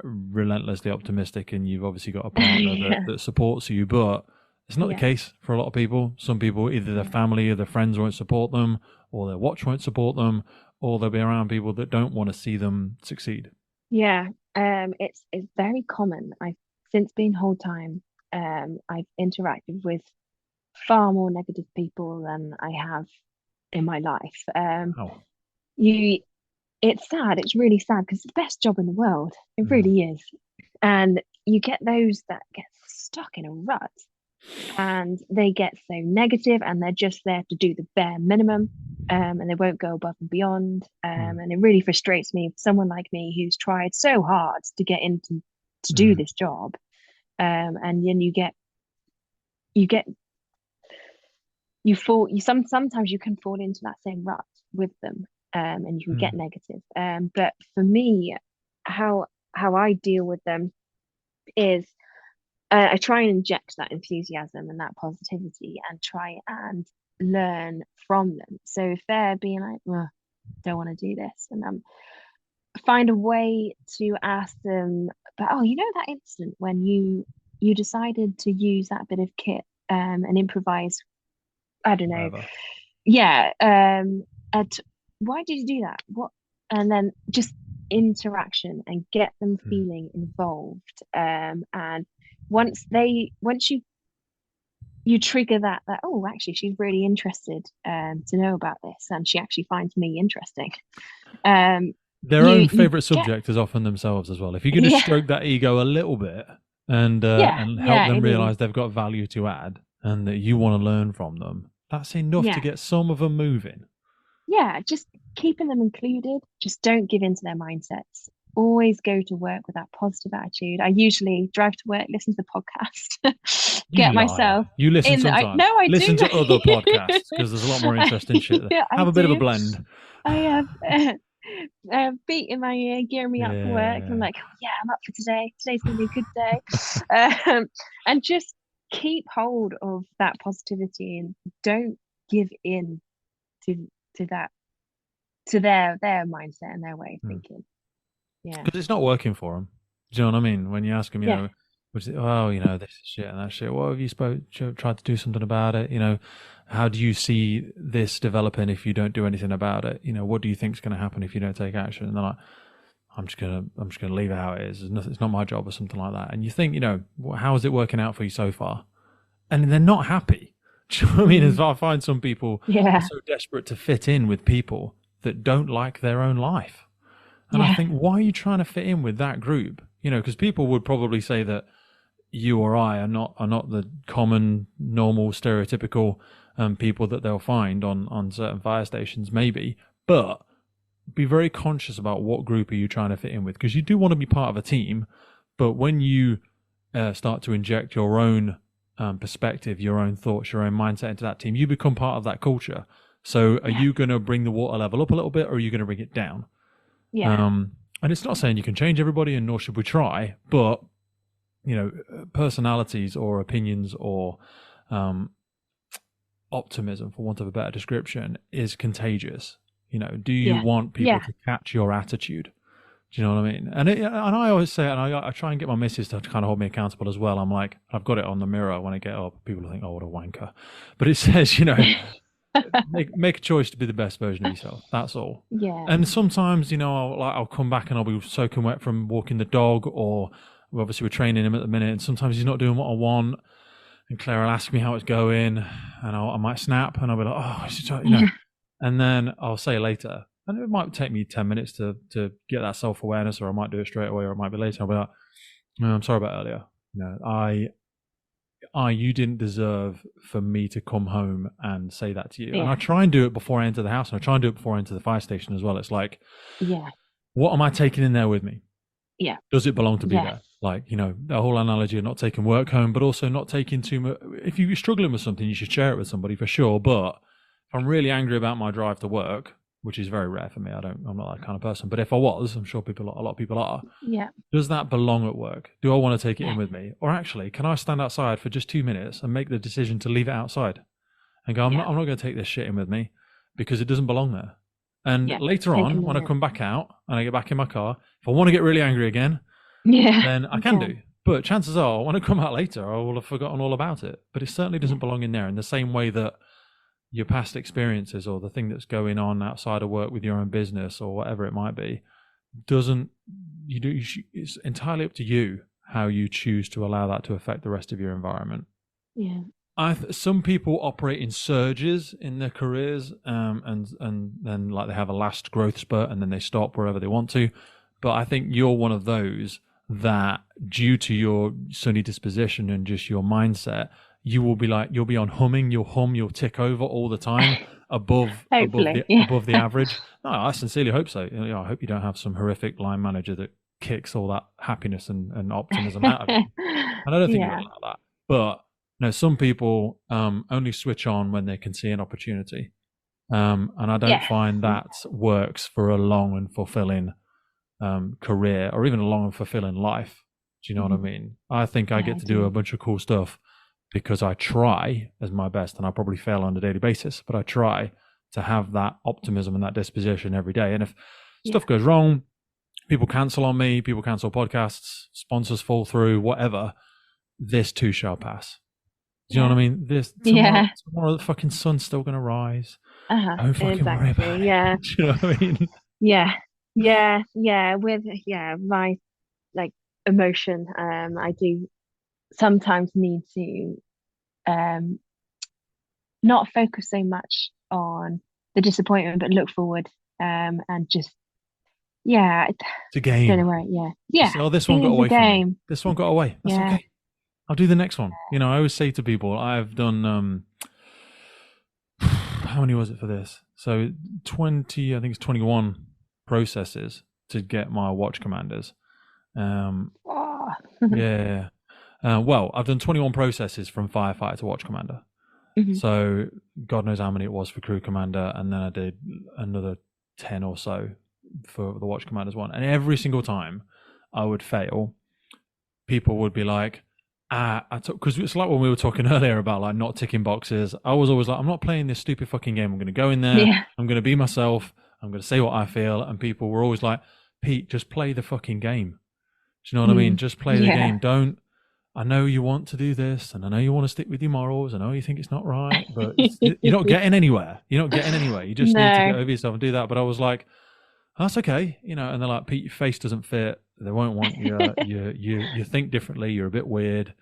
relentlessly optimistic, and you've obviously got a partner yeah, that supports you, but it's not the yeah, case for a lot of people. Some people, either their yeah, family or their friends won't support them, or their watch won't support them, or they'll be around people that don't want to see them succeed. yeah. It's very common. I've since been whole time. I've interacted with far more negative people than I have in my life. Wow. You, it's sad. It's really sad because it's the best job in the world. It Mm, really is. And you get those that get stuck in a rut and they get so negative and they're just there to do the bare minimum, and they won't go above and beyond. mm, And it really frustrates me, someone like me who's tried so hard to get into to do mm, this job. And then you get sometimes you can fall into that same rut with them, and you can get mm, negative. But for me, how I deal with them is, I try and inject that enthusiasm and that positivity and try and learn from them. So if they're being like, well, don't want to do this, and find a way to ask them, but oh, you know that instant when you decided to use that bit of kit, and improvise, I don't know, whatever. yeah, at why did you do that? What? And then just interaction and get them Mm, feeling involved. And once you trigger that, oh, actually she's really interested to know about this, and she actually finds me interesting. Um, their own you favorite get subject is often themselves as well. If you can just yeah, stroke that ego a little bit yeah, and help yeah, them it is. realize they've got value to add and that you want to learn from them, that's enough to Yeah, get some of them moving. yeah, just keeping them included. Just don't give in to their mindsets. Always go to work with that positive attitude. I usually drive to work, listen to the podcast, You get liar. myself You listen in. I sometimes. no, I Listen do. to other podcasts because there's a lot more interesting shit there. I Have a bit of a do. blend. I have beat in my ear, gearing me up for work. I'm Yeah. like, oh, yeah, I'm up for today. Today's gonna be a good day. And just keep hold of that positivity and don't give in to that, to their mindset and their way of thinking. Yeah. Because it's not working for them. Do you know what I mean? When you ask them, Yeah. which is, oh, this is shit and that shit. What have you tried to do something about it? How do you see this developing if you don't do anything about it? What do you think is going to happen if you don't take action? And they're like, I'm just gonna leave it how it is. It's not my job or something like that. And you think, how is it working out for you so far? And they're not happy. Do you know what I mean? As Mm. I find some people are Yeah. so desperate to fit in with people that don't like their own life. And I Yeah. think, why are you trying to fit in with that group? Because people would probably say that you or I are not the common, normal, stereotypical people that they'll find on certain fire stations, maybe. But be very conscious about what group are you trying to fit in with, because you do want to be part of a team. But when you start to inject your own perspective, your own thoughts, your own mindset into that team, you become part of that culture. So are Yeah. you going to bring the water level up a little bit, or are you going to bring it down? Yeah. And it's not saying you can change everybody, and nor should we try, but personalities or opinions or optimism, for want of a better description, is contagious. Do you Yeah. want people Yeah. to catch your attitude? Do you know what I mean? And I always say, and I try and get my missus to kind of hold me accountable as well. I'm like, I've got it on the mirror when I get up. People think, oh, what a wanker. But it says, make a choice to be the best version of yourself. That's all. Yeah. And sometimes, I'll come back and I'll be soaking wet from walking the dog, or obviously we're training him at the minute, and sometimes he's not doing what I want. And Claire will ask me how it's going, and I might snap, and I'll be like, oh, and then I'll say later, And it might take me 10 minutes to get that self-awareness, or I might do it straight away, or it might be later. I'll be like, no, I'm sorry about earlier. You didn't deserve for me to come home and say that to you. Yeah. And I try and do it before I enter the house, and I try and do it before I enter the fire station as well. It's like, what am I taking in there with me? Yeah. Does it belong to be there? Like, the whole analogy of not taking work home, but also not taking too much. If you're struggling with something, you should share it with somebody for sure. But if I'm really angry about my drive to work, which is very rare for me, I'm not that kind of person. But if I was, I'm sure a lot of people are. Yeah. Does that belong at work? Do I want to take it in with me? Or actually, can I stand outside for just 2 minutes and make the decision to leave it outside and go, I'm not going to take this shit in with me because it doesn't belong there. And later on, when I come back out and I get back in my car, if I want to get really angry again, then I can do. But chances are, when I come out later, I will have forgotten all about it. But it certainly doesn't belong in there in the same way that your past experiences or the thing that's going on outside of work with your own business or whatever it might be, it's entirely up to you how you choose to allow that to affect the rest of your environment. Yeah. Some people operate in surges in their careers, and then like they have a last growth spurt and then they stop wherever they want to. But I think you're one of those that, due to your sunny disposition and just your mindset, you'll be on humming. You'll tick over all the time above the average. No, I sincerely hope so. I hope you don't have some horrific line manager that kicks all that happiness and optimism out of you. And I don't think you're like that. But some people only switch on when they can see an opportunity. And I don't find that works for a long and fulfilling career, or even a long and fulfilling life. Do you know what I mean? I think I get to do a bunch of cool stuff because I try as my best, and I probably fail on a daily basis, but I try to have that optimism and that disposition every day. And if stuff goes wrong, people cancel on me, people cancel podcasts, sponsors fall through, whatever, this too shall pass. Do you know what I mean? Tomorrow the fucking sun's still going to rise. Don't fucking worry about it. Do you know what I mean? With my like emotion, I do sometimes need to not focus so much on the disappointment, but look forward, and just it's a game. Don't know where, So, this one got away from me. This one got away. That's okay. I'll do the next one. I always say to people, I've done how many was it for this? So 20, I think it's 21 processes to get my watch commanders. Well, I've done 21 processes from firefighter to watch commander. So God knows how many it was for crew commander, and then I did another 10 or so for the watch commanders one. And every single time I would fail, people would be like, because it's like when we were talking earlier about like not ticking boxes. I was always like, I'm not playing this stupid fucking game. I'm going to go in there. I'm going to be myself. I'm going to say what I feel. And people were always like, Pete, just play the fucking game. Do you know what I mean? Just play the game. I know you want to do this, and I know you want to stick with your morals. I know you think it's not right, but you're not getting anywhere. You just need to get over yourself and do that. But I was like, that's okay. And they're like, Pete, your face doesn't fit. They won't want you. You think differently. You're a bit weird.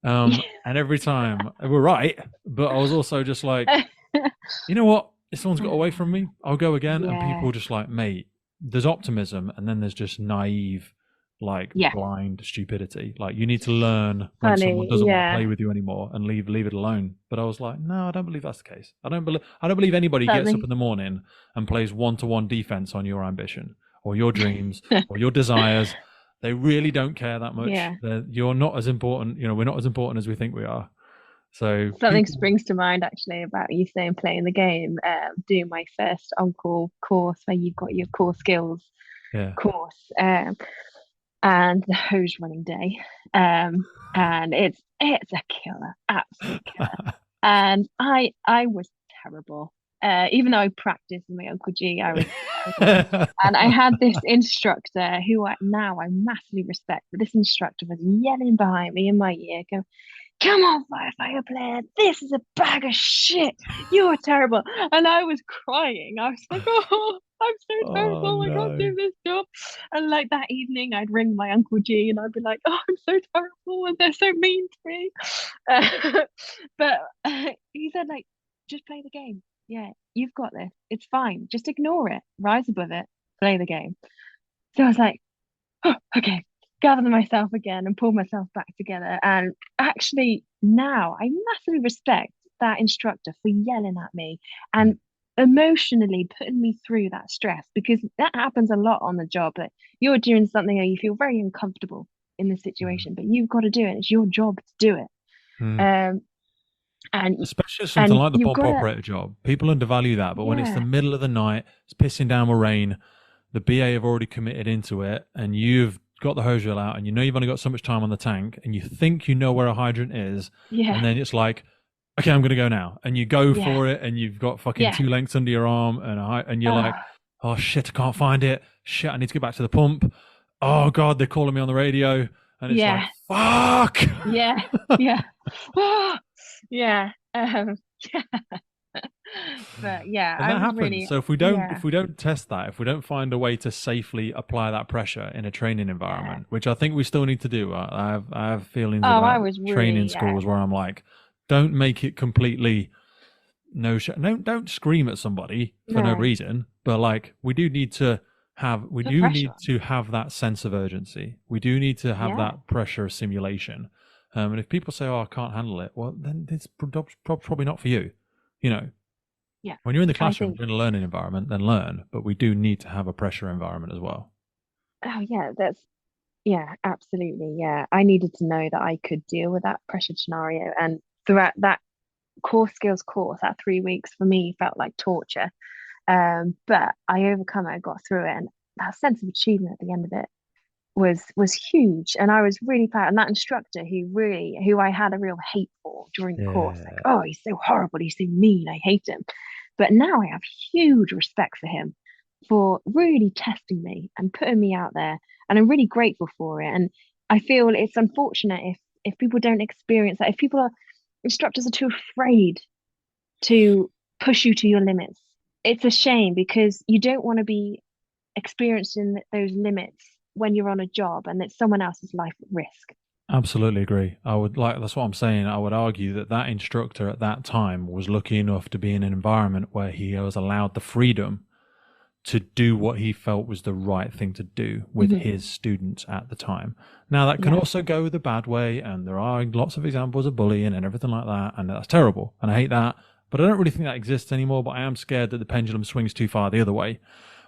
And every time we're right, but I was also just like, you know what? If someone's got away from me, I'll go again. And people just like, mate, there's optimism, and then there's just naive, blind stupidity. Like, you need to learn when someone doesn't want to play with you anymore and leave it alone. But I was like, no, I don't believe that's the case. I don't believe anybody gets up in the morning and plays 1-to-1 defense on your ambition or your dreams or your desires. They really don't care that much. You're not as important. We're not as important as we think we are. So something springs to mind actually about you saying playing the game. Doing my first on-call course where you've got your core skills course, and the hose running day, and it's a killer, absolute killer. And I was terrible. Even though I practiced with my Uncle G, I was terrible. And I had this instructor who I massively respect, but this instructor was yelling behind me in my ear, going, "Come on, firefighter player, this is a bag of shit. You're terrible." And I was crying. I was like, "Oh, I'm so terrible. I can't do this job." And like that evening, I'd ring my Uncle G and I'd be like, "Oh, I'm so terrible and they're so mean to me." But he said, like, just play the game. yeah, you've got this. It's fine. Just ignore it. Rise above it. Play the game. So I was like, oh, okay, gather myself again and pull myself back together. And actually, now I massively respect that instructor for yelling at me and emotionally putting me through that stress, because that happens a lot on the job, that you're doing something and you feel very uncomfortable in the Mm. situation, but you've got to do it. It's your job to do it. Mm. Um, and Especially something and like the you've pump got to, operator job. People undervalue that, but when it's the yeah, middle of the night, it's pissing down with rain, the BA have already committed into it, and you've got the hose reel out, and you know you've only got so much time on the tank, and you think you know where a hydrant is, yeah, and then it's like, okay, I'm going to go now, and you go yeah, for it, and you've got fucking yeah. 2 lengths under your arm, and you're like, Oh, oh shit, I can't find it. Shit, I need to get back to the pump. Oh god, they're calling me on the radio, and it's like, yeah, fuck. yeah, yeah. Oh, yeah. Yeah. But yeah, And I that was happens. really, So yeah. if we don't test that, if we don't find a way to safely apply that pressure in a training Yeah. environment, which I think we still need to do. I have feelings Oh, I about was training really, yeah, schools where I'm like, don't make it completely no, don't scream at somebody for no no, reason, but like we put do pressure need on. to have that sense of urgency. We do need to have Yeah, that pressure simulation. And if people say, "Oh, I can't handle it," well, then it's probably not for you. You know, yeah. when you're in the I classroom, think, you're in a learning environment, then learn. But we do need to have a pressure environment as well. oh yeah, yeah, absolutely. Yeah. I needed to know that I could deal with that pressured scenario. And throughout that core skills course, that 3 weeks for me felt like torture. But I overcome it, I got through it, and that sense of achievement at the end of it was huge, and I was really proud. And that instructor who I had a real hate for during the course, like, Yeah. oh, he's so horrible, he's so mean, I hate him. But now I have huge respect for him for really testing me and putting me out there, and I'm really grateful for it. And I feel it's unfortunate if people don't experience that, if people are instructors are too afraid to push you to your limits. It's a shame, because you don't want to be experiencing those limits when you're on a job and it's someone else's life at risk. Absolutely agree. That's what I'm saying. I would argue that that instructor at that time was lucky enough to be in an environment where he was allowed the freedom to do what he felt was the right thing to do with Mm-hmm. his students at the time. Now, that can Yeah. also go the bad way, and there are lots of examples of bullying and everything like that, and that's terrible, and I hate that. But I don't really think that exists anymore, but I am scared that the pendulum swings too far the other way,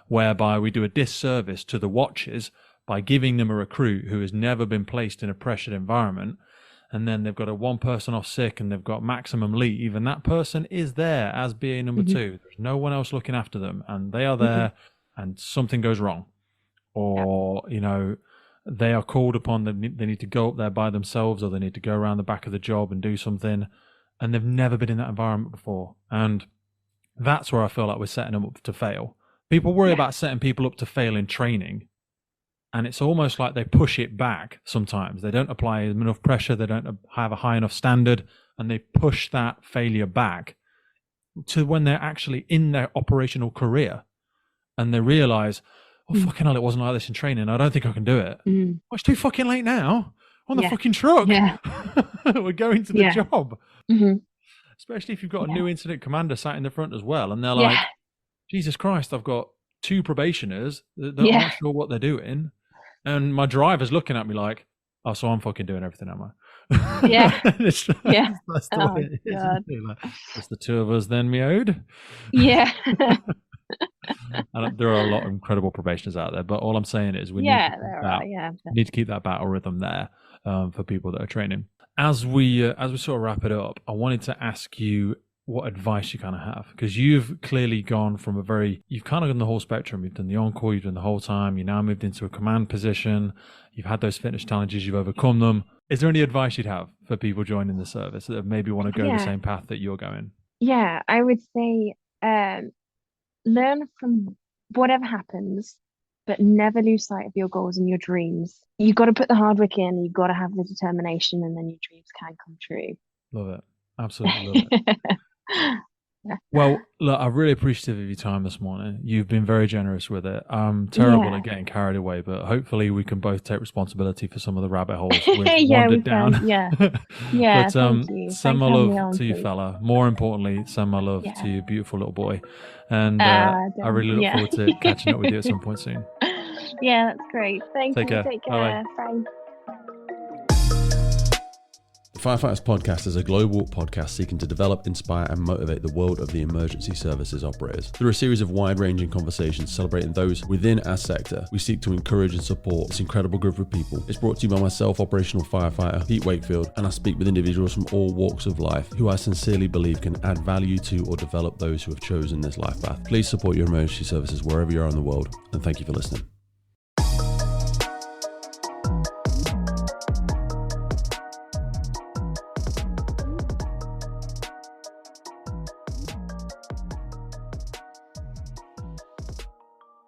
whereby we do a disservice to the watches by giving them a recruit who has never been placed in a pressured environment, and then they've got a one person off sick and they've got maximum leave, and that person is there as BA number Mm-hmm. two. There's no one else looking after them, and they are Mm-hmm. there, and something goes wrong, Yeah. or they are called upon. They need to go up there by themselves, or they need to go around the back of the job and do something, and they've never been in that environment before, and that's where I feel like we're setting them up to fail. People worry Yeah. about setting people up to fail in training, and it's almost like they push it back sometimes. They don't apply enough pressure, they don't have a high enough standard, and they push that failure back to when they're actually in their operational career and they realize, oh, Mm. fucking hell, it wasn't like this in training. I don't think I can do it. Mm. Well, it's too fucking late now. On the Yeah. fucking truck. Yeah. We're going to the Yeah. job. Mm-hmm. Especially if you've got a Yeah. new incident commander sat in the front as well, and they're Yeah. like, Jesus Christ, I've got two probationers that Yeah. aren't sure what they're doing. And my driver's looking at me like, oh, so I'm fucking doing everything, am Yeah. I? Yeah. That's the Oh way it is. God. Like, just the two of us then, me owed. Yeah. And there are a lot of incredible probationers out there, but all I'm saying is Yeah, there are. Yeah. need to keep that battle rhythm there for people that are training. As we sort of wrap it up, I wanted to ask you what advice you kind of have, because you've clearly gone from you've kind of done the whole spectrum. You've done the on-call, you've done the whole time. You now moved into a command position. You've had those fitness challenges, you've overcome them. Is there any advice you'd have for people joining the service that maybe want to go the Yeah. same path that you're going? Yeah. I would say learn from whatever happens, but never lose sight of your goals and your dreams. You've got to put the hard work in, you've got to have the determination, and then your dreams can come true. Love it. Absolutely love it. Well, look, I'm really appreciative of your time this morning. You've been very generous with it. I'm terrible at getting carried away, but hopefully we can both take responsibility for some of the rabbit holes we've wandered down. Yeah. But thank you. send my love to you, fella. More importantly, send my love to your beautiful little boy. And I really look forward to catching up with you at some point soon. Yeah, that's great. Thank you. Care. Take care. Bye. The Firefighters Podcast is a global podcast seeking to develop, inspire, and motivate the world of the emergency services operators. Through a series of wide-ranging conversations celebrating those within our sector, we seek to encourage and support this incredible group of people. It's brought to you by myself, operational firefighter Pete Wakefield, and I speak with individuals from all walks of life who I sincerely believe can add value to or develop those who have chosen this life path. Please support your emergency services wherever you are in the world, and thank you for listening.